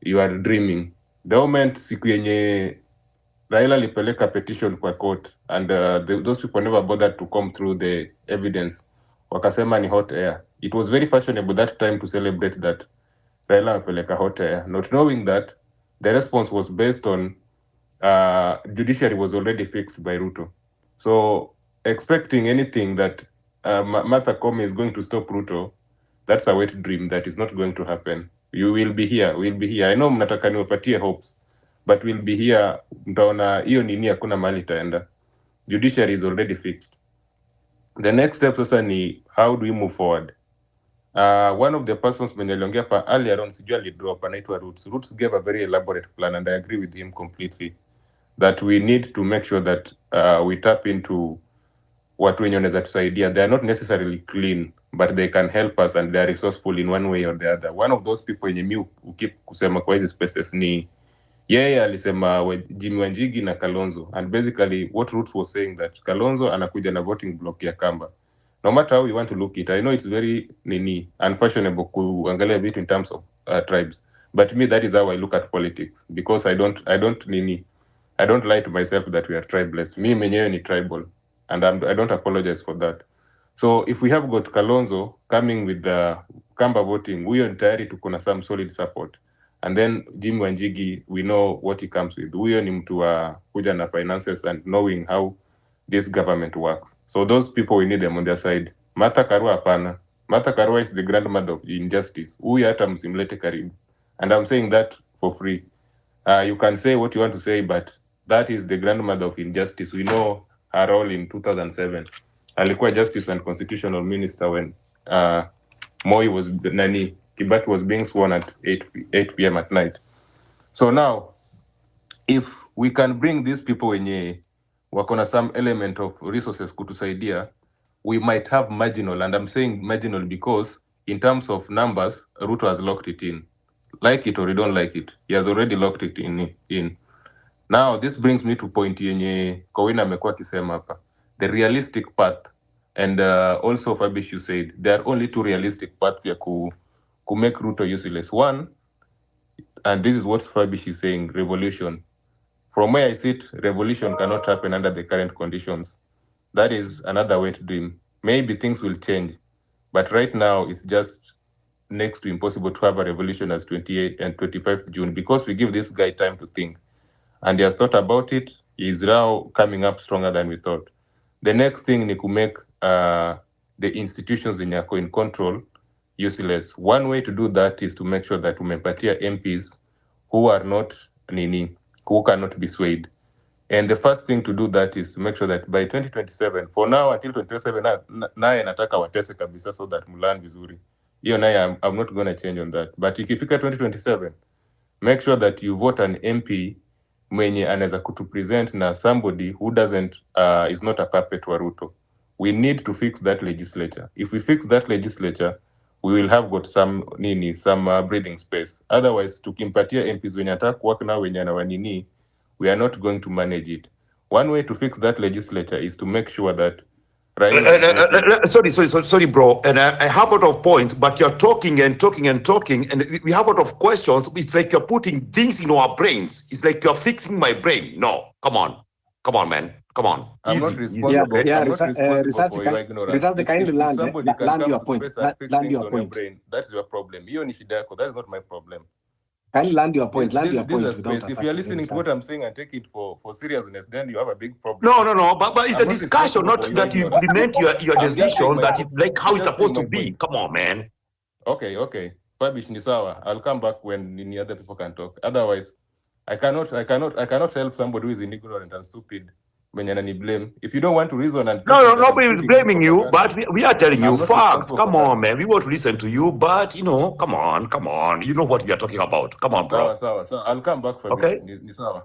you are dreaming. The moment siku yenye Raila lipeleka petition kwa court, and those people never bothered to come through the evidence, wakasema ni hot air. It was very fashionable that time to celebrate that Raila apeleka hot air, not knowing that the response was based on judiciary was already fixed by Ruto. So expecting anything that Martha Koome is going to stop Ruto, that's a wet dream. That is not going to happen. You will be here. We'll be here. I know mnataka niwapatie hopes, but we'll be here. Mtaona hiyo nini hakuna mahali itaenda. Judiciary is already fixed. The next step sasa ni how do we move forward? One of the persons mwenye aliongea pa earlier on, sijui alidrop, anaitwa Roots. Roots gave a very elaborate plan, and I agree with him completely that we need to make sure that we tap into watu wenye wanaweza tusaidia. They are not necessarily clean, but they can help us, and they are resourceful in one way or the other. One of those people wenye mi ukip kusema kwa hizi spaces ni yeye alisema Jimmy Wanjigi na Kalonzo, and basically what Roots was saying that Kalonzo anakuja na voting block ya Kamba. No matter how you want to look it, I know it's very unfashionable kuangalia vitu in terms of tribes, but me that is how I look at politics, because I don't lie to myself that we are tribeless. Me mwenyewe ni tribal, and I don't apologize for that. So if we have got Kalonzo coming with the Kamba voting, huyo ni tayari tuko na some solid support. And then Jimmy Wanjigi, we know what he comes with. Huyo ni mtu wa kuja na finances and knowing how this government works. So those people, we need them on their side. Martha Karua hapana. Martha Karua is the grandmother of injustice. Huyo hata msimlete karibu. And I'm saying that for free. You can say what you want to say, but that is the grandmother of injustice. We know her role in 2007. Alikuwa Justice and Constitutional Minister when Kibaki was being sworn at 8 p.m. at night. So now, if we can bring these people wenye wakona some element of resources kutusaidia, we might have marginal, and I'm saying marginal because in terms of numbers, Ruto has locked it in. Like it or you don't like it, he has already locked it in. Now, this brings me to point yenye Kowina amekuwa akisema hapa. The realistic path, and also Fabish, you said, there are only two realistic paths ya ku make Ruto useless. One, and this is what Fabish is saying, revolution. From where I sit, revolution cannot happen under the current conditions. That is another wet dream. Maybe things will change, but right now it's just next to impossible to have a revolution as 28 and 25th June, because we give this guy time to think. And he has thought about it. He is now coming up stronger than we thought. The next thing is to make the institutions in control useless. One way to do that is to make sure that umepatia MPs who are not who cannot be swayed. And the first thing to do that is to make sure that by 2027, for now until 2027, naye nataka watese kabisa so that mulan vizuri. Hiyo naye I'm not going to change on that. But ikifika 2027, make sure that you vote an MP mwenye anaweza kutupresent na somebody who doesn't is not a puppet wa Ruto. We need to fix that legislature. If we fix that legislature, we will have got some breathing space. Otherwise, tukimpatia MPs wenye ataka work na wenye anawanini, we are not going to manage it. One way to fix that legislature is to make sure that Sorry, bro. And I have a lot of points, but you're talking, and we have a lot of questions. It's like you're putting things in our brains. It's like you're fixing my brain. No, come on, man. Come on. I'm not responsible. Yeah, I'm not responsible for your ignorance. If somebody can come to space and fix things on your brain, that's your problem. Hiyo ni shida yako. That's not my problem. Can you land your point? This is space. If you're listening to what I'm saying and take it for seriousness, then you have a big problem. No. But it's a discussion, not that you implement your decision. That is like how it's supposed to be. Come on, man. Okay. Fabish ni sawa. I'll come back when any other people can talk. Otherwise, I cannot help somebody who is ignorant and stupid. Blame. If you don't want to reason and nobody is blaming you, but we are telling you facts. Come on, man. We want to listen to you, but come on. You know what we are talking about. Come on, bro. So I'll come back for okay. Ni sawa.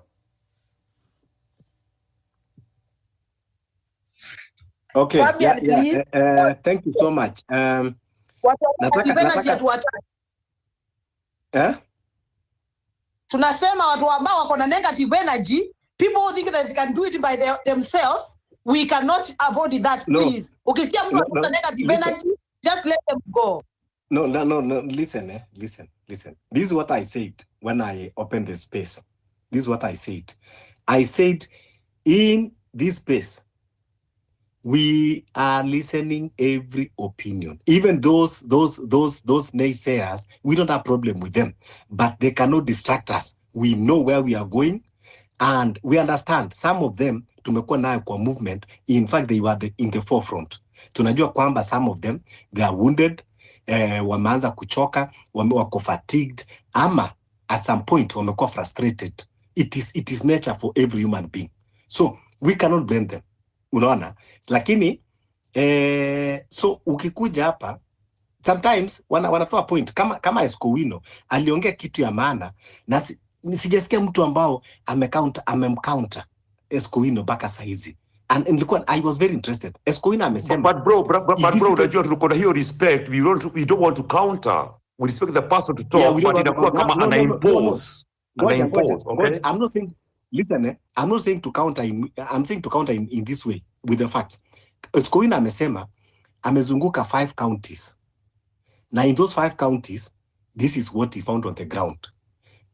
Okay. Yeah. Thank you so much. Tunasema watu ambao wako na negative energy, people who think that they can do it by themselves, we cannot avoid that, please. Ukisikia mtu ana negative energy, just let them go. No. Listen. This is what I said when I opened the space. This is what I said. I said, in this space, we are listening every opinion. Even those naysayers, we don't have problem with them, but they cannot distract us. We know where we are going, and we understand some of them tumekuwa nayo kwa movement. In fact, they were in the forefront. Tunajua kwamba some of them, they are wounded, wameanza kuchoka, wako fatigued, ama at some point wamekuwa frustrated. It is nature for every human being. So we cannot blame them. Unaona? Lakini so ukikuja hapa sometimes wanatoa point kama Escowino aliongea kitu ya maana, na sijasikia mtu ambao amemcounter Escowino mpaka saizi. And I was very interested. Escowino amesema, but bro, unajua tuko na hiyo respect. We don't want to counter. We respect the person to talk, but inakuwa kama ana-impose. Okay? I'm not saying, listen, I'm not saying to counter him. I'm saying to counter him in this way with the facts. Escowino amesema amezunguka 5 counties. Now in those 5 counties, this is what he found on the ground.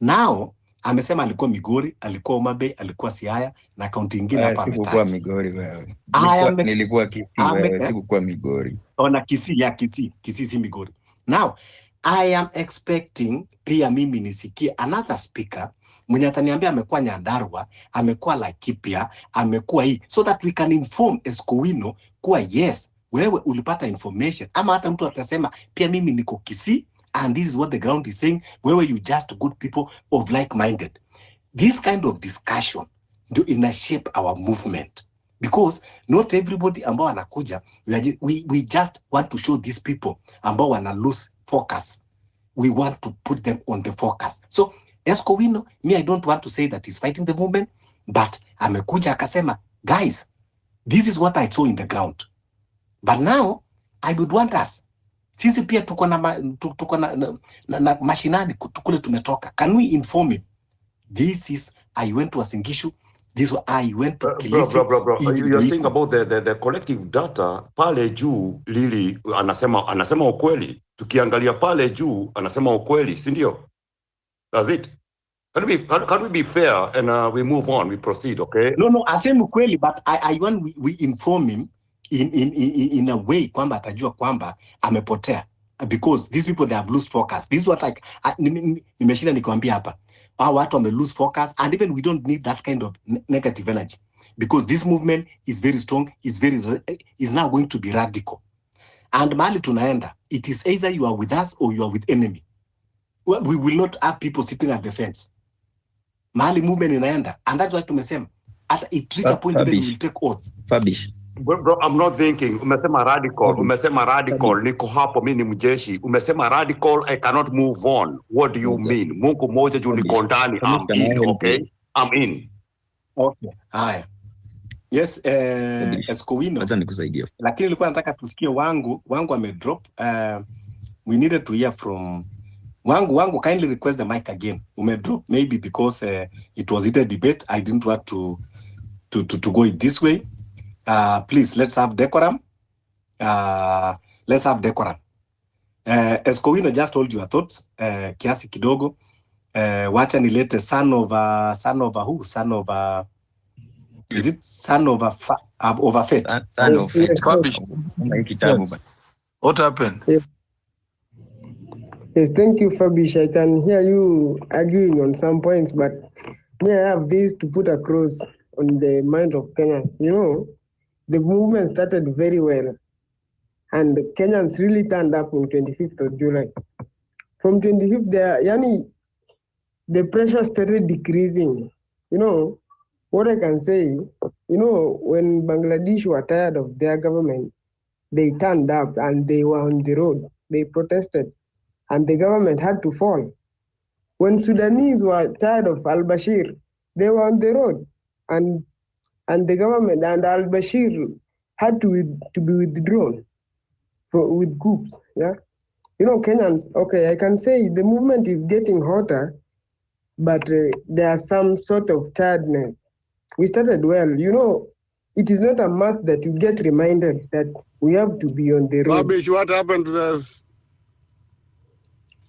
Now amesema alikuwa Migori, alikuwa Homa Bay, alikuwa Siaya na kaunti nyingine hapa ametaja. Sikukuwa Migori wewe. Nilikuwa Kisii wewe, sikukuwa Migori. Ona Kisii si Migori. Now I am expecting pia mimi nisikie another speaker mwenye ataniambia amekuwa Nyandarua, amekuwa Laikipia, amekuwa hii, so that we can inform Escowino kuwa yes, wewe ulipata information, ama hata mtu atasema pia mimi niko Kisii and this is what the ground is saying, wewe you just good people of like-minded. This kind of discussion do ina shape our movement, because not everybody ambao anakuja, we just want to show these people ambao wana lose focus, we want to put them on the focus. So Escowino, me, I don't want to say that he's fighting the movement, but amekuja akasema, guys, this is what I saw in the ground. But now, I would want us, sisi pia tuko na mashinani kule tumetoka. Can we inform him? This is, I went to Asingishu, this is I went to Kilifi. Bro. You're saying about the collective data, pale juu Lili anasema ukweli. Tukiangalia pale juu anasema ukweli, si ndio? That's it. Can we be fair and we move on, we proceed, okay? No, asema ukweli, but I want we inform him in a way kwamba atajua kwamba amepotea, because these people, they have lost focus. This is what nimeshinda nikwambia hapa. Hao watu wame lose focus, and even we don't need that kind of negative energy, because this movement is very strong, is now going to be radical. And mahali tunaenda, it is either you are with us or you are with enemy. We will not have people sitting at the fence. Mahali movement inaenda, and that's why tumesema At it reach a point, even we will take oath. Fabish. Bro, I'm not thinking. Umesema radical. Niko hapo, mimi ni mjeshi. Umesema radical, I cannot move on. What do you mean? Mungu moja juu niko ndani. I'm in, okay? I'm in. Okay. Haya. Yes, Escowino. Acha nikusaidie. Lakini nilikuwa nataka tusikie wangu amedrop. We needed to hear from Wangu, kindly request the mic again. Umedrop maybe because it was in a debate. I didn't want to go it this way. Please, let's have decorum. Escowino just told your thoughts. Kiasi kidogo. Wacha nilete son of who? Is it son of a fate? Son of fate. Fabish. Yes. What happened? Yes, thank you, Fabish. I can hear you arguing on some points, but me, I have this to put across on the mind of Kenyans. You know, the movement started very well, and Kenyans really turned up on 25th of July. From 25th, the pressure started decreasing. You know, what I can say, when Bangladesh were tired of their government, they turned up and they were on the road. They protested, and the government had to fall. When Sudanese were tired of al-Bashir, they were on the road, and the government and al-Bashir had to be withdrawn with coups. Yeah, Kenyans. Okay, I can say the movement is getting hotter, but there's some sort of tiredness. We started well. It is not a must that you get reminded that we have to be on the road. Rubbish, what happened to this?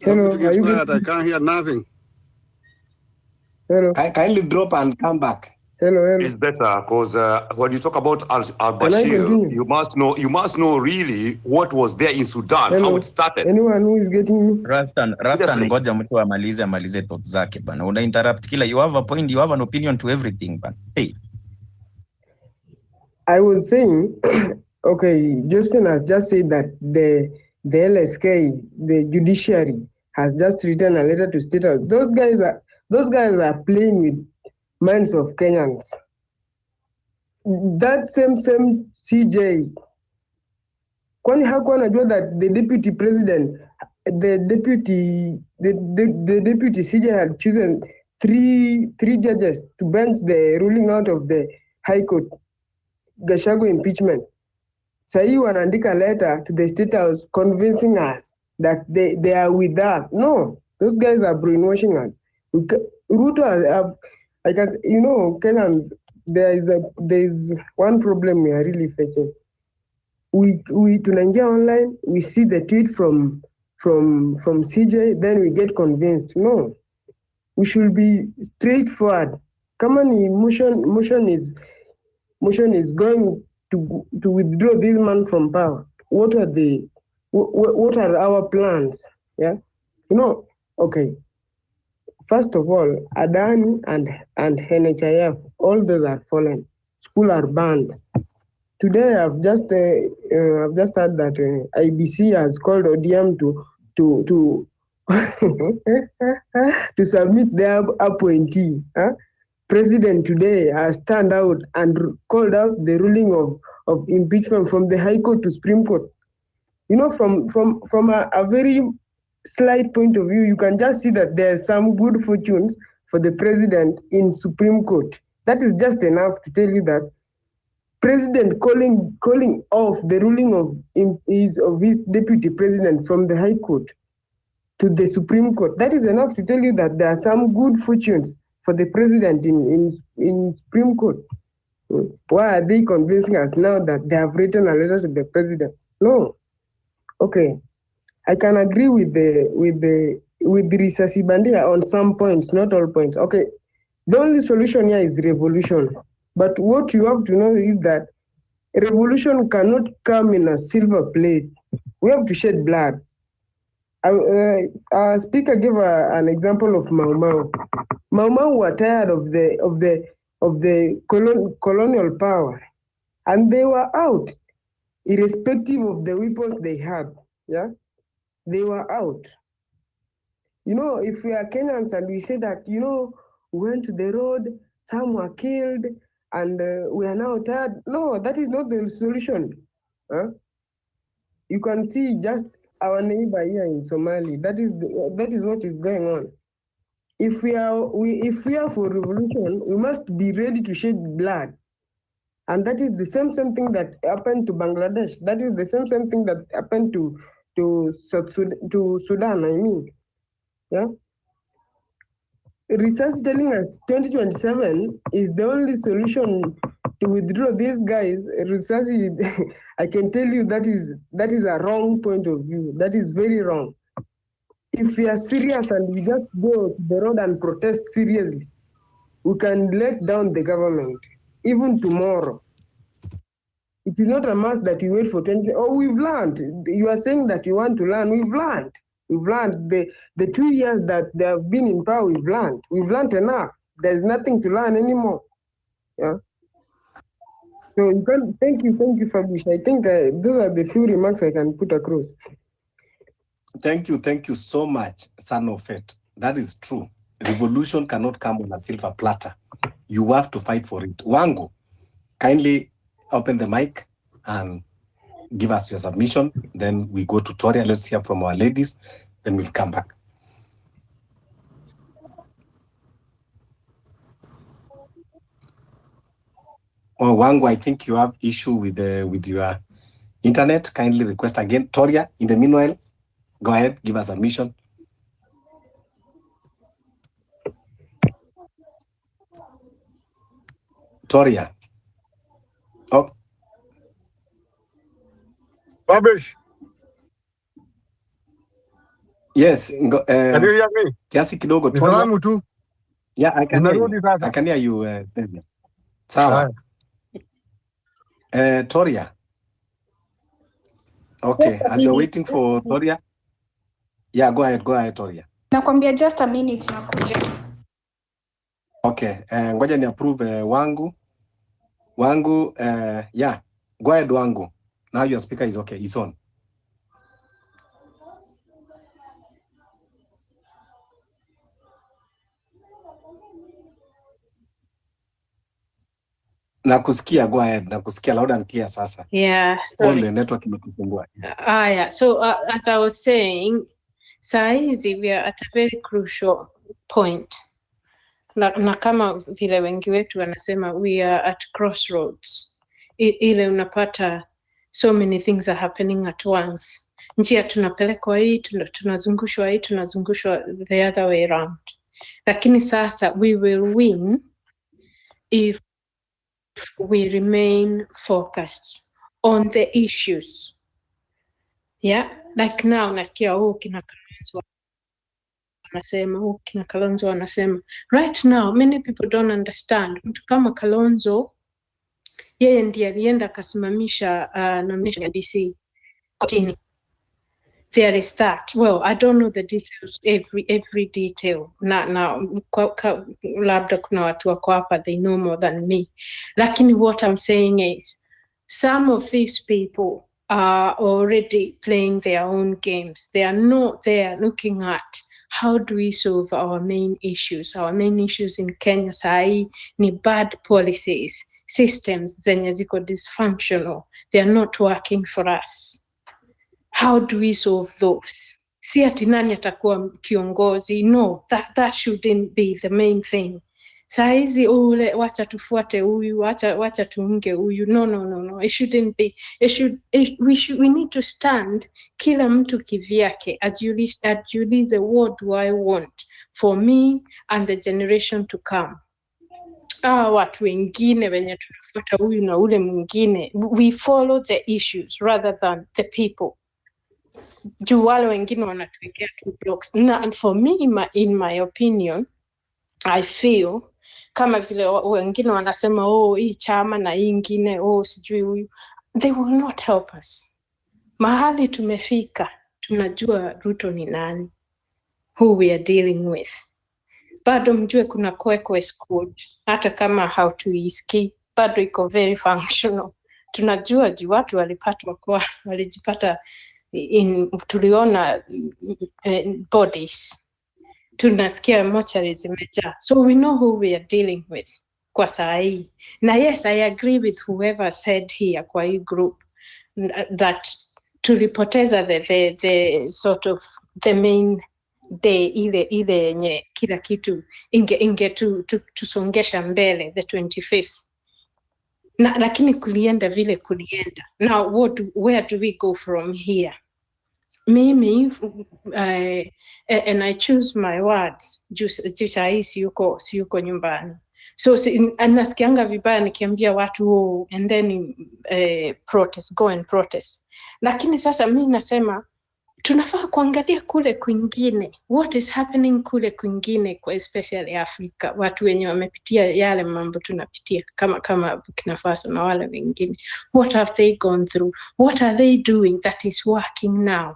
Hello, are you quiet? I can't hear nothing. Hello. Kindly drop and come back. Hello. It's better because when you talk about al-Bashir, you must know really what was there in Sudan, how it started. Anyone who is getting me? Rastan, ngoja mtu amalize thoughts zake bana. Una interrupt kila. You have a point, you have an opinion to everything, bana. Hey. I was saying, okay, Justin has just said that the LSK, the judiciary, has just written a letter to State House. Those guys are playing with minds of Kenyans. That same CJ, kwani hakuwa anajua that the deputy president, the deputy CJ had chosen three judges to bench the ruling out of the High Court, Gachagua impeachment. Sahi wanaandika letter to the State House convincing us that they are with us. No, those guys are brainwashing us. Ruto, I can, Kenyans, there is one problem we are really facing. We tunaingia online, we see the tweet from CJ, then we get convinced. No, we should be straightforward. Come on, motion is going to withdraw this man from power. What are our plans? Yeah, okay. First of all, Adani and NHIF, all those are fallen. School are banned. Today, I've just heard that IBC has called ODM to to submit their appointee. President today has turned out and called out the ruling of impeachment from the High Court to Supreme Court. From a very slight point of view, you can just see that there are some good fortunes for the president in Supreme Court. That is just enough to tell you that president calling off the ruling of his deputy president from the High Court to the Supreme Court. That is enough to tell you that there are some good fortunes for the president in Supreme Court. Why are they convincing us now that they have written a letter to the president? No. Okay. I can agree with the Risasi Bandia on some points, not all points. Okay. The only solution here is revolution. But what you have to know is that revolution cannot come in a silver plate. We have to shed blood. Our speaker gave an example of Mau Mau. Mau Mau were tired of the colonial power, and they were out, irrespective of the weapons they had. Yeah, they were out. If we are Kenyans and we say that we went to the road, some were killed, and we are now tired. No, that is not the solution. Huh? You can see just our neighbor here in Somali. That is what is going on. If we are for revolution, we must be ready to shed blood. And that is the same thing that happened to Bangladesh. That is the same thing that happened to Sudan, I mean. Yeah. Research telling us 2027 is the only solution to withdraw these guys. Research is, I can tell you that is a wrong point of view. That is very wrong. If we are serious and we just go to the road and protest seriously, we can let down the government, even tomorrow. It is not a must that you wait for 20. Oh, we've learned. You are saying that you want to learn. We've learned. We've learned. The 2 years that they have been in power, we've learned. We've learned enough. There's nothing to learn anymore. Yeah. So you can. Thank you, Fabrice. I think those are the few remarks I can put across. Thank you so much, son of it. That is true. Revolution cannot come on a silver platter. You have to fight for it. Wangu, kindly open the mic and give us your submission. Then we go to Toria. Let's hear from our ladies. Then we'll come back. Oh, Wangu, I think you have issue with your internet. Kindly request again. Toria, in the meanwhile, go ahead, give us a submission. Toria. Oh. Babish. Yes. Can you hear me? Kiasi kidogo. Salamu tu. Yeah, I can hear you. I can hear you, Sylvia. Sawa. Toria. Okay, as you're waiting for Toria. Yeah, go ahead, Toria. Nakwambia just a minute nakuja. Okay, ngoja ni approve Wangu. Wangu, yeah, go ahead Wangu. Now your speaker is okay, it's on. Nakusikia, go ahead. Nakusikia loud and clear sasa. Yeah, All sorry. the network imekusumbua. Yeah. So as I was saying, saizi we are at a very crucial point. Na kama vile wengi wetu wanasema, we are at crossroads. Ile unapata so many things are happening at once. Njia tunapelekwa hii, tunazungushwa hii, tunazungushwa the other way around. Lakini sasa we will win if we remain focused on the issues. Yeah, like now nasikia kina Kalonzo wanasema, right now many people don't understand. Mtu kama Kalonzo yeye ndiye alienda akasimamisha nomination ya DC kotini. There is that. Well, I don't know the details, every detail. Labda kuna watu wako hapa, they know more than me. Lakini what I'm saying is, some of these people are already playing their own games. They are not there looking at how do we solve our main issues. Our main issues in Kenya sai ni bad policies, systems zenye ziko dysfunctional. They are not working for us. How do we solve those? Si ati nani atakuwa kiongozi. No, that shouldn't be the main thing. Saizi ule wacha tufuate huyu, wacha tuunge huyu. No. It shouldn't be. We need to stand kila mtu kivyake. Ajiulize, what do I want for me and the generation to come? Watu wengine wenye tunafuata huyu na ule mwingine. We follow the issues rather than the people. Juu wale wengine wanatuwekea two blocks. And for me, in my opinion, I feel kama vile wengine wanasema hii chama na hii ingine sijui huyu, they will not help us. Mahali tumefika, tunajua Ruto ni nani, who we are dealing with. Bado mjue kuna kwekwe squad, hata kama hautuiski, bado iko very functional. Tunajua juu watu walijipata tuliona bodies. Tunasikia mochari zimejaa. So we know who we are dealing with. kwa saa hii. Na yes, I agree with whoever said here kwa hii group that tulipoteza the sort of the main day ile yenye kila kitu inge tusongesha mbele the 25th. Lakini kulienda vile kulienda. Now where do we go from here? Mimi and I choose my words juu saa hii siyuko nyumbani. So nasikianga vibaya nikiambia watu and then protest, go and protest. Lakini sasa mimi nasema tunafaa kuangalia kule kwingine, what is happening kule kwingine, kwa especially Africa, watu wenye wamepitia yale mambo tunapitia kama Burkina Faso na wale wengine. What have they gone through? What are they doing that is working now?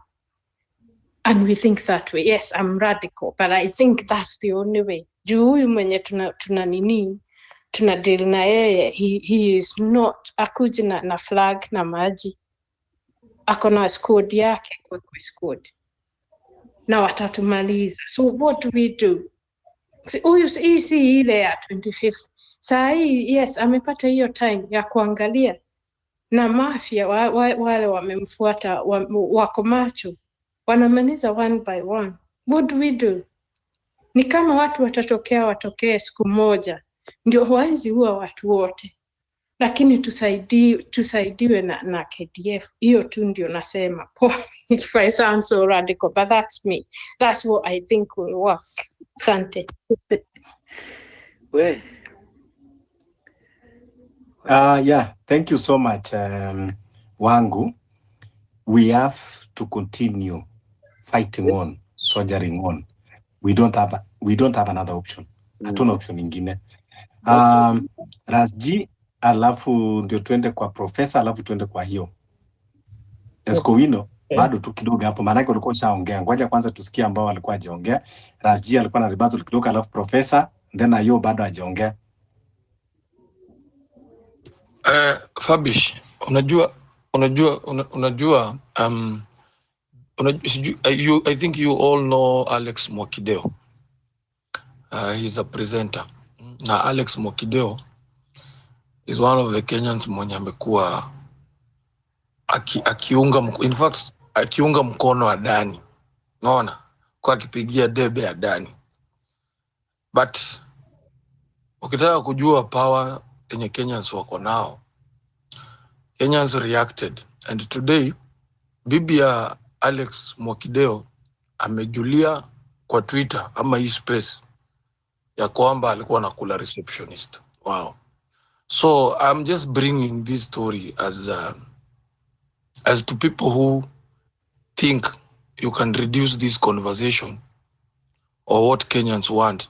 And we think that way. Yes, I'm radical, but I think that's the only way. Juu huyu mwenye tuna deal na yeye, he is not akuji na flag na maji. Ako na squad yake kwa squad. Na watatumaliza. So what do we do? Huyu si ile ya 25th. Saa hii, yes, amepata hiyo time ya kuangalia. Na mafia wale wamemfuata wako macho. Wanamaliza one by one. What do we do? Ni kama watu watokee siku moja. Ndio hawezi huwa watu wote. Lakini tusaidiwe na KDF. Hiyo tu ndio nasema. If I sound so radical, but that's me. That's what I think will work. Asante. Yeah, thank you so much, Wangu. We have to continue fighting on, soldiering on. We don't have another option. Hatuna option ingine. Rasji, alafu ndio tuende kwa profesa, alafu tuende kwa hiyo. Eskowino, bado tu kidogo hapo, maana ulikuwa ushaongea. Ngoja kwanza tusikie ambao walikuwa hajaongea. Rasji alikuwa na rebuttal kidogo, alafu profesa, then hiyo bado hajaongea. Fabish, unajua I think you all know Alex Mwakideo. He's a presenter. Na Alex Mwakideo is one of the Kenyans mwenye amekuwa akiunga mkono Adani. Unaona? Kwa akipigia debe Adani. But ukitaka kujua power yenye Kenyans wako nao, Kenyans reacted, and today bibi ya Alex Mwakideo amejulia kwa Twitter ama hii space ya kwamba alikuwa anakula receptionist. Wow. So I'm just bringing this story as to people who think you can reduce this conversation or what Kenyans want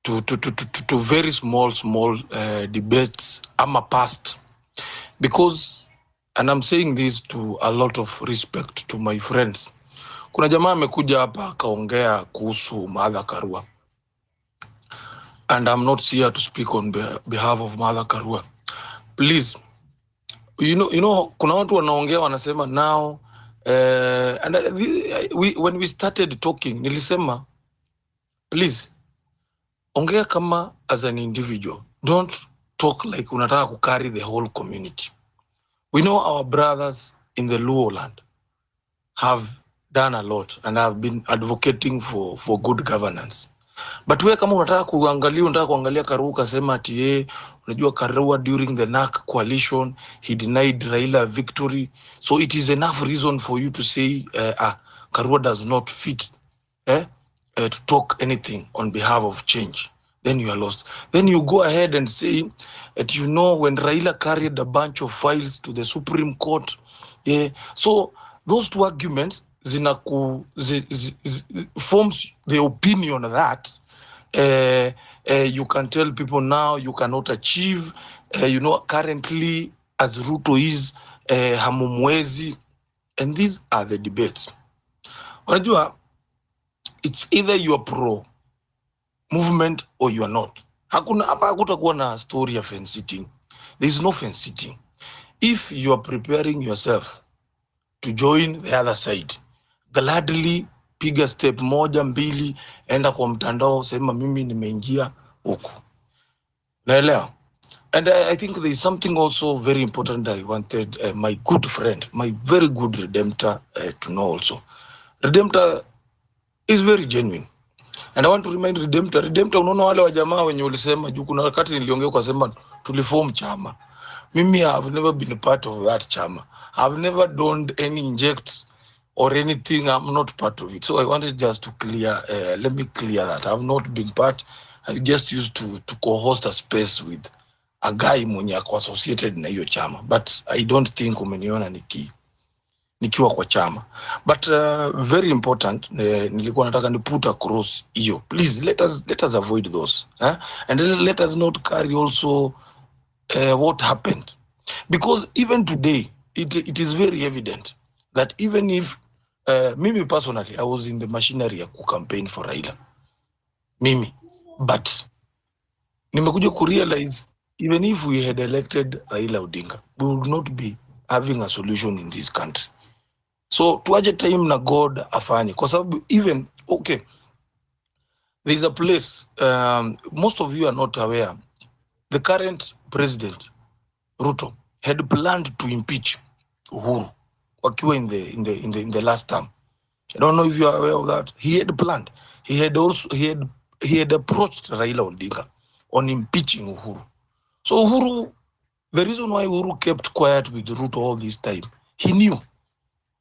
to very small debates ama past. Because, and I'm saying this to a lot of respect to my friends, kuna jamaa amekuja hapa akaongea kuhusu Martha Karua, and I'm not here to speak on behalf of Martha Karua. Please, you know kuna watu wanaongea wanasema now and when we started talking nilisema please ongea kama as an individual, don't talk like unataka ku carry the whole community. We know our brothers in the Luo land have done a lot and have been advocating for good governance. But we kama unataka kuangalia Karua kasema ati unajua Karua during the NAC coalition he denied Raila victory, so it is enough reason for you to say Karua does not fit to talk anything on behalf of change. Then you are lost. Then you go ahead and say that when Raila carried a bunch of files to the Supreme Court, so those two arguments forms the opinion that you can tell people now you cannot achieve, currently as Ruto is hamumwezi, and these are the debates. Unajua, it's either you are pro movement or you are not. Hakutakuwa na story of fence sitting. There is no fence sitting. If you are preparing yourself to join the other side, gladly piga step moja mbili, enda kwa mtandao, sema mimi nimeingia huku. Naelewa. And I think there is something also very important I wanted my good friend, my very good Redemptor to know also. Redemptor is very genuine. And I want to remind Redemptor, unaona wale wa jamaa wenye ulisema juu kuna wakati niliongea kwa sema tuliform chama. Mimi have never been a part of that chama. I've never done any inject or anything. I'm not part of it. So I wanted just to clear, let me clear that. I've not been part. I just used to co-host a space with a guy mwenye ako associated na hiyo chama. But I don't think umeniona nikiwa kwa chama. But very important, nilikuwa nataka ni put across hiyo. Please let us avoid those. And then let us not carry also what happened. Because even today, it is very evident that even if, Mimi personally, I was in the machinery ya campaign for Raila. Mimi. But, nimekuja kurealize, even if we had elected Raila Odinga, we would not be having a solution in this country. So, tuaje time na God afanye. Kwa sababu even, okay, there is a place, most of you are not aware, the current president, Ruto, had planned to impeach Uhuru wakiwa in the last term. I don't know if you are aware of that. He had planned. He had approached Raila Odinga on impeaching Uhuru. So Uhuru, the reason why Uhuru kept quiet with Ruto all this time, he knew.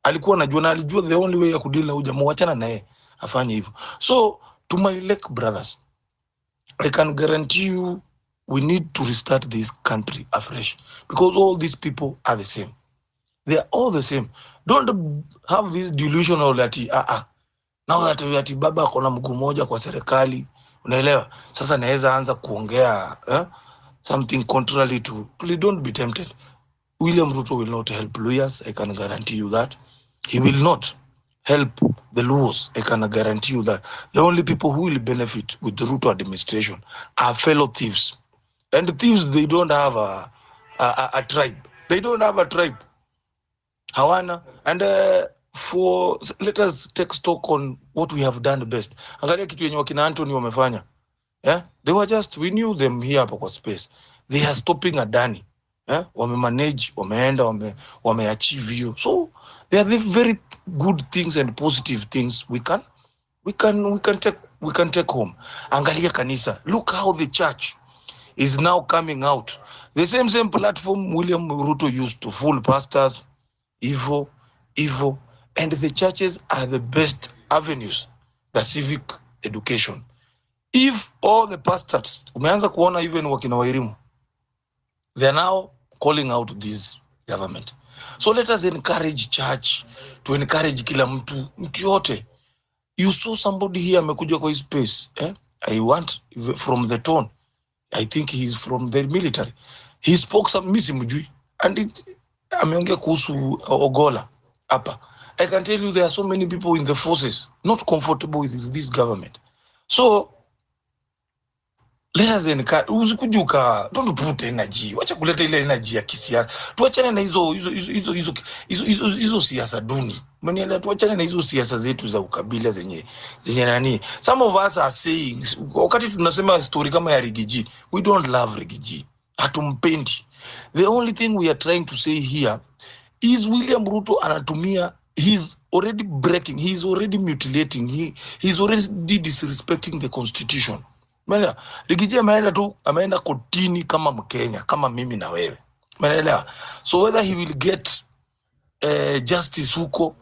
Alikuwa anajua na alijua the only way ya kudeal na ujamaa wachana naye afanye hivyo. So to my Lake brothers, I can guarantee you we need to restart this country afresh because all these people are the same. They are all the same. Don't have this delusional that now that baba akona mguu moja kwa serikali, unaelewa? Sasa naweza anza kuongea something contrary to. Please don't be tempted. William Ruto will not help lawyers. I can guarantee you that. He will not help the laws. I can guarantee you that. The only people who will benefit with the Ruto administration are fellow thieves. And the thieves, they don't have a tribe. They don't have a tribe. Hawana. And let us take stock on what we have done best. Angalia kitu yenye wakina Anthony wamefanya. Yeah? They were just, we knew them here hapa kwa space. They are stopping Adani. Yeah? Wame-manage, wameenda, wame-achieve you. So, they are the very good things and positive things we can take home. Angalia kanisa. Look how the church is now coming out. The same platform William Ruto used to fool pastors, evil, and the churches are the best avenues, the civic education. If all the pastors, umeanza kuona even wakina Wairimu, they are now calling out this government. So let us encourage church, to encourage kila mtu yote. You saw somebody here amekuja kwa his space. I want from the tone. I think he's from the military. He spoke some misimujui and ameongea kuhusu Ogola hapa. I can tell you there are so many people in the forces not comfortable with this government. So let us encourage. Usikujuka, don't put energy. Wacha kuleta ile energy ya kisiasa. Tuachane na hizo siasa duni. Mnielewa, tuachane na hizo siasa zetu za ukabila zenye nani. Some of us are saying, wakati tunasema story kama ya Rigiji, we don't love Rigiji. Hatumpendi. The only thing we are trying to say here is William Ruto anatumia, he's already breaking, he's already mutilating, he's already disrespecting the constitution. Maana Rigiji ameenda kotini kama Mkenya, kama mimi na wewe. Umeelewa? So whether he will get justice huko,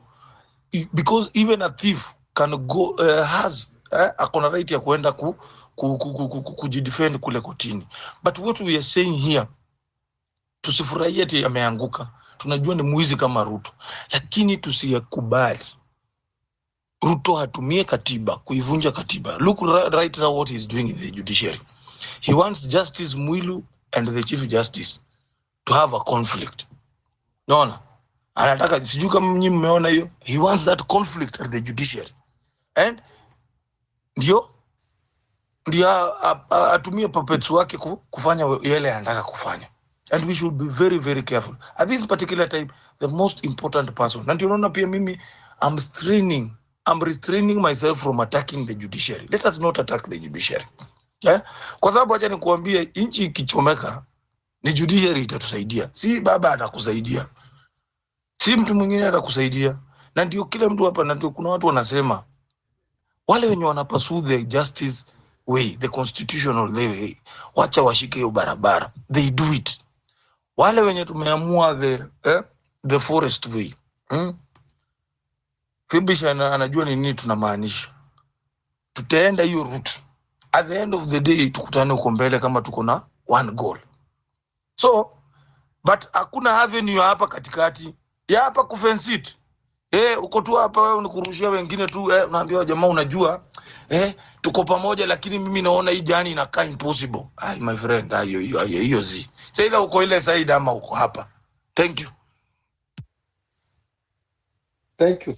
because even a thief can go has akona right ya kuenda kujidefend kule kotini. But what we are saying here, tusifurahie ati ameanguka. Tunajua ni mwizi kama Ruto, lakini tusiyakubali Ruto hatumie katiba kuivunja katiba. Look right now what he's doing in the judiciary. He wants Justice Mwilu and the Chief Justice to have a conflict. Naona anataka, sijui kama mnyi mmeona hiyo. He wants that conflict at the judiciary. And ndio atumie puppets wake kufanya yale anataka kufanya. And we should be very, very careful. At this particular time, the most important person. Na ndio unaona pia mimi, I'm restraining myself from attacking the judiciary. Let us not attack the judiciary. Kwa sababu acha nikuambie, nchi ikichomeka ni judiciary itatusaidia, si baba atakusaidia, si mtu mwingine atakusaidia. Na ndio kila mtu hapa, na ndio kuna watu wanasema wale wenye wanapasuu the justice way, the constitutional way, wacha washike hiyo barabara, they do it. Wale wenye tumeamua the forest way, Fibisha anajua ni nini tunamaanisha. Tutaenda hiyo route, at the end of the day tukutane uko mbele kama tuko na one goal. So but hakuna avenue hapa katikati ya hapa kufence it. Uko tu hapa wewe unikurushia wengine tu, unaambia jamaa unajua tuko pamoja, lakini mimi naona hii jani inakaa impossible. My friend, hiyo zi. Sasa uko ile side ama uko hapa. Thank you.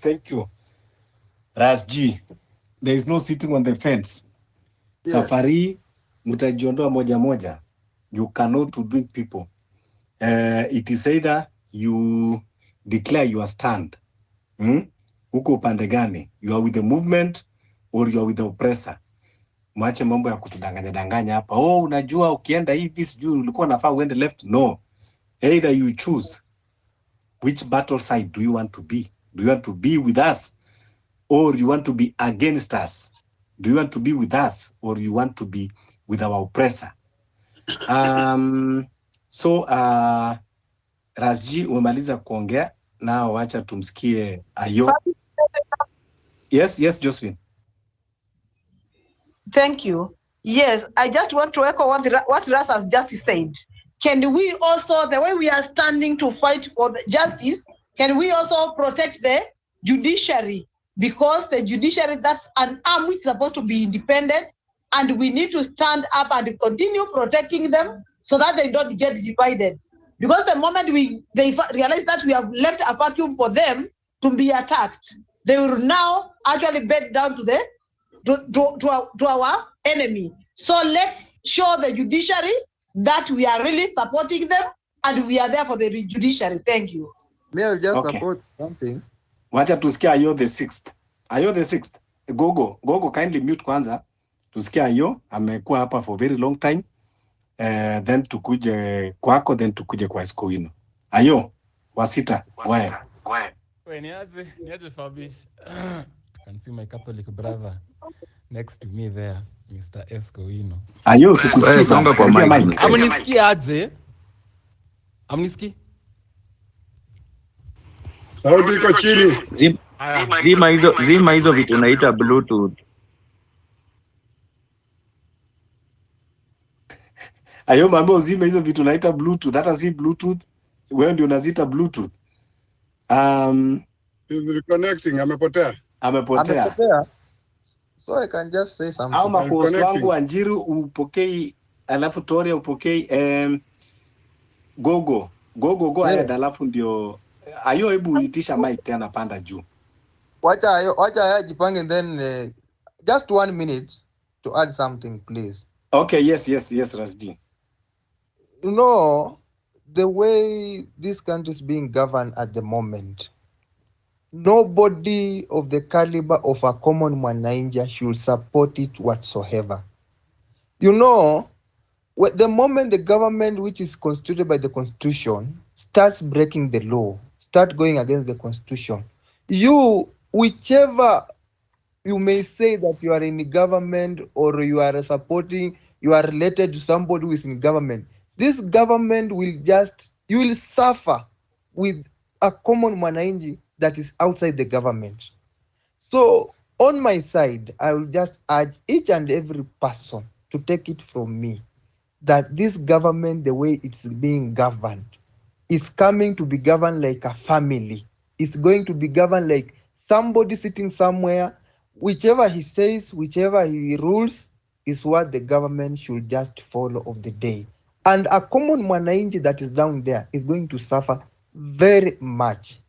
Thank you. Ras G, there is no sitting on the fence. Yes. Safari mutajiondoa moja moja. You cannot do people. It is either you declare your stand. Uko upande gani? You are with the movement or you are with the oppressor. Mwache mambo ya kutudanganya hapa. Unajua ukienda hivi sijui ulikuwa nafaa uende left. No. Either you choose which battle side do you want to be. Do you want to be with us or you want to be against us? Do you want to be with us or you want to be with our oppressor? So Rasji umemaliza kuongea, nao wacha tumsikie Ayo. Yes, Josephine. Thank you. Yes, I just want to echo what Ras has just said. Can we also, the way we are standing to fight for the justice, can we also protect the judiciary? Because the judiciary, that's an arm which is supposed to be independent, and we need to stand up and continue protecting them so that they don't get divided. Because the moment they realize that we have left a vacuum for them to be attacked, they will now actually bend down to our enemy. So let's show the judiciary that we are really supporting them and we are there for the judiciary. Thank you. May I just support something? Wacha tusikia Ayo the 6th. Ayo the 6th. Gogo kindly mute kwanza. Tusikia Ayo, amekuwa hapa for very long time. Then tukuje kwako, then tukuje kwa Escowino. Ayo, wasita. Wait, niaze Fabish. I can see my Catholic brother next to me there, Mr. Escowino. Ayo, sikusikia songa kwa mic. Amnisikia aje? Amnisikia? Sauti iko chini. Zima hizo vitu naita Bluetooth. Ayo mambo uzime hizo vitu naita Bluetooth. Hata si Bluetooth. Wewe ndio unazita Bluetooth. He's reconnecting, amepotea. So I can just say something. Au mapost wangu Anjiru upokei, alafu Toria upokei, Go ahead, alafu ndio Ayo, hebu itisha mic tena, panda juu. Wacha jipange, then just 1 minute to add something, please. Okay, yes, Rasdi. You know, the way this country is being governed at the moment, nobody of the caliber of a common Mwananchi should support it whatsoever. You know, the moment the government, which is constituted by the Constitution, starts breaking the law, start going against the Constitution, whichever you may say that you are in the government or you are supporting, you are related to somebody who is in government, this government you will suffer with a common Mwananchi that is outside the government. So on my side, I will just urge each and every person to take it from me that this government, the way it's being governed, is coming to be governed like a family. It's going to be governed like somebody sitting somewhere. Whichever he says, whichever he rules, is what the government should just follow of the day. And a common Mwananchi that is down there is going to suffer very much.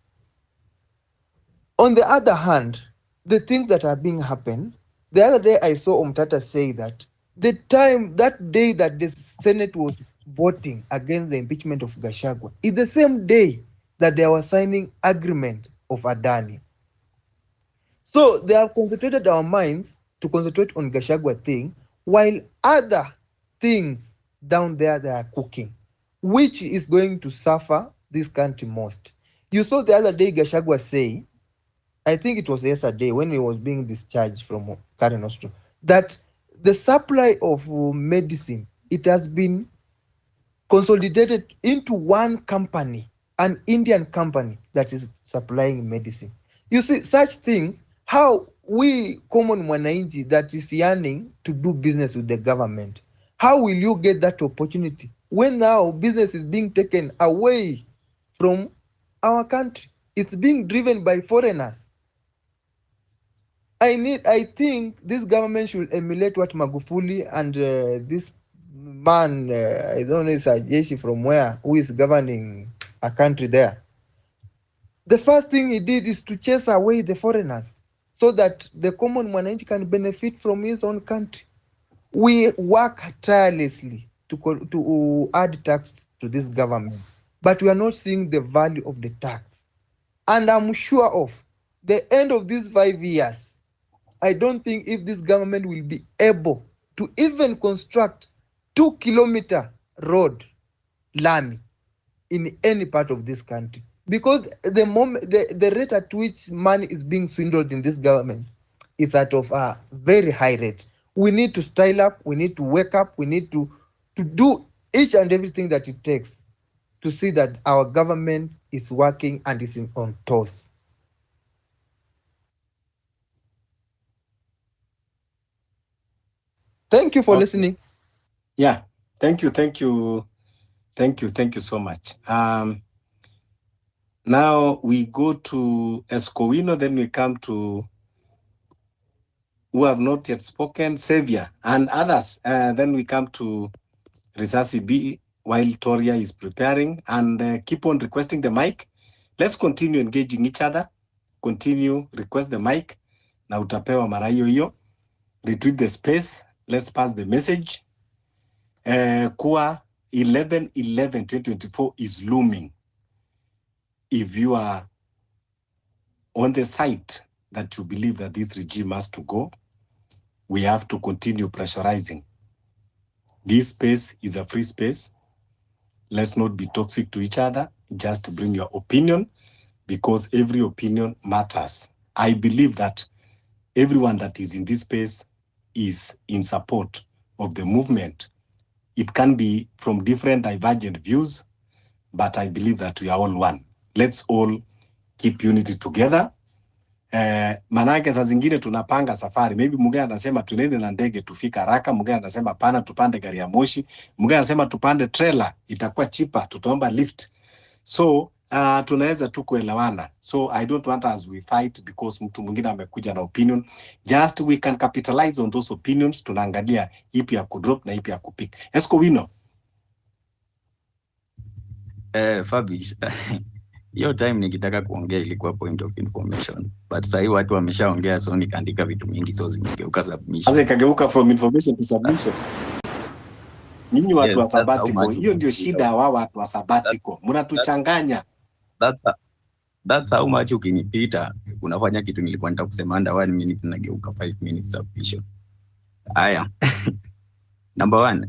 On the other hand, the things that are being happened, the other day I saw Umtata say that that day that the Senate was voting against the impeachment of Gachagua is the same day that they were signing agreement of Adani. So they have concentrated our minds to concentrate on Gachagua thing, while other things down there they are cooking. Which is going to suffer this country most? You saw the other day Gachagua say, I think it was yesterday when he was being discharged from Karen Hospital, that the supply of medicine, it has been consolidated into one company, an Indian company that is supplying medicine. You see, such things, how we common mwananchi that is yearning to do business with the government, how will you get that opportunity when now business is being taken away from our country? It's being driven by foreigners. I think this government should emulate what Magufuli and this man, I don't know, it's a Jeshi from where, who is governing a country there. The first thing he did is to chase away the foreigners so that the common mwananchi can benefit from his own country. We work tirelessly to add tax to this government, but we are not seeing the value of the tax. And I'm sure of the end of these 5 years, I don't think if this government will be able to even construct 2-kilometer road, lami, in any part of this country, because the moment the rate at which money is being swindled in this government is at of a very high rate. We need to style up. We need to wake up. We need to do each and everything that it takes to see that our government is working and is on toes. Thank you for listening. Yeah, thank you so much. Now we go to Escowino, then we come to who have not yet spoken, Xavier, and others. Then we come to Risasi B while Toria is preparing, and keep on requesting the mic. Let's continue engaging each other. Continue, request the mic. Na utapewa mara hiyo. Retweet the space. Let's pass the message. Kuwa 11/11/2024 is looming. If you are on the side that you believe that this regime has to go, we have to continue pressurizing. This space is a free space. Let's not be toxic to each other. Just bring your opinion, because every opinion matters. I believe that everyone that is in this space is in support of the movement. It can be from different divergent views, but I believe that we are all one. Let's all keep unity together. Manake saa zingine tunapanga safari. Maybe mwingine anasema tunende na ndege tufika haraka, mwingine anasema pana tupande gari ya moshi, mwingine anasema tupande trailer itakuwa cheaper, tutaomba lift. So tunaweza tu kuelewana. So I don't want us we fight because mtu mwingine amekuja na opinion. Just we can capitalize on those opinions. Tunaangalia ipi ya kudrop na ipi ya kupick. Escowino. Fabish. Hiyo time nikitaka kuongea ilikuwa point of information. But sasa hivi watu wameshaongea, so nikaandika vitu mingi, so zimegeuka submission. Sasa ikageuka from information to submission. Ninyi watu wa sabbatical, hiyo ndio shida wa watu wa sabbatical. Mnatuchanganya. That's how much ukinipita unafanya kitu nilikuwa nataka kusema under 1 minute nageuka 5 minutes submission. Aya. Number 1,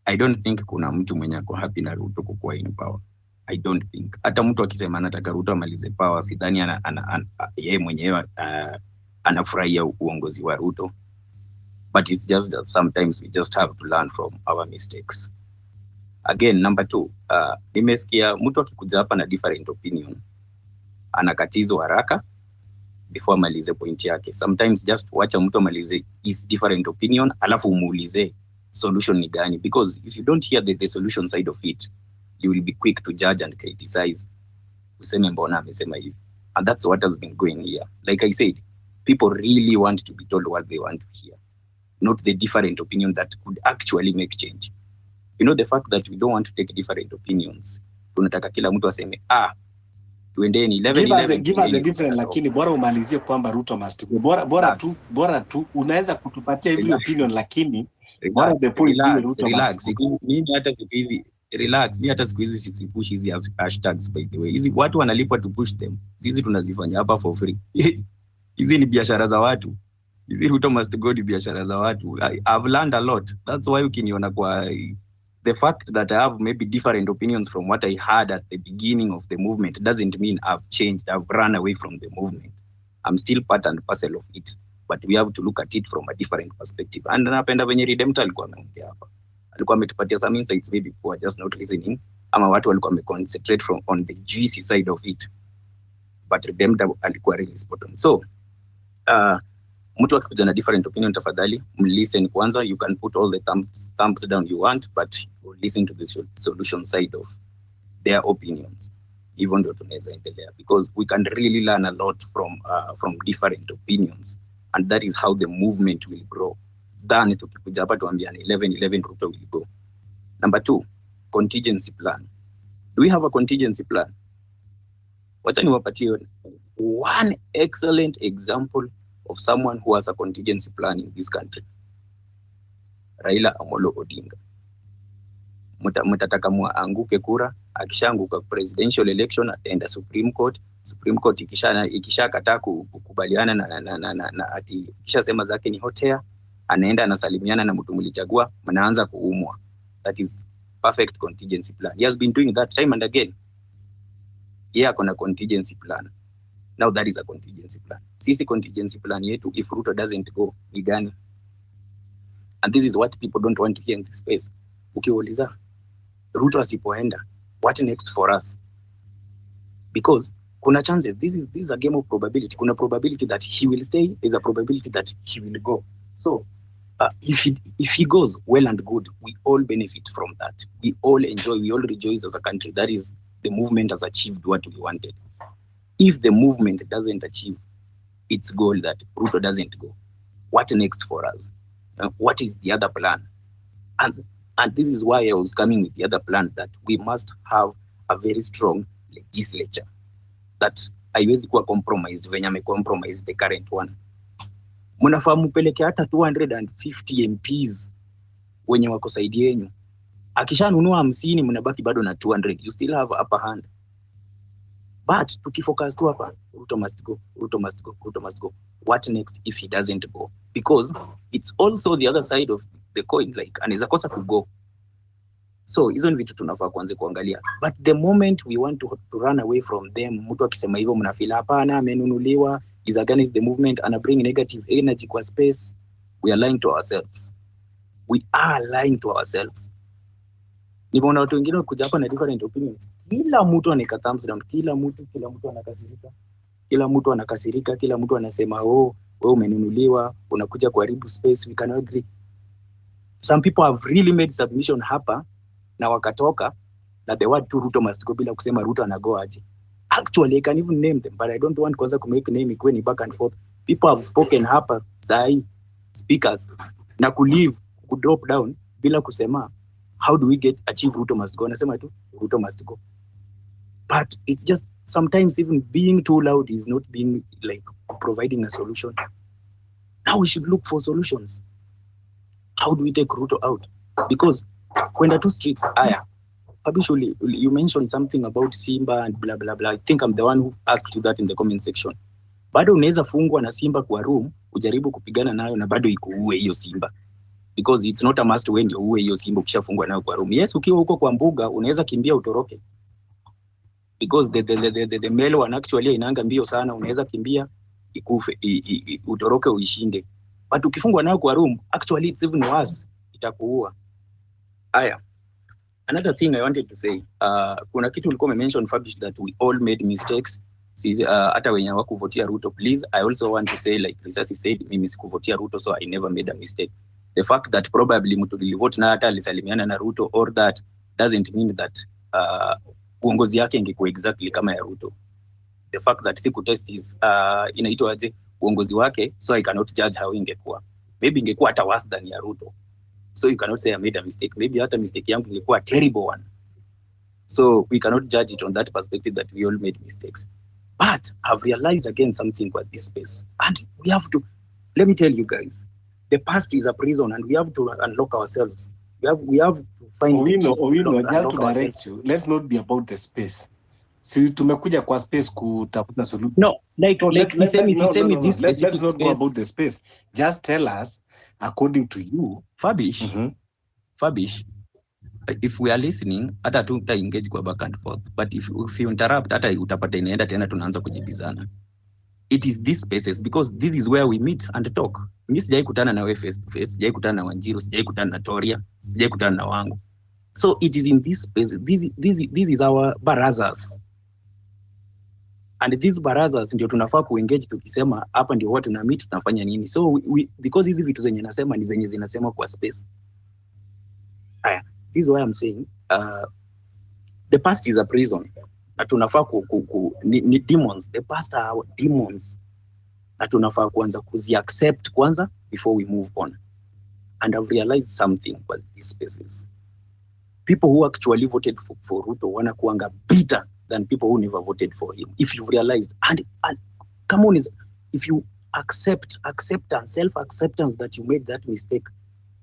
I don't think kuna mtu mwenye ako happy na Ruto kukuwa in power. I don't think. Hata mtu akisema anataka Ruto amalize power, sidhani yeye mwenyewe anafurahia uongozi wa Ruto. But it's just that sometimes we just have to learn from our mistakes. Again, number 2, nimesikia mtu akikuja hapa na different opinion, anakatizwa haraka before amalize point yake. Sometimes just wacha mtu amalize his different opinion, alafu umuulize solution ni gani. Because if you don't hear the solution side of it, you will be quick to judge and criticize. Useme mbona amesema hivi. And that's what has been going here. Like I said, people really want to be told what they want to hear, not the different opinion that could actually make change. You know, the fact that we don't want to take different opinions. Tunataka kila mtu aseme, tuendeni 11/11. Give us the different, lakini bora umalizie kwamba Ruto must go. Bora tu unaweza kutupatia every opinion, lakini bora the point is Ruto must go. Mimi hata siku hizi relax. Mimi hata siku hizi sipush hizi hashtags, by the way. Hizi watu wanalipwa to push them. Sisi tunazifanya hapa for free. Hizi ni biashara za watu. Hizi Ruto must go ni biashara za watu. I've learned a lot. That's why ukiniona kwa the fact that I have maybe different opinions from what I had at the beginning of the movement doesn't mean I've changed, I've run away from the movement. I'm still part and parcel of it, but we have to look at it from a different perspective. And napenda venye Redemptor alikuwa ameongea hapa. Alikuwa ametupatia some insights maybe people are just not listening, ama watu walikuwa wameconcentrate on the juicy side of it. But Redemptor alikuwa really spot on. So, mtu akikuja na different opinion, tafadhali mlisten kwanza. You can put all the thumbs down you want, but listen to the solution side of their opinions. Hivyo ndio tunaweza endelea, because we can really learn a lot from different opinions, and that is how the movement will grow. Then tukikuja hapa tuambiane 11 Ruto will go. Number 2, contingency plan. Do we have a contingency plan? Wacha niwapatie one excellent example of someone who has a contingency plan in this country. Raila Amolo Odinga. Mtataka muanguke kura, akishaanguka presidential election ataenda Supreme Court. Supreme Court ikishakataa kukubaliana na ati ikishasema zake ni hotea, anaenda anasalimiana na mtu mlichagua, mnaanza kuumwa. That is perfect contingency plan. He has been doing that time and again. Yeah, kuna contingency plan. Now that is a contingency plan. Sisi contingency plan yetu, if Ruto doesn't go, ni gani? And this is what people don't want to hear in this space. Ukiuliza, Ruto asipoenda, what next for us? Because kuna chances, this is a game of probability. Kuna probability that he will stay, there's a probability that he will go. So, if he goes, well and good, we all benefit from that. We all enjoy, we all rejoice as a country. That is, the movement has achieved what we wanted. If the movement doesn't achieve its goal, that Ruto doesn't go, what next for us? What is the other plan? And this is why I was coming with the other plan, that we must have a very strong legislature that haiwezi kuwa compromised venye amecompromise the current one. Mnafaa mpeleke hata 250 MPs wenye wako side yenu. Akishanunua 50 mnabaki bado na 200. You still have upper hand. But tukifocus tu hapa, Ruto must go, Ruto must go, Ruto must go. What next if he doesn't go? Because it's also the other side of the coin, like anaweza kosa ku go. So hizo ni vitu tunafaa kuanza kuangalia. But the moment we want to run away from them, mtu akisema hivyo mnafeel hapana, amenunuliwa, is against the movement, and bring negative energy kwa space, we are lying to ourselves. We are lying to ourselves. Nimeona watu wengine kuja hapa na different opinions. Kila mtu aneka thumbs down, kila mtu anakasirika. Kila mtu anasema wewe umenunuliwa, unakuja kuharibu space, we cannot agree. Some people have really made submission hapa na wakatoka na the word to Ruto must go bila kusema Ruto anago aje. Actually I can even name them, but I don't want kwanza ku make name ikweni back and forth. People have spoken hapa sai speakers na ku drop down bila kusema how do we achieve Ruto must go. Nasema tu Ruto must go. But it's just sometimes even being too loud is not being like providing a solution. Now we should look for solutions. How do we take Ruto out? Because kwenda two streets, Fabish, you mentioned something about Simba and blah blah blah. I think I'm the one who asked you that in the comment section. Bado unaweza fungwa na Simba kwa room, ujaribu kupigana nayo na bado ikuue hiyo Simba. Because it's not a must when you uwe hiyo Simba ukishafungwa nayo kwa room. Yes, ukiwa huko kwa mbuga unaweza kimbia utoroke. Because the male one actually inaanga mbio sana, unaweza kimbia ikufe utoroke uishinde. But ukifungwa nayo kwa room, actually it's even worse, itakuua. Aya. Another thing I wanted to say, kuna kitu ulikuwa mention Fabish, that we all made mistakes. Hata wenye hawakuvotia Ruto, please, I also want to say, like Risasi said, mimi sikuvotia Ruto, so I never made a mistake. The fact that probably mtu nilivote na hata alisalimiana na Ruto, or that doesn't mean that uongozi yake ingekuwa exactly kama ya Ruto. The fact that siku test is inaitwa aje uongozi wake, so I cannot judge how ingekuwa. Maybe ingekuwa hata worse than ya Ruto. So you cannot say I made a mistake. Maybe hata mistake yangu ingekuwa a terrible one. So we cannot judge it on that perspective that we all made mistakes. But I've realized again something about this space. And we have to, let me tell you guys, the past is a prison and we have to unlock ourselves. We have to find... Owino, just to direct you, let's not be about the space. Si tumekuja kwa space kutafuta solution. No, like So if you say me this let's specific not go space. about the space. Just tell us, according to you, Fabish, Fabish, if we are listening, hata tuta engage kwa back and forth. But if you interrupt, hata utapata inaenda tena tunaanza kujibizana. It is these spaces because this is where we meet and talk. Mimi sijai kutana na wewe face to face, sijai kutana na Wanjiru, sijai kutana na Toria, sijai kutana na Wangu. So it is in this space, this is our barazas. And these barazas ndio tunafaa kuengage tukisema hapa ndio watu na meet tunafanya nini. So we because hizi vitu zenye nasema ni zenye zinasema kwa space. Aya, this is why I'm saying the past is a prison. Na tunafaa ni demons. The past are our demons. Na tunafaa kuanza kuzi-accept kwanza before we move on. And I've realized something about these spaces. People who actually voted for Ruto wanakuanga bitter than people who never voted for him. If you've realized, and come on, if you acceptance, self-acceptance that you made that mistake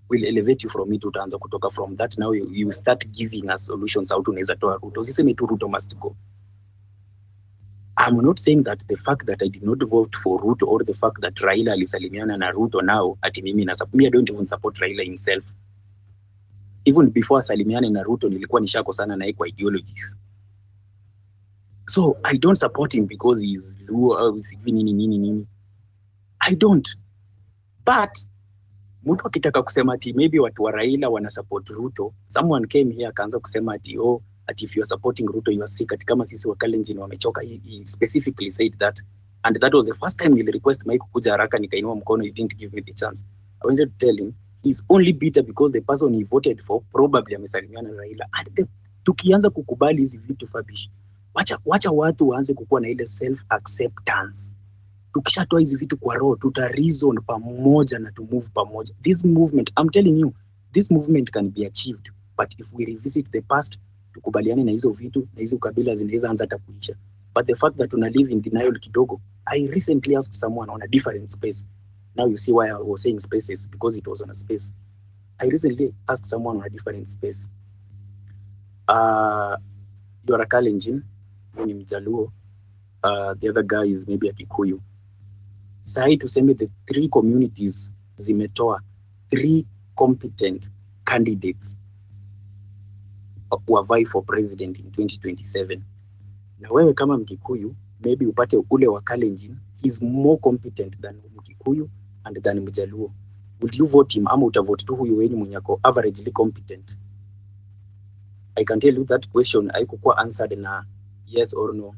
will elevate you from it. Utaanza kutoka from that. Now you start giving us solutions how to unaweza toa Ruto. Sisemi tu Ruto must go. I'm not saying that the fact that I did not vote for Ruto or the fact that Raila alisalimiana na Ruto now ati mimi I don't even support Raila himself. Even before salimiane na Ruto nilikuwa nishakosana naye kwa ideologies. So I don't support him because he's Luo, nini. I don't. But mtu akitaka kusema ati maybe watu wa Raila wana support Ruto, someone came here akaanza kusema ati ati if you are supporting Ruto you are sick, ati kama sisi wa Kalenjin wamechoka. He specifically said that, and that was the first time nili request Mike kuja haraka nikainua mkono. You didn't give me the chance. I wanted to tell him he's only bitter because the person he voted for probably amesalimiana na Raila. And tukianza kukubali hizi vitu Fabish, wacha watu waanze kukuwa na ile self acceptance. Tukishatoa hizi vitu kwa roho, tuta reason pamoja na to move pamoja. This movement, I'm telling you, this movement can be achieved, but if we revisit the past, tukubaliane na hizo vitu, na hizo kabila zinaweza anza hata kuisha. But the fact that tuna live in denial kidogo, I recently asked someone on a different space. Now you see why I was saying spaces, because it was on a space. I recently asked someone on a different space. You're a Kalenjin, you're Mjaluo, the other guy is maybe a Kikuyu. Sahi tuseme the three communities zimetoa 3 competent candidates who are vying for president in 2027. Na wewe kama Mkikuyu, maybe upate ule wa Kalenjin, he's more competent than Mkikuyu and than Mjaluo. Would you vote him ama utavote tu huyu wenye mwenye ako averagely competent? I can tell you that question haikuwa answered na yes or no.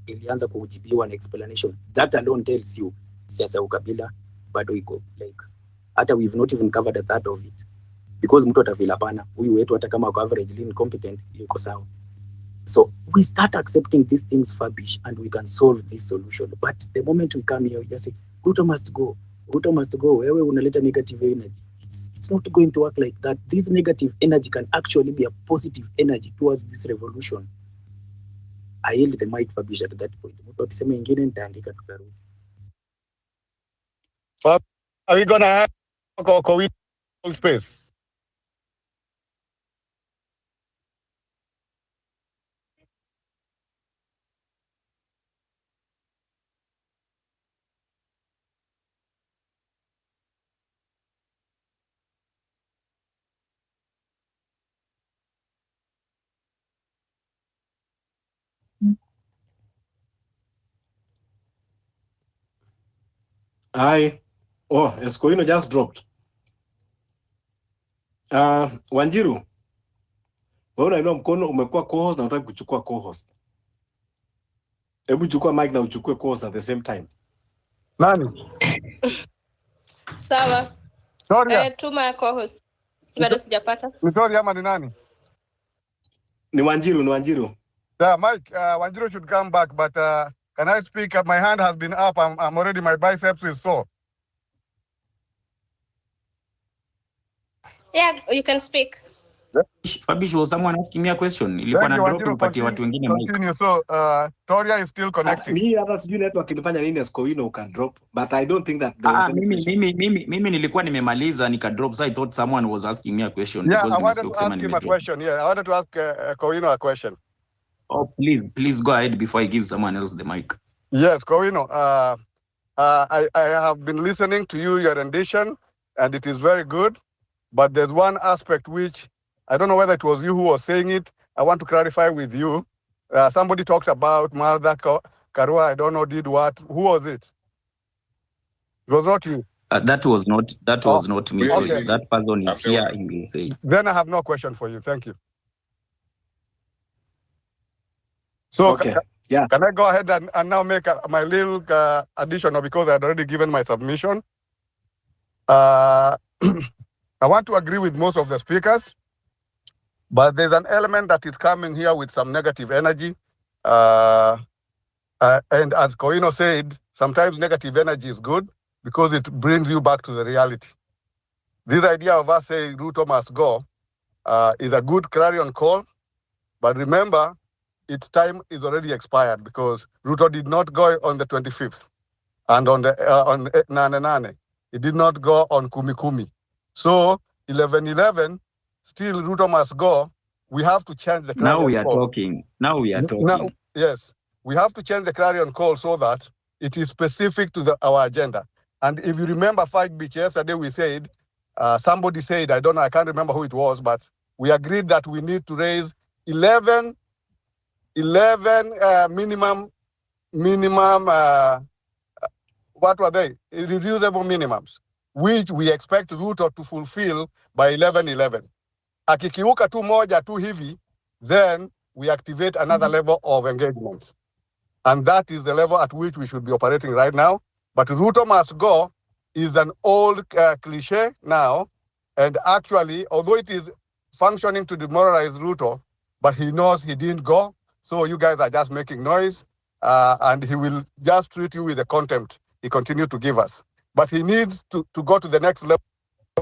Ilianza kujibiwa na explanation. That alone tells you siasa ukabila bado iko like hata we've not even covered a third of it, because mtu atafila pana huyu wetu hata kama averagely incompetent yuko sawa. So we start accepting these things Fabish, and we can solve this solution. But the moment we come here we just say Ruto must go, Ruto must go. Wewe unaleta negative energy. It's not going to work like that. This negative energy can actually be a positive energy towards this revolution. I yield the mic Fabish at that point. Mtu akisema ingine nitaandika tukarudi. Are we gonna have COVID space? Escoino just dropped. Wanjiru, wewe unainua mkono, umekuwa co-host na unataka kuchukua co-host. Hebu chukua mic na uchukue co-host at the same time. Nani? Sawa. Tuma co-host. Bado sijapata. Ni Toria ama ni nani? Ni Wanjiru. Yeah, Mike, Wanjiru should come back, but can I speak? My hand has been up. I'm already, my biceps is sore. Yeah, you can speak. Fabish, was someone asking me a question? Ilikuwa na drop upatie watu wengine mic. So, Toria is still connecting. Mimi hata sijui network ilifanya nini Escoino can drop, but I don't think that mimi nilikuwa nimemaliza nika drop, so I thought someone was asking me a question. Yeah, I wanted to ask him a question. Yeah, I wanted to ask Escoino a question. Oh, please go ahead before I give someone else the mic. Yes, Kowino, I have been listening to you, your rendition, and it is very good. But there's one aspect which I don't know whether it was you who was saying it. I want to clarify with you. Somebody talked about Martha Karua, I don't know, did what. Who was it? It was not you. That was not me. So Okay. if that person is here, he will say. Then I have no question for you. Thank you. So Okay. Yeah. can I go ahead and now make my little addition, because I had already given my submission? I want to agree with most of the speakers, but there's an element that is coming here with some negative energy. And as Koino said, sometimes negative energy is good because it brings you back to the reality. This idea of us saying Ruto must go is a good clarion call, but remember, its time is already expired because Ruto did not go on the 25th and on Nane Nane. It did not go on Kumi Kumi. So 11/11, still Ruto must go. We have to change the clarion Now we are call. talking. Now we are talking. Now, yes, we have to change the clarion call so that it is specific to our agenda. And if you remember Fight Beach yesterday, we said, somebody said, I don't know, I can't remember who it was, but we agreed that we need to raise 11 minimum, what were they? Reducible minimums, which we expect Ruto to fulfill by 11/11. Akikiuka tu moja tu hivi, then we activate another level of engagement. And that is the level at which we should be operating right now. But Ruto must go is an old cliche now. And actually, although it is functioning to demoralize Ruto, but he knows he didn't go. So you guys are just making noise, and he will just treat you with the contempt he continued to give us. But he needs to go to the next level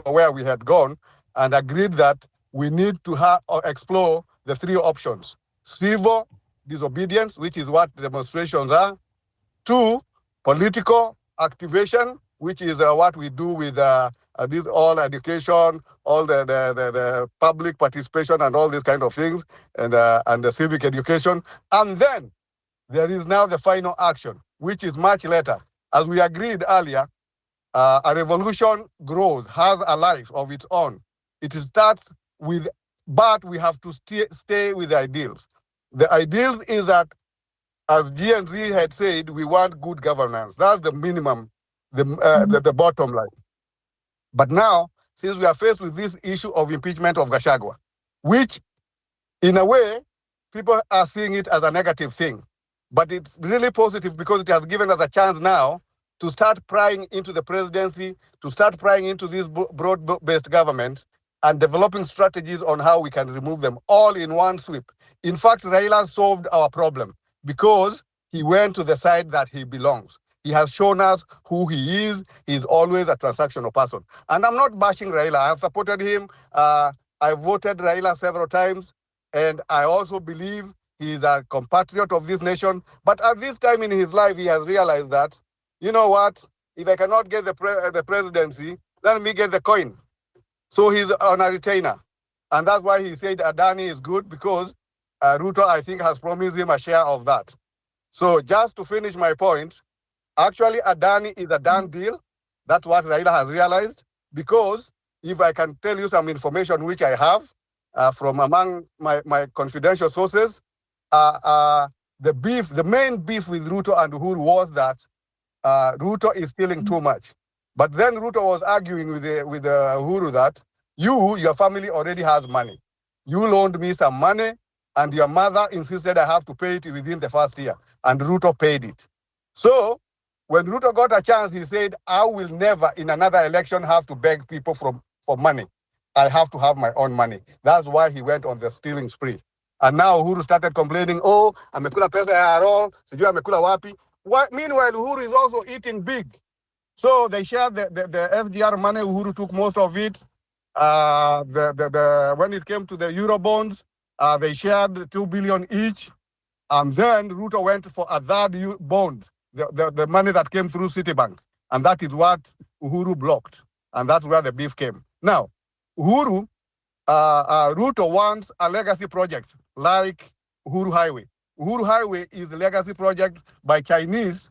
where we had gone and agreed that we need to explore the three options: civil disobedience, which is what demonstrations are; 2, political activation, which is what we do with this all education, all the public participation and all these kind of things, and the civic education. And then there is now the final action, which is much later. As we agreed earlier, a revolution grows, has a life of its own. It starts with, but we have to stay with the ideals. The ideals is that, as GNZ had said, we want good governance. That's the minimum, the bottom line. But now, since we are faced with this issue of impeachment of Gachagua, which in a way, people are seeing it as a negative thing, but it's really positive because it has given us a chance now to start prying into the presidency, to start prying into this broad-based government and developing strategies on how we can remove them all in one sweep. In fact, Raila solved our problem because he went to the side that he belongs. He has shown us who he is. He's always a transactional person. And I'm not bashing Raila. I have supported him. I voted Raila several times. And I also believe he is a compatriot of this nation. But at this time in his life, he has realized that, you know what? If I cannot get the presidency, let me get the coin. So he's on a retainer. And that's why he said Adani is good, because Ruto, I think, has promised him a share of that. So just to finish my point, actually Adani is a done deal. That's what Raila has realized, because if I can tell you some information which I have from among my confidential sources, the main beef with Ruto and Uhuru was that Ruto is stealing too much. But then Ruto was arguing with Uhuru that your family already has money. You loaned me some money, and your mother insisted I have to pay it within the first year, and Ruto paid it. So when Ruto got a chance, he said, I will never in another election have to beg people for money. I have to have my own money. That's why he went on the stealing spree. And now Uhuru started complaining, oh, amekula pesa ya Arol, sijui amekula wapi. Meanwhile, Uhuru is also eating big. So they shared the SGR money. Uhuru took most of it. When it came to the Euro bonds, they shared 2 billion each. And then Ruto went for a third bond, the money that came through Citibank. And that is what Uhuru blocked. And that's where the beef came. Now, Ruto wants a legacy project like Uhuru Highway. Uhuru Highway is a legacy project by Chinese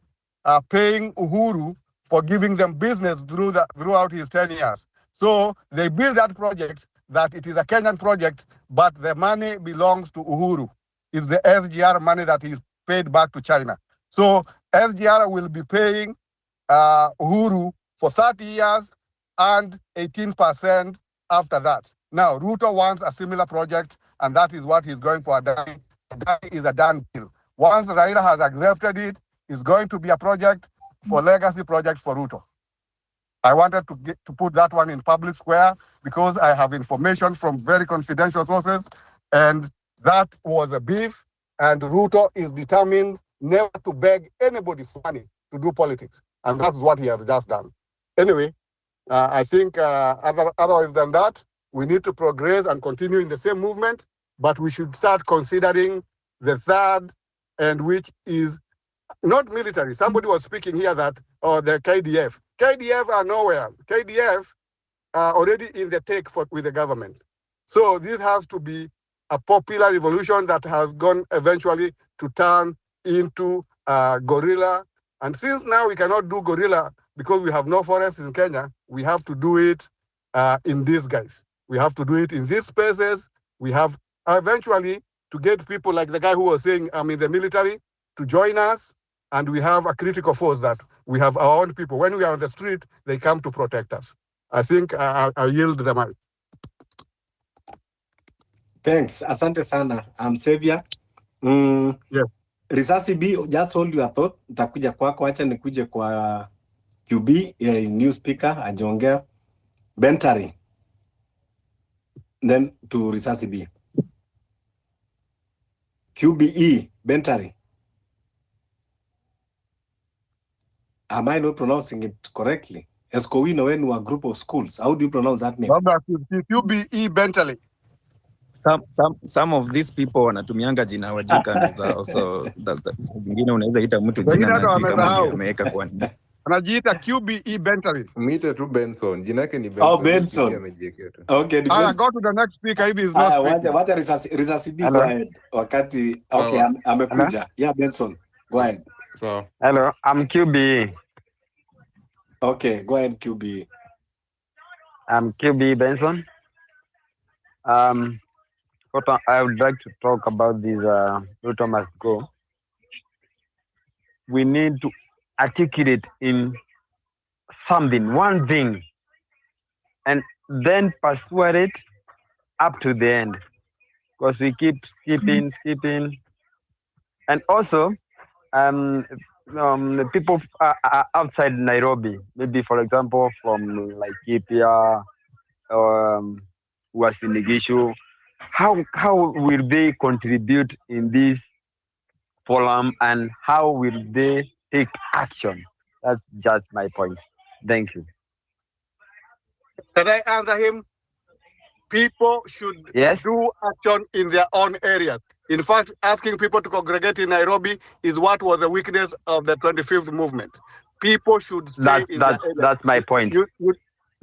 paying Uhuru for giving them business throughout his 10 years. So they built that project, that it is a Kenyan project, but the money belongs to Uhuru. It's the SGR money that is paid back to China. So SGR will be paying Uhuru for 30 years and 18% after that. Now, Ruto wants a similar project, and that is what he's going for. That is a done deal. Once Raila has accepted it, it's going to be a project for legacy project for Ruto. I wanted to put that one in public square because I have information from very confidential sources, and that was a beef, and Ruto is determined never to beg anybody for money to do politics, and that's what he has just done. Anyway, I think other than that, we need to progress and continue in the same movement, but we should start considering the third, and which is not military. Somebody was speaking here that, the KDF. KDF are nowhere. KDF are already in the take with the government. So this has to be a popular revolution that has gone eventually to turn into guerrilla. And since now we cannot do guerrilla because we have no forests in Kenya, we have to do it in these guys. We have to do it in these spaces. We have eventually to get people like the guy who was saying, I'm in the military, to join us. And we have a critical force that we have our own people. When we are on the street, they come to protect us. I think I yield the mic. Thanks. Asante sana. I'm Xavier. Yes. Risasi B, just hold your thought. Nitakuja kwako, acha nikuje kwa QB, new speaker, ajiongea. Bentari. Then to Risasi B. QBE, Bentari. Am I not pronouncing it correctly? Escowino, when you are a group of schools, how do you pronounce that name? QBE Bentley. Some of these people wanatumianga jina wajui kanzi zao, so zingine unaweza ita mtu jina na jui kama ndio ameweka kwa nini. Anajiita QBE Bentley. Mwite tu Benson. Jina yake ni Benson. Oh, Benson. Okay. I go to the next speaker if he's not speaking. Wacha Risasi B, go ahead. Wakati, okay, amekuja. Yeah, Benson, go ahead. So, hello, I'm QBE. Okay, go ahead, QBE. I'm QBE Benson. What I would like to talk about this Ruto must go. We need to articulate in something, one thing, and then persuade it up to the end. Because we keep skipping. And also, the people outside Nairobi, maybe for example from like Ethiopia or Uasin-Gishu, how will they contribute in this forum and how will they take action? That's just my point. Thank you. Can I answer him? People should do action in their own areas. In fact, asking people to congregate in Nairobi is what was the weakness of the 25th movement. People should stay in their area. That's my point.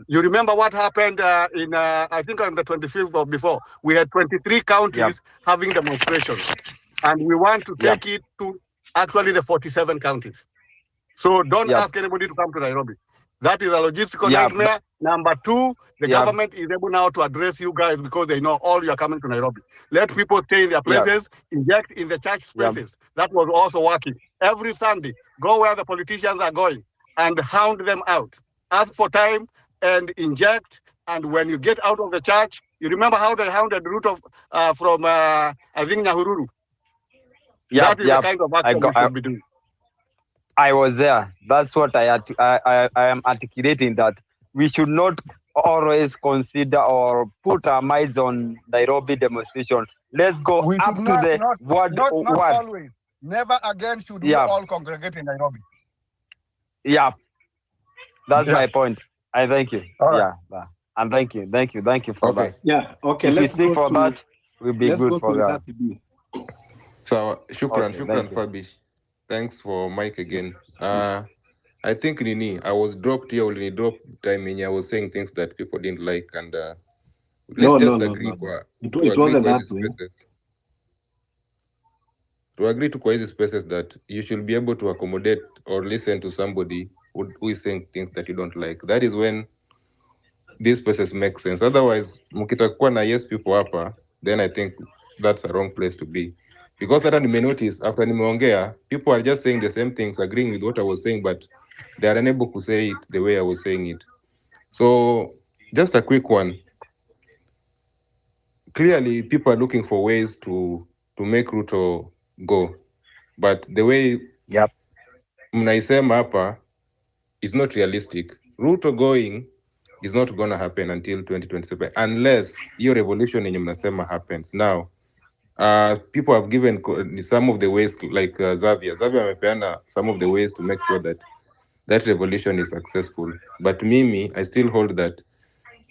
You remember what happened in, I think on the 25th or before, we had 23 counties having demonstrations. And we want to take it to actually the 47 counties. So don't ask anybody to come to Nairobi. That is a logistical nightmare. Number two, the government is able now to address you guys because they know all you are coming to Nairobi. Let people stay in their places, inject in the church spaces. That was also working. Every Sunday, go where the politicians are going and hound them out. Ask for time and inject. And when you get out of the church, you remember how they hounded Ruto from, I think, Nyahururu. That is the kind of action we should be doing. I was there. That's what I am articulating, that we should not always consider or put our minds on Nairobi demonstration. Let's go we up to the word. Not always. Never again should we all congregate in Nairobi. Yeah, that's my point. I thank you. Right. And thank you for that. Yeah. Okay. If let's go go for to that. Will be good for that. So, shukran, thank you. Fabish. Thanks for Mike again. I think Nini, I was dropped here already, dropped time in. I was saying things that people didn't like, and let's agree. It wasn't that way. to agree to hizi spaces that you should be able to accommodate or listen to somebody who is saying things that you don't like. That is when these spaces make sense. Otherwise, mkitakuwa na yes people hapa, then I think that's a wrong place to be. Because hata nimenotice after nimeongea, people are just saying the same things, agreeing with what I was saying, but they are unable to say it the way I was saying it. So just a quick one. Clearly, people are looking for ways to make Ruto go, but the way mnaisema hapa is not realistic. Ruto going is not gonna happen until 2027 unless hiyo revolution yenye mnasema happens. Now, people have given some of the ways, like Xavier amepeana some of the ways to make sure that that revolution is successful. But mimi, I still hold that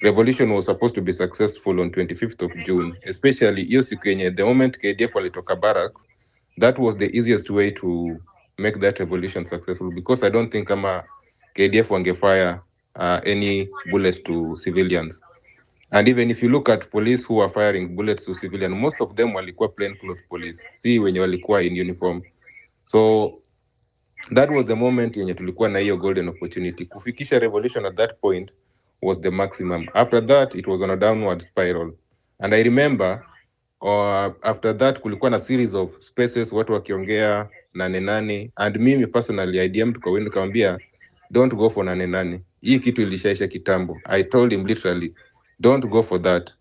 revolution was supposed to be successful on 25th of June, especially hiyo siku yenye the moment KDF walitoka barracks, that was the easiest way to make that revolution successful, because I don't think kama KDF wangefire any bullets to civilians. And even if you look at police who are firing bullets to civilians, most of them walikuwa plainclothes police, si wenye walikuwa in uniform. So that was the moment yenye tulikuwa na hiyo golden opportunity. Kufikisha revolution at that point was the maximum. After that, it was on a downward spiral. And I remember after that kulikuwa na series of spaces watu wakiongea nane, and mimi personally I DM'd kwa Winu nikamwambia don't go for nane. Hii kitu ilishaisha kitambo. I told him literally don't go for that.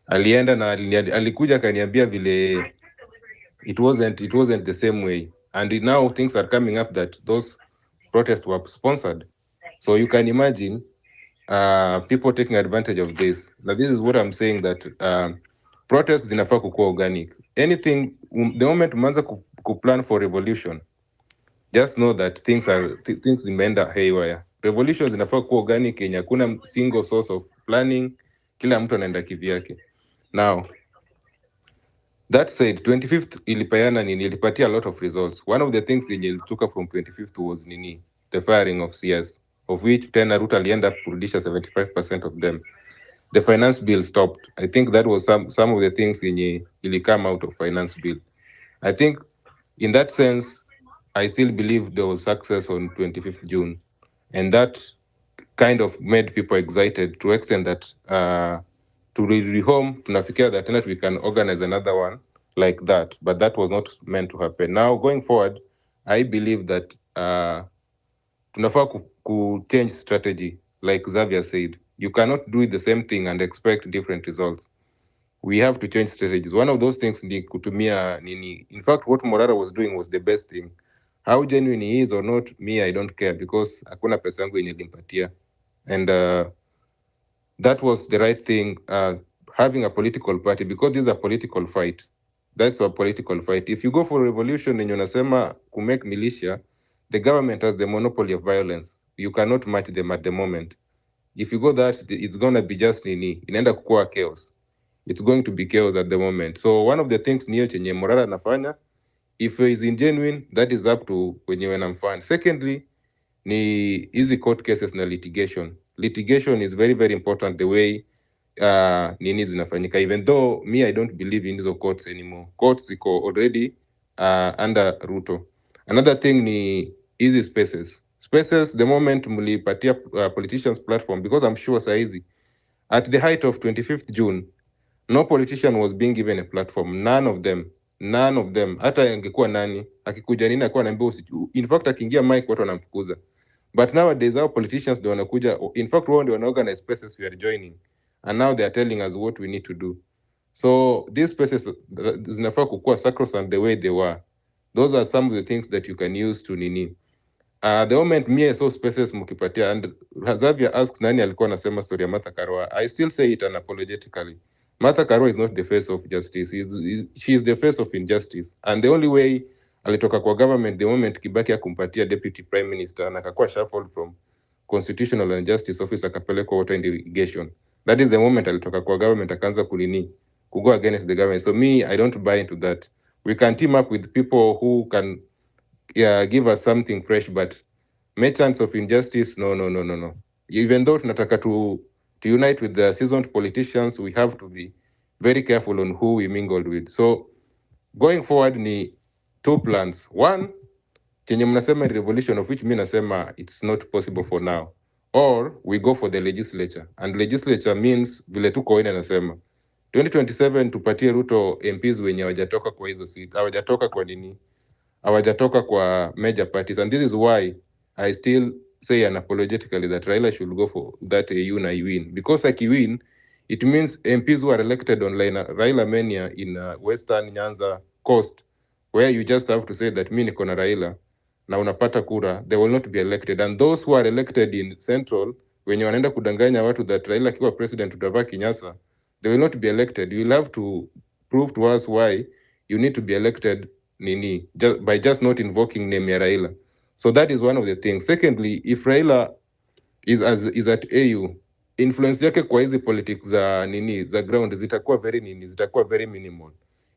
Alienda na alikuja akaniambia vile it wasn't the same way, and now things are coming up that those protests were sponsored. So you can imagine people taking advantage of this. Now this is what I'm saying, that protests zinafaa kukuwa organic. Anything, the moment umeanza kuplan for revolution, just know that things zimeenda haywire. Revolution zinafaa kuwa organic yenye hakuna single source of planning, kila mtu anaenda kivyake. Now, that said, 25th ilipatia a lot of results. One of the things yenye ilitoka from 25th was the firing of CS, of which tena Ruto alienda kurudisha 75% of them. The finance bill stopped. I think that was some of the things yenye ili come out of finance bill. I think in that sense, I still believe there was success on 25th June. And that kind of made people excited to extend that to home, tunafikia that tonight we can organize another one like that, but that was not meant to happen. Now, going forward, I believe that tunafaa ku change strategy, like Xavier said. You cannot do the same thing and expect different results. We have to change strategies. One of those things ni kutumia nini. In fact, what Morara was doing was the best thing. How genuine he is or not, me, I don't care, because hakuna pesa yangu yenye limpatia. And that was the right thing, having a political party, because this is a political fight. That's a political fight. If you go for revolution and unasema to make militia, the government has the monopoly of violence. You cannot match them at the moment. If you go that, it's going to be just inaenda kukua chaos. It's going to be chaos at the moment. So one of the things niyo chenye Morara nafanya, if it is genuine, that is up to wenyewe namfanya. Secondly, ni easy court cases na litigation. Litigation is very, very important, the way nini zinafanyika. Even though me, I don't believe in those courts anymore. Courts ziko already under Ruto. Another thing ni easy spaces. Spaces, the moment mlipatia politicians platform, because I'm sure saizi, at the height of 25th June, no politician was being given a platform. None of them. Hata angekuwa nani, akikuja nini akuwa naambiwa, in fact akiingia mic watu wanamfukuza. But nowadays our politicians ndio wanakuja, in fact wao ndio wanaorganize spaces we are joining, and now they are telling us what we need to do. So these spaces zinafaa kukuwa sacrosanct the way they were. Those are some of the things that you can use to nini. The moment me I saw spaces mkipatia, and Xavier asked nani alikuwa anasema story ya Martha Karua. I still say it unapologetically. Martha Karua is not the face of justice. She is the face of injustice. And the only way alitoka kwa government, the moment Kibaki akumpatia deputy prime minister, na akakuwa shuffled from constitutional and justice office akapelekwa water and irrigation. That is the moment alitoka kwa government akaanza go against the government. So me, I don't buy into that. We can team up with people who can give us something fresh, but merchants of injustice, no. Even though tunataka to unite with the seasoned politicians, we have to be very careful on who we mingled with. So going forward, two plans. One, chenye mnasema revolution, of which mimi nasema it's not possible for now. Or we go for the legislature. And legislature means vile tu Koine anasema 2027 tupatie Ruto MPs wenye hawajatoka kwa hizo seat, hawajatoka kwa nini, hawajatoka kwa major parties. And this is why I still say unapologetically that Raila should go for that AU na win. Because aki win, it means MPs who are elected on Raila Mania in Western Nyanza Coast, where you just have to say that mimi niko na Raila na unapata kura, they will not be elected. And those who are elected in Central, wenye wanaenda kudanganya watu that Raila akiwa president utavaa kinyasa, they will not be elected. You will have to prove to us why you need to be elected by just not invoking name ya Raila. So that is one of the things. Secondly, if Raila is at AU, influence yake kwa hizi politics za ground zitakuwa very minimal.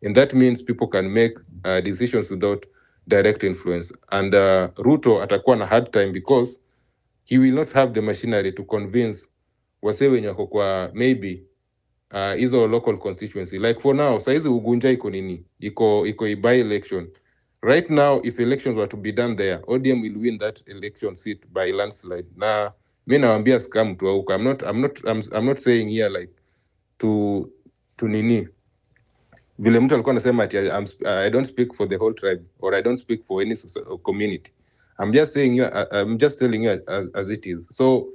And that means people can make decisions without direct influence. And Ruto atakuwa na hard time because he will not have the machinery to convince wase wenye wako kwa maybe hizo local constituency. Like for now, saizi Ugunja iko by election. Right now, if elections were to be done there, ODM will win that election seat by landslide. Na mimi nawaambia scam tu huko. I'm not saying here like to nini. Vile mtu alikuwa anasema ati I don't speak for the whole tribe or I don't speak for any community. I'm just saying I'm just telling you as it is. So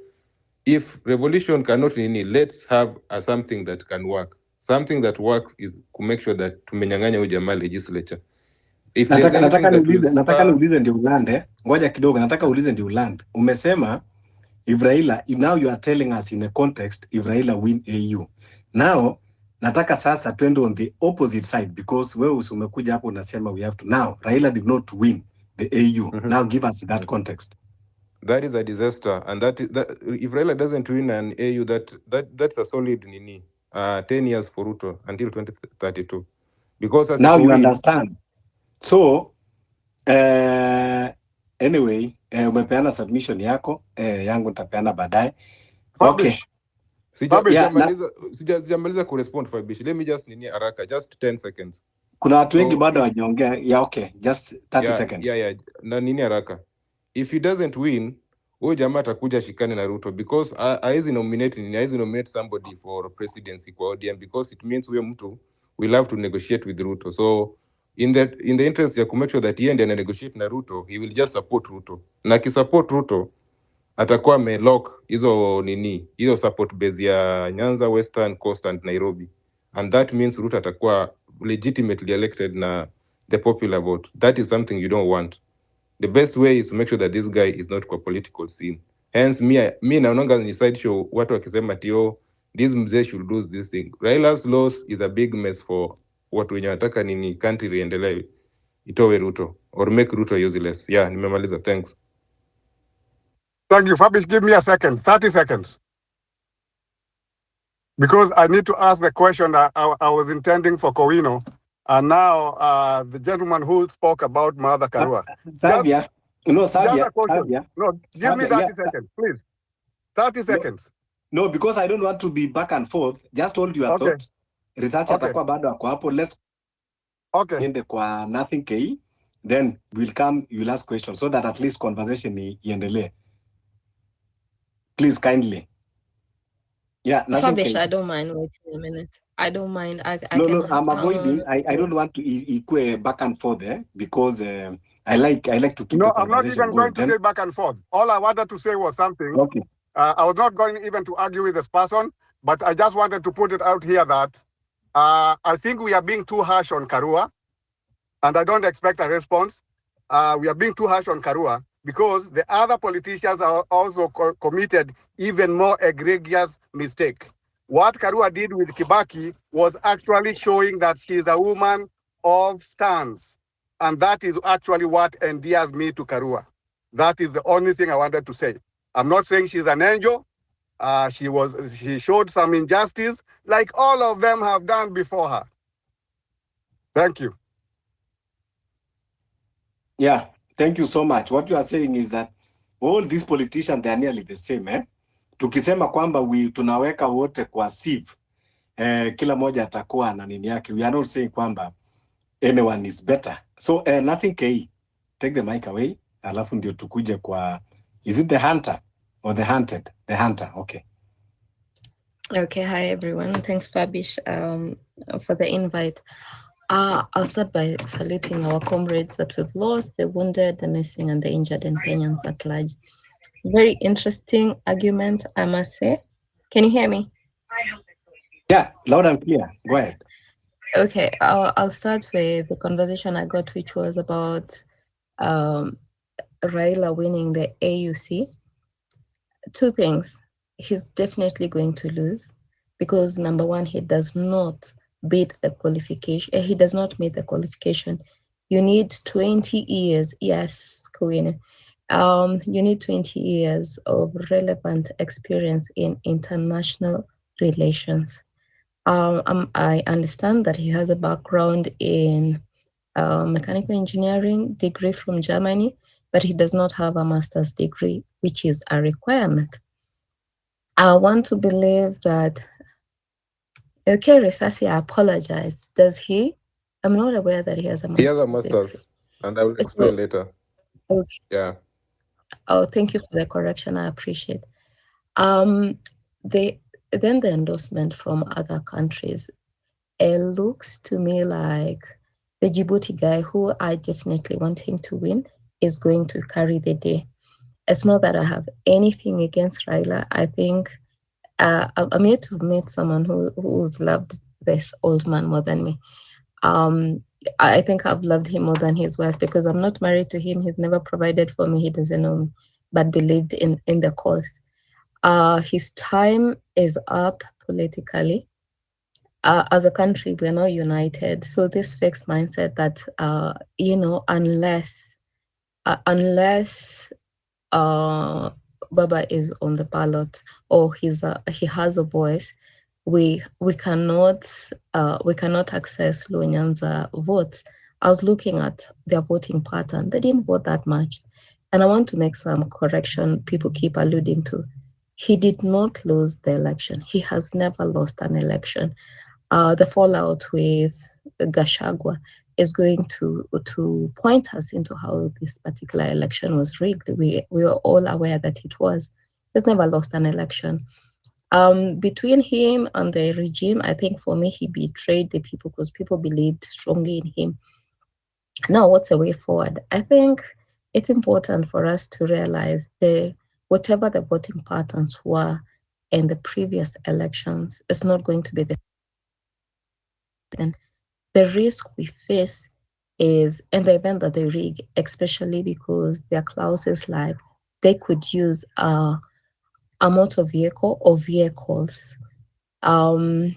if revolution cannot let's have something that can work. Something that works is to make sure that tumenyang'anya huyu jamaa legislature. If nataka niulize ndio ulande. Ngoja kidogo, nataka ulize ndio ulande. Umesema if Raila, now you are telling us in a context if Raila win AU. Now nataka sasa twende on the opposite side because wewe umekuja hapo unasema we have to. Now Raila did not win the AU. Now give us that context. That is a disaster, and that if Raila doesn't win an AU, that's a solid 10 years for Ruto until 2032. Because as now you understand. So anyway, umepeana submission yako, yangu nitapeana baadaye. Okay. Sijamaliza kurespond Fabish. Let me just haraka, just 10 seconds. Kuna watu wengi bado wajiongea. Yeah, okay. Just 30 seconds. Yeah. Na haraka. If he doesn't win, huyo jamaa atakuja shikane na Ruto because haizi nominate somebody for presidency kwa ODM because it means huyo mtu will have to negotiate with Ruto. So in the interest ya make sure that he and negotiate na Ruto, he will just support Ruto. Na kisupport Ruto atakuwa lock hizo support base ya Nyanza, Western Coast and Nairobi. And that means Ruto atakuwa legitimately elected na the popular vote. That is something you don't want. The best way is to make sure that this guy is not kwa political scene. Hence, me naonanga ni side show watu wakisema tio this mzee should do this thing. Raila's loss is a big mess for watu wenye wataka country riendelee itowe Ruto or make Ruto useless. Yeah, nimemaliza. Thanks. Thank you. Fabish, give me a second, 30 seconds. Because I need to ask the question that I was intending for Kowino. And now the gentleman who spoke about Mother Karua. Sabia. No, Sabia. No, give me 30 seconds, please. 30 seconds. No, because I don't want to be back and forth. Just hold your thought. Research atakuwa bado ako hapo. Let's ende kwa nothing K. Then we'll come, you'll ask questions so that at least conversation iendelee. Please kindly. Yeah, Fabish, I don't mind waiting a minute. I don't mind. No, I'm avoiding. I don't want to equate back and forth there because I like to keep the conversation. No, I'm not even going to say back and forth. All I wanted to say was something. Okay. I was not going even to argue with this person, but I just wanted to put it out here that I think we are being too harsh on Karua, and I don't expect a response. We are being too harsh on Karua because the other politicians are also committed even more egregious mistake. What Karua did with Kibaki was actually showing that she is a woman of stance. And that is actually what endears me to Karua. That is the only thing I wanted to say. I'm not saying she's an angel. She showed some injustice like all of them have done before her. Thank you. Yeah, thank you so much. What you are saying is that all these politicians, they are nearly the same, Tukisema kwamba tunaweka wote kwa sieve, kila moja atakuwa na nini yake. We are not saying kwamba anyone is better. So nothing K. Take the mic away. Alafu ndio tukuje kwa, is it the hunter or the hunted? The hunter, okay. Okay, hi everyone. Thanks, Fabish, for the invite. I'll start by saluting our comrades that we've lost, the wounded, the missing, and the injured, and Kenyans at large. Very interesting argument, I must say. Can you hear me? Yeah, loud and clear. Go ahead. Okay, I'll start with the conversation I got, which was about Raila winning the AUC. Two things. He's definitely going to lose because number one, he does not beat the qualification. He does not meet the qualification. You need 20 years. Yes, Queen. You need 20 years of relevant experience in international relations. I understand that he has a background in mechanical engineering degree from Germany, but he does not have a master's degree, which is a requirement. I want to believe that, okay, Risasi, I apologize. Does he? I'm not aware that he has a master's. He has a master's, and I will explain later. Okay. Yeah. Oh, thank you for the correction. I appreciate. Then the endorsement from other countries. It looks to me like the Djibouti guy, who I definitely want him to win, is going to carry the day. It's not that I have anything against Raila. I think I'm here to meet someone who's loved this old man more than me. I think I've loved him more than his wife because I'm not married to him. He's never provided for me. He doesn't know me, but believed in the cause. His time is up politically. As a country, we're not united. So this fixed mindset that, unless Baba is on the ballot or he has a voice, we cannot access Luo Nyanza votes. I was looking at their voting pattern. They didn't vote that much. And I want to make some correction people keep alluding to. He did not lose the election. He has never lost an election. The fallout with Gachagua is going to point us into how this particular election was rigged. We are all aware that it was. He's never lost an election. Between him and the regime, I think for me, he betrayed the people because people believed strongly in him. Now, what's the way forward? I think it's important for us to realize whatever the voting patterns were in the previous elections, it's not going to be the and the risk we face is in the event that they rig, especially because there are clauses like they could use a motor vehicle or vehicles, and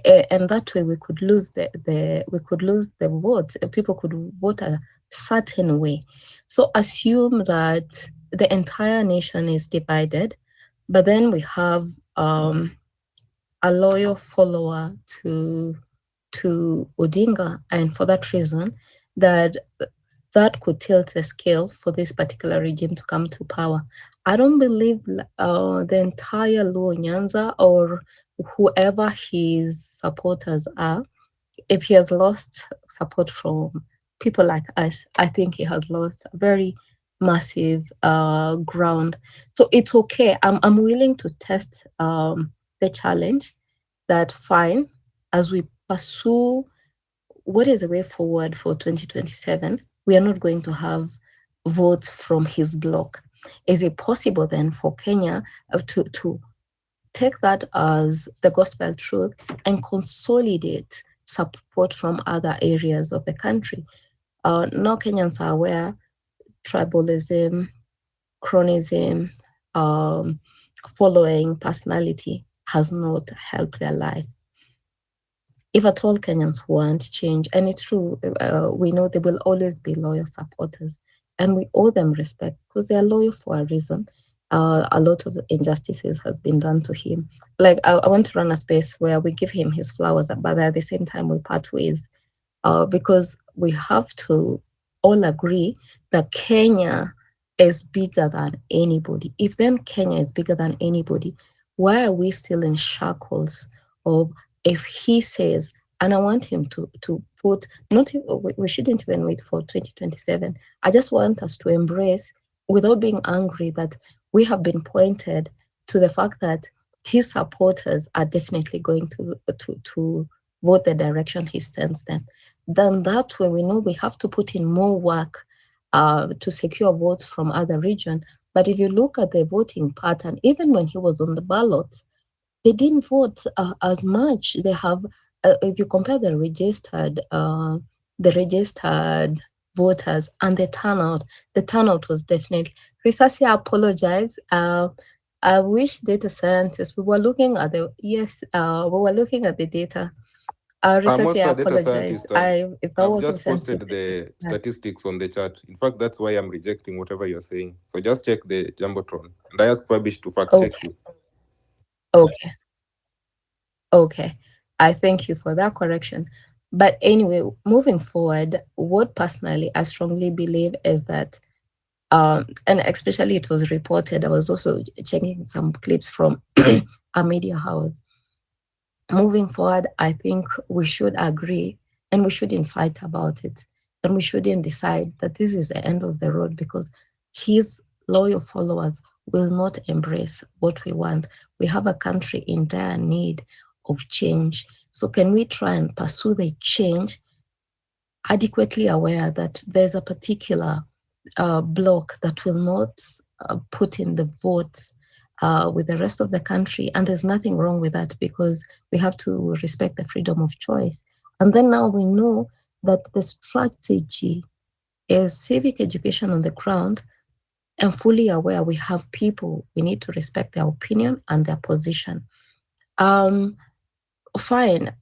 that way we could lose the vote. People could vote a certain way. So assume that the entire nation is divided, but then we have a loyal follower to Odinga, and for that reason, that could tilt the scale for this particular regime to come to power. I don't believe the entire Luo Nyanza or whoever his supporters are, if he has lost support from people like us, I think he has lost very massive ground. So it's okay. I'm willing to test the challenge. That fine, as we pursue what is the way forward for 2027, we are not going to have votes from his bloc. Is it possible then for Kenya to take that as the gospel truth and consolidate support from other areas of the country? Now Kenyans are aware tribalism, chronism, following personality has not helped their life. If at all Kenyans want change, and it's true, we know there will always be loyal supporters, and we owe them respect because they are loyal for a reason. A lot of injustices has been done to him. Like I want to run a space where we give him his flowers, but at the same time we part ways, because we have to all agree that Kenya is bigger than anybody. If then Kenya is bigger than anybody, why are we still in shackles of, if he says And I want him to put, not, we shouldn't even wait for 2027. I just want us to embrace, without being angry, that we have been pointed to the fact that his supporters are definitely going to vote the direction he sends them. Then that way we know we have to put in more work to secure votes from other regions. But if you look at the voting pattern, even when he was on the ballot, they didn't vote as much. They have, if you compare the registered voters and the turnout was definitely. Risasi, I apologize. I wish data scientists, we were looking at the data. I'm Risasi, also I a data apologize. scientist. If that I've was just offensive, posted the statistics on the chat. In fact, that's why I'm rejecting whatever you're saying. So just check the Jumbotron. And I asked Fabish to fact check you. Okay. I thank you for that correction. But anyway, moving forward, what personally I strongly believe is that, and especially it was reported, I was also checking some clips from a media house. Moving forward, I think we should agree and we shouldn't fight about it. And we shouldn't decide that this is the end of the road, because his loyal followers will not embrace what we want. We have a country in dire need of change. So can we try and pursue the change, adequately aware that there's a particular bloc that will not put in the votes with the rest of the country? And there's nothing wrong with that, because we have to respect the freedom of choice. And then now we know that the strategy is civic education on the ground, and fully aware we have people, we need to respect their opinion and their position. Fine.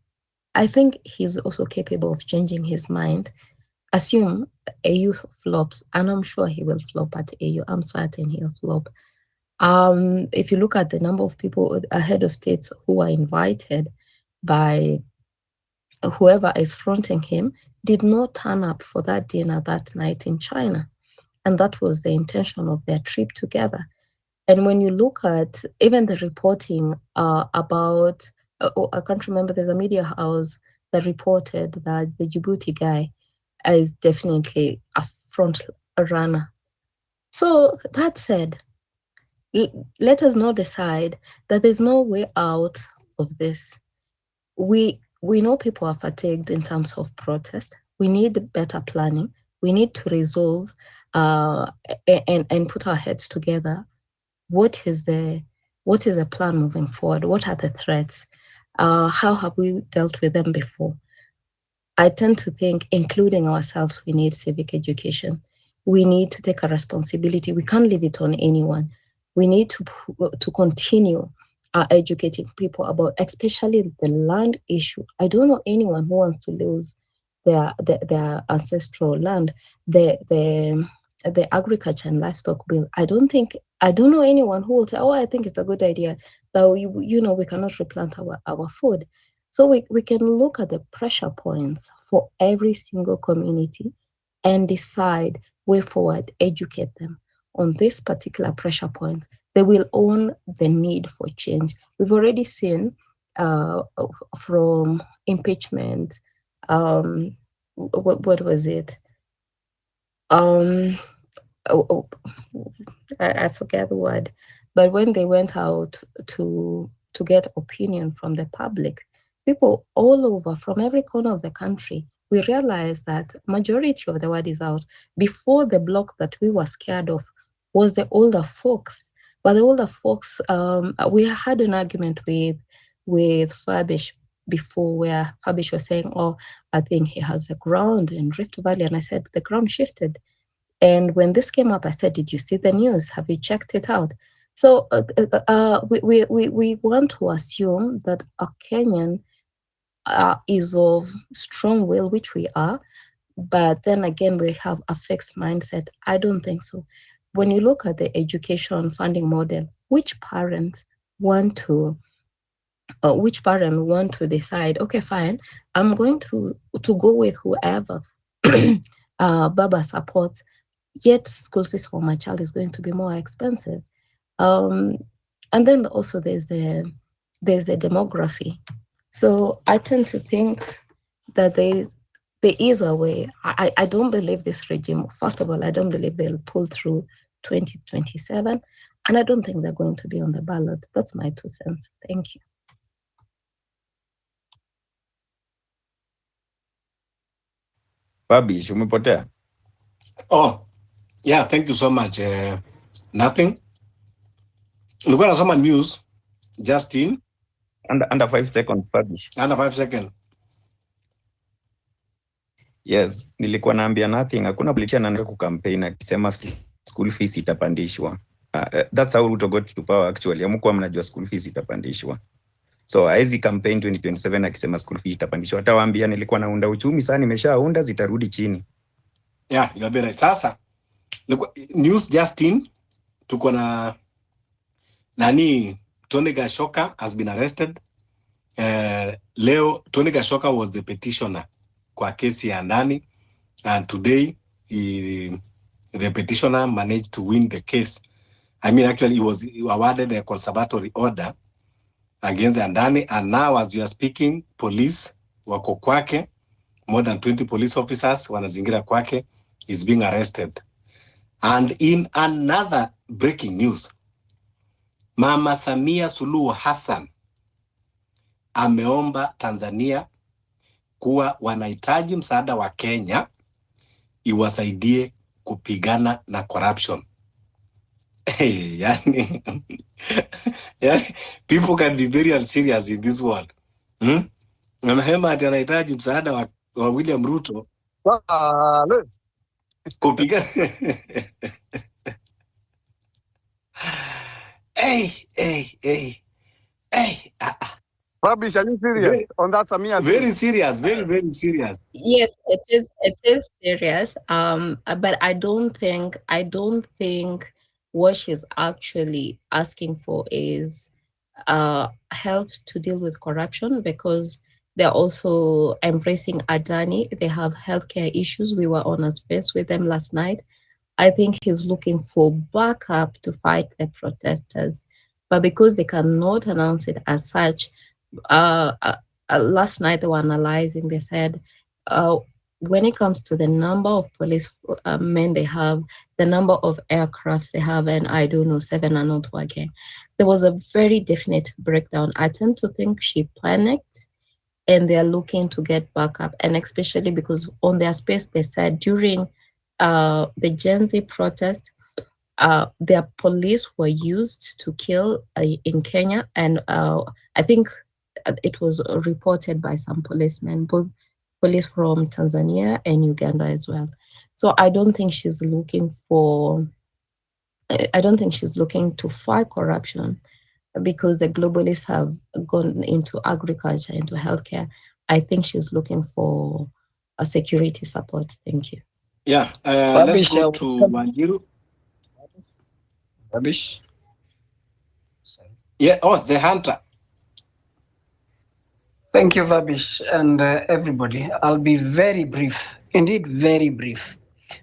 I think he's also capable of changing his mind. Assume AU flops, and I'm sure he will flop at AU. I'm certain he'll flop. If you look at the number of people, head of states who are invited by whoever is fronting him, did not turn up for that dinner that night in China. And that was the intention of their trip together. And when you look at even the reporting about, I can't remember, there's a media house that reported that the Djibouti guy is definitely a front runner. So that said, let us not decide that there's no way out of this. We know people are fatigued in terms of protest. We need better planning. We need to resolve and put our heads together. What is the plan moving forward? What are the threats? How have we dealt with them before? I tend to think, including ourselves, we need civic education. We need to take a responsibility. We can't leave it on anyone. We need to continue educating people about, especially the land issue. I don't know anyone who wants to lose their ancestral land, the agriculture and livestock bill. I don't know anyone who will say, oh, I think it's a good idea that we cannot replant our food. So we can look at the pressure points for every single community and decide way forward, educate them on this particular pressure point. They will own the need for change. We've already seen from impeachment, what was it? I forget the word, but when they went out to get opinion from the public, people all over from every corner of the country, we realized that majority of the word is out. Before, the bloc that we were scared of was the older folks. But the older folks, we had an argument with Fabish before, where Fabish was saying, oh, I think he has a ground in Rift Valley. And I said, the ground shifted. And when this came up, I said, did you see the news? Have you checked it out? So we want to assume that a Kenyan is of strong will, which we are. But then again, we have a fixed mindset. I don't think so. When you look at the education funding model, which parents want to decide, okay, fine, I'm going to go with whoever Baba supports, yet school fees for my child is going to be more expensive. And then also there's the demography. So I tend to think that there is a way. I don't believe this regime, first of all, I don't believe they'll pull through 2027, and I don't think they're going to be on the ballot. That's my 2 cents. Thank you. Fabish, umepotea? Oh, yeah, thank you so much. Nothing. Nilikuwa nasoma news, Justin. Under 5 seconds, Fabish. Under 5 seconds. Yes, nilikuwa naambia nothing. Hakuna politician anaenda kucampaign akisema school fees itapandishwa. That's how Ruto got to power actually. Hamkuwa mnajua school fees itapandishwa. So haezi campaign 2027 akisema school fees itapandishwa. Atawaambia nilikuwa naunda uchumi sana, nimeshaunda zitarudi chini. Yeah, you are right. Sasa news Justin, tuko na nani, Tony Gashoka has been arrested. Leo Tony Gashoka was the petitioner kwa kesi ya ndani, and today the petitioner managed to win the case. I mean, actually, he was awarded a conservatory order against Andani, and now as we are speaking, police wako kwake, more than 20 police officers wanazingira kwake, is being arrested. And in another breaking news, Mama Samia Suluhu Hassan ameomba Tanzania kuwa wanahitaji msaada wa Kenya iwasaidie kupigana na corruption. Hey, yani, people can be very unserious in this world. Anasema ati anahitaji msaada wa William Ruto kupigana. Hey. Rabish, are you serious on that, Samia? Very serious, very serious. Yes, it is serious. But I don't think what she's actually asking for is help to deal with corruption, because they're also embracing Adani. They have healthcare issues. We were on a space with them last night. I think he's looking for backup to fight the protesters, but because they cannot announce it as such, last night they were analyzing. They said when it comes to the number of police men they have, the number of aircrafts they have, and I don't know, 7 are not working. There was a very definite breakdown. I tend to think she panicked, and they're looking to get backup, and especially because on their space they said during the Gen Z protest, their police were used to kill in Kenya, and I think it was reported by some policemen, both police from Tanzania and Uganda as well. So I don't think she's looking to fight corruption, because the globalists have gone into agriculture, into healthcare. I think she's looking for a security support. Thank you. Yeah, let's go to Wanjiru. Rubbish. Yeah, the hunter. Thank you, Vabish, and everybody. I'll be very brief, indeed very brief.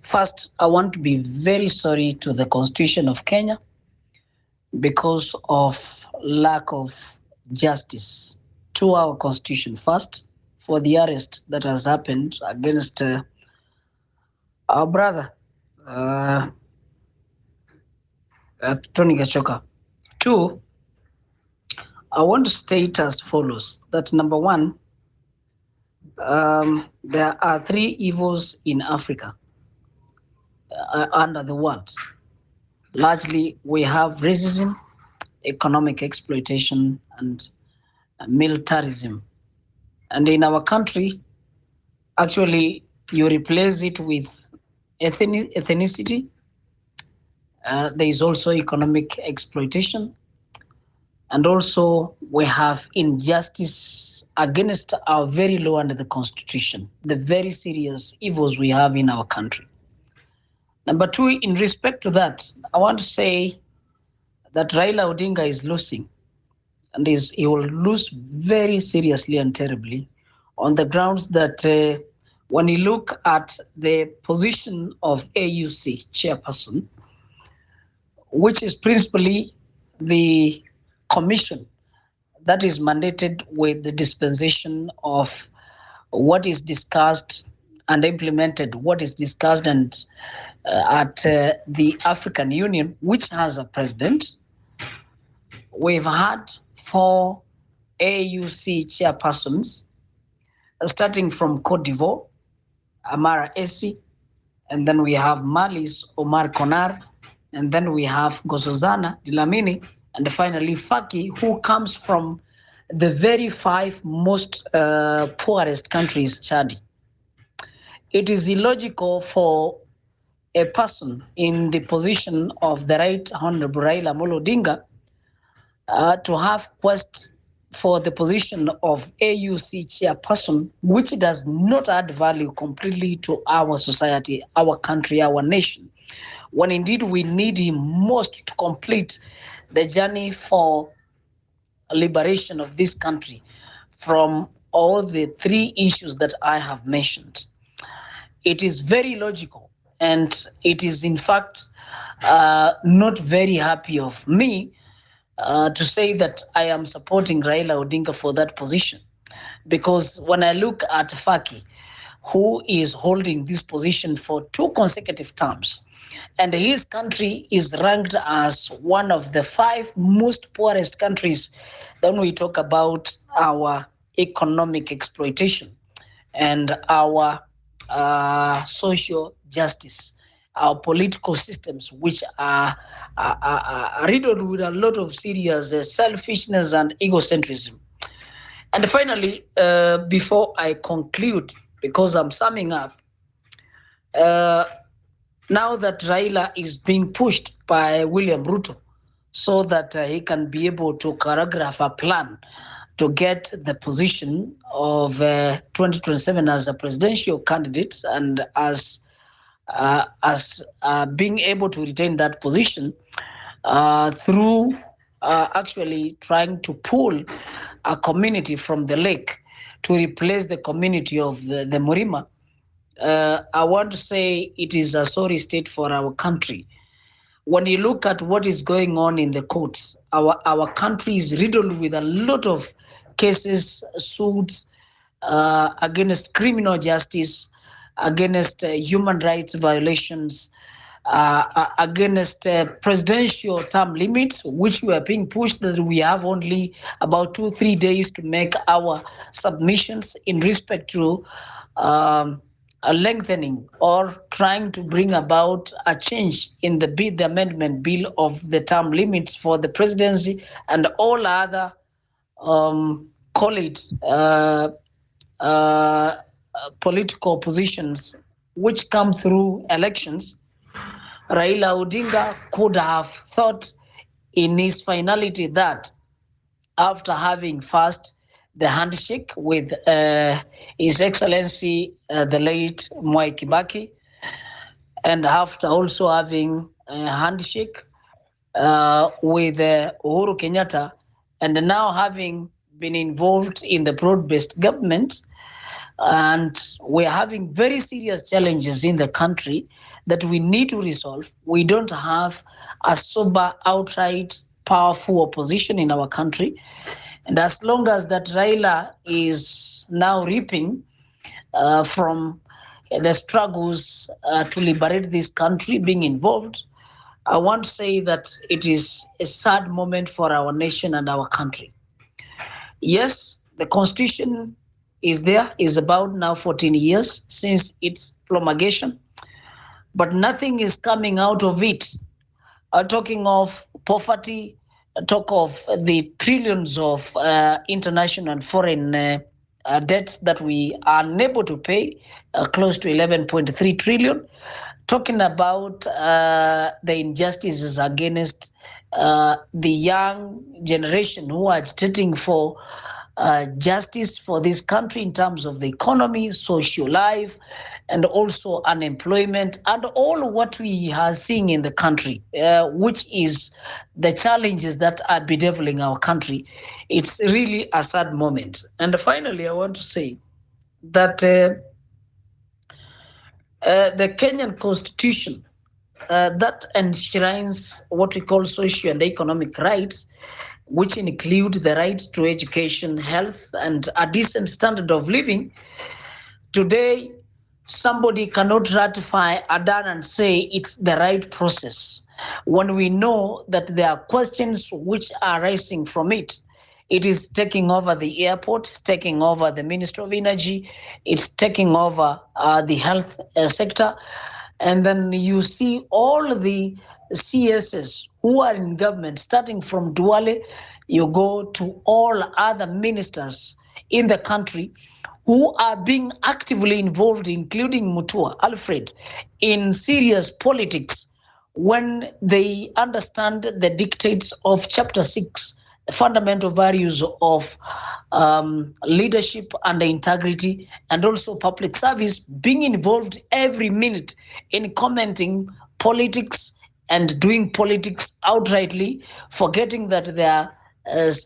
First, I want to be very sorry to the Constitution of Kenya because of lack of justice to our Constitution. First, for the arrest that has happened against our brother, Tony Gachoka. 2, I want to state as follows, that number 1, there are 3 evils in Africa under the world. Largely, we have racism, economic exploitation, and militarism. And in our country, actually, you replace it with ethnicity. There is also economic exploitation. And also, we have injustice against our very law under the Constitution, the very serious evils we have in our country. Number 2, in respect to that, I want to say that Raila Odinga is losing, and he will lose very seriously and terribly on the grounds that when you look at the position of AUC chairperson, which is principally the commission that is mandated with the dispensation of what is discussed and implemented, what is discussed and at the African Union, which has a president. We've had 4 AUC chairpersons, starting from Cote d'Ivoire, Amara Essi, and then we have Mali's Omar Konar, and then we have Gosozana Dlamini, and finally Faki, who comes from the very 5 most poorest countries, Chad. It is illogical for a person in the position of the Right Honorable Raila Amolo Odinga to have quest for the position of AUC chairperson, which does not add value completely to our society, our country, our nation, when indeed we need him most to complete the journey for liberation of this country from all the 3 issues that I have mentioned. It is very logical, and it is in fact not very happy of me to say that I am supporting Raila Odinga for that position. Because when I look at Faki, who is holding this position for 2 consecutive terms, and his country is ranked as one of the 5 most poorest countries, then we talk about our economic exploitation and our social justice, our political systems, which are riddled with a lot of serious selfishness and egocentrism. And finally, before I conclude, because I'm summing up, now that Raila is being pushed by William Ruto so that he can be able to choreograph a plan to get the position of 2027 as a presidential candidate, and as being able to retain that position through actually trying to pull a community from the lake to replace the community of the Murima. I want to say it is a sorry state for our country. When you look at what is going on in the courts, our country is riddled with a lot of cases, suits against criminal justice, against human rights violations, against presidential term limits, which we are being pushed that we have only about 2-3 days to make our submissions in respect to a lengthening or trying to bring about a change in the amendment bill of the term limits for the presidency and all other call it political positions which come through elections. Raila Odinga could have thought in his finality that after having first the handshake with His Excellency the late Mwai Kibaki, and after also having a handshake with Uhuru Kenyatta, and now having been involved in the broad-based government, and we're having very serious challenges in the country that we need to resolve. We don't have a sober, outright, powerful opposition in our country. And as long as that Raila is now reaping from the struggles to liberate this country, being involved, I want to say that it is a sad moment for our nation and our country. Yes, the Constitution is there, is about now 14 years since its promulgation, but nothing is coming out of it. Talking of poverty, talk of the trillions of international and foreign debts that we are unable to pay, close to 11.3 trillion. Talking about the injustices against the young generation who are agitating for justice for this country in terms of the economy, social life, and also unemployment, and all what we are seeing in the country, which is the challenges that are bedeviling our country. It's really a sad moment. And finally, I want to say that the Kenyan Constitution that enshrines what we call social and economic rights, which include the right to education, health, and a decent standard of living, Today, somebody cannot ratify Adan and say it's the right process when we know that there are questions which are rising from it. It is taking over the airport, it's taking over the Ministry of Energy, it's taking over the health sector. And then you see all the CSs who are in government, starting from Duale, you go to all other ministers in the country who are being actively involved, including Mutua, Alfred, in serious politics when they understand the dictates of Chapter 6, the fundamental values of leadership and integrity, and also public service, being involved every minute in commenting politics and doing politics outrightly, forgetting that they are as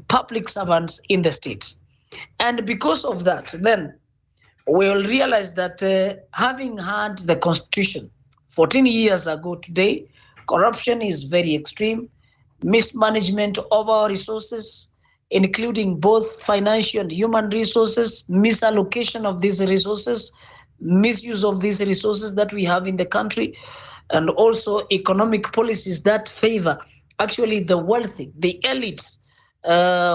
public servants in the state. And because of that, then we'll realize that having had the constitution 14 years ago today, corruption is very extreme, mismanagement of our resources, including both financial and human resources, misallocation of these resources, misuse of these resources that we have in the country, and also economic policies that favor actually the wealthy, the elites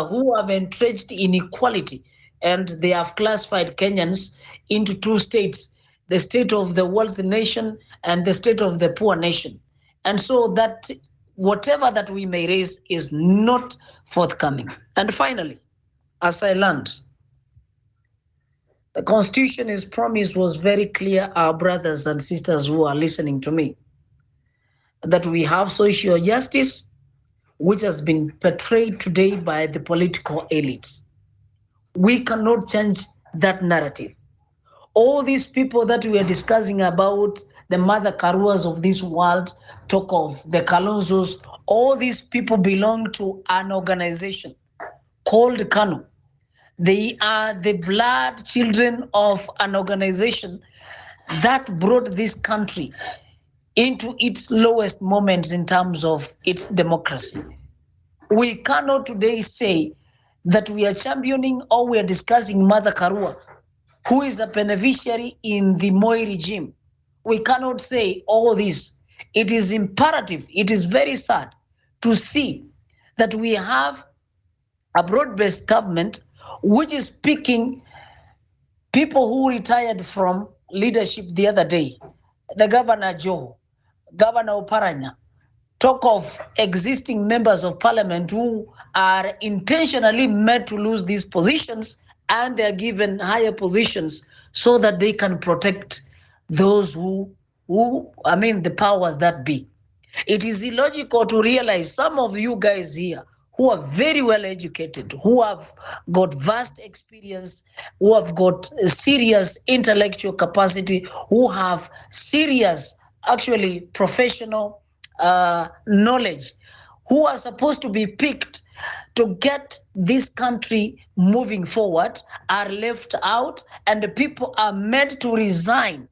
who have entrenched inequality, and they have classified Kenyans into two states, the state of the wealthy nation and the state of the poor nation. And so that whatever that we may raise is not forthcoming. And finally, as I learned, the Constitution's promise was very clear, our brothers and sisters who are listening to me, that we have social justice, which has been portrayed today by the political elites. We cannot change that narrative. All these people that we are discussing about, the Mother Karuas of this world, talk of the Kalonzos, all these people belong to an organization called KANU. They are the blood children of an organization that brought this country into its lowest moments in terms of its democracy. We cannot today say that we are championing or we are discussing Mother Karua, who is a beneficiary in the Moi regime. We cannot say all this. It is imperative, it is very sad to see that we have a broad-based government which is picking people who retired from leadership the other day. The Governor Joe, Governor Oparanya, talk of existing members of parliament who are intentionally made to lose these positions, and they're given higher positions so that they can protect those the powers that be. It is illogical to realize some of you guys here who are very well educated, who have got vast experience, who have got serious intellectual capacity, who have serious, actually professional knowledge, who are supposed to be picked to get this country moving forward, are left out, and the people are made to resign.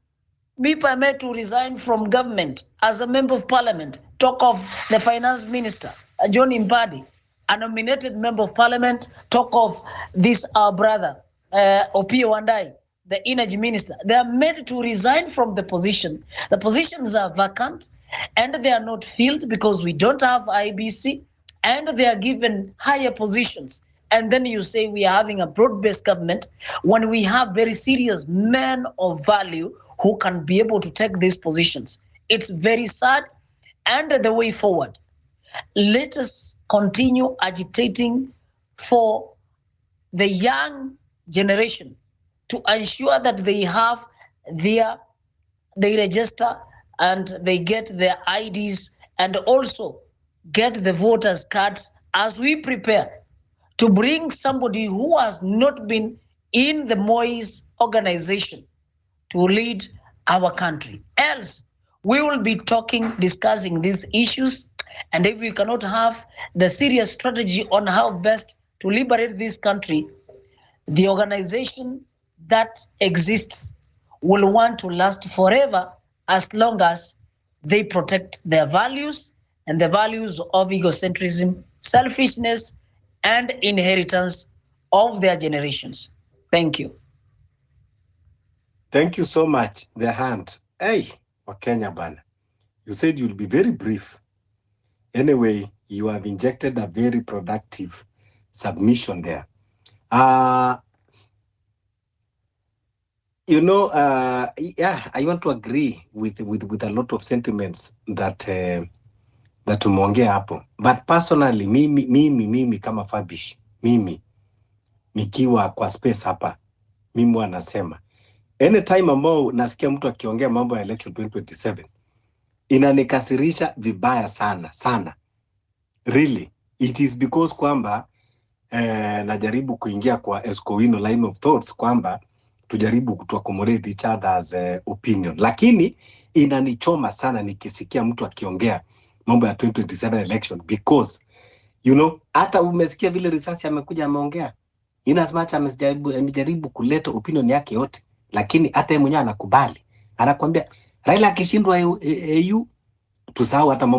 People are made to resign from government as a member of parliament. Talk of the finance minister, John Mbadi, a nominated member of parliament. Talk of this our brother, Opiyo Wandayi, the energy minister. They are made to resign from the position. The positions are vacant and they are not filled because we don't have IBC, and they are given higher positions. And then you say we are having a broad-based government when we have very serious men of value who can be able to take these positions. It's very sad. And the way forward, let us continue agitating for the young generation to ensure that they have they register and they get their IDs and also get the voters cards as we prepare to bring somebody who has not been in the Moi's organization to lead our country. Else, we will be discussing these issues, and if we cannot have the serious strategy on how best to liberate this country, the organization that exists will want to last forever as long as they protect their values and the values of egocentrism, selfishness, and inheritance of their generations. Thank you. Thank you so much. The hand. Hey, Wakenya bana. You said you'll be very brief. Anyway, you have injected a very productive submission there. Yeah, I want to agree with a lot of sentiments that tumeongea hapo. But personally, mimi kama Fabish, mimi nikiwa kwa space hapa, mimi wanasema anytime ambao nasikia mtu akiongea mambo ya election 2027 inanikasirisha vibaya sana. Really, it is because kwamba najaribu kuingia kwa Escowino line of thoughts kwamba tujaribu kutuaccommodate each other's opinion, lakini inanichoma sana nikisikia mtu akiongea mambo ya 2027 election, because hata umesikia vile risasi amekuja ameongea, in as much amejaribu kuleta opinion yake yote, lakini hata yeye mwenyewe anakubali, anakuambia Raila akishindwa EU tusahau hata mambo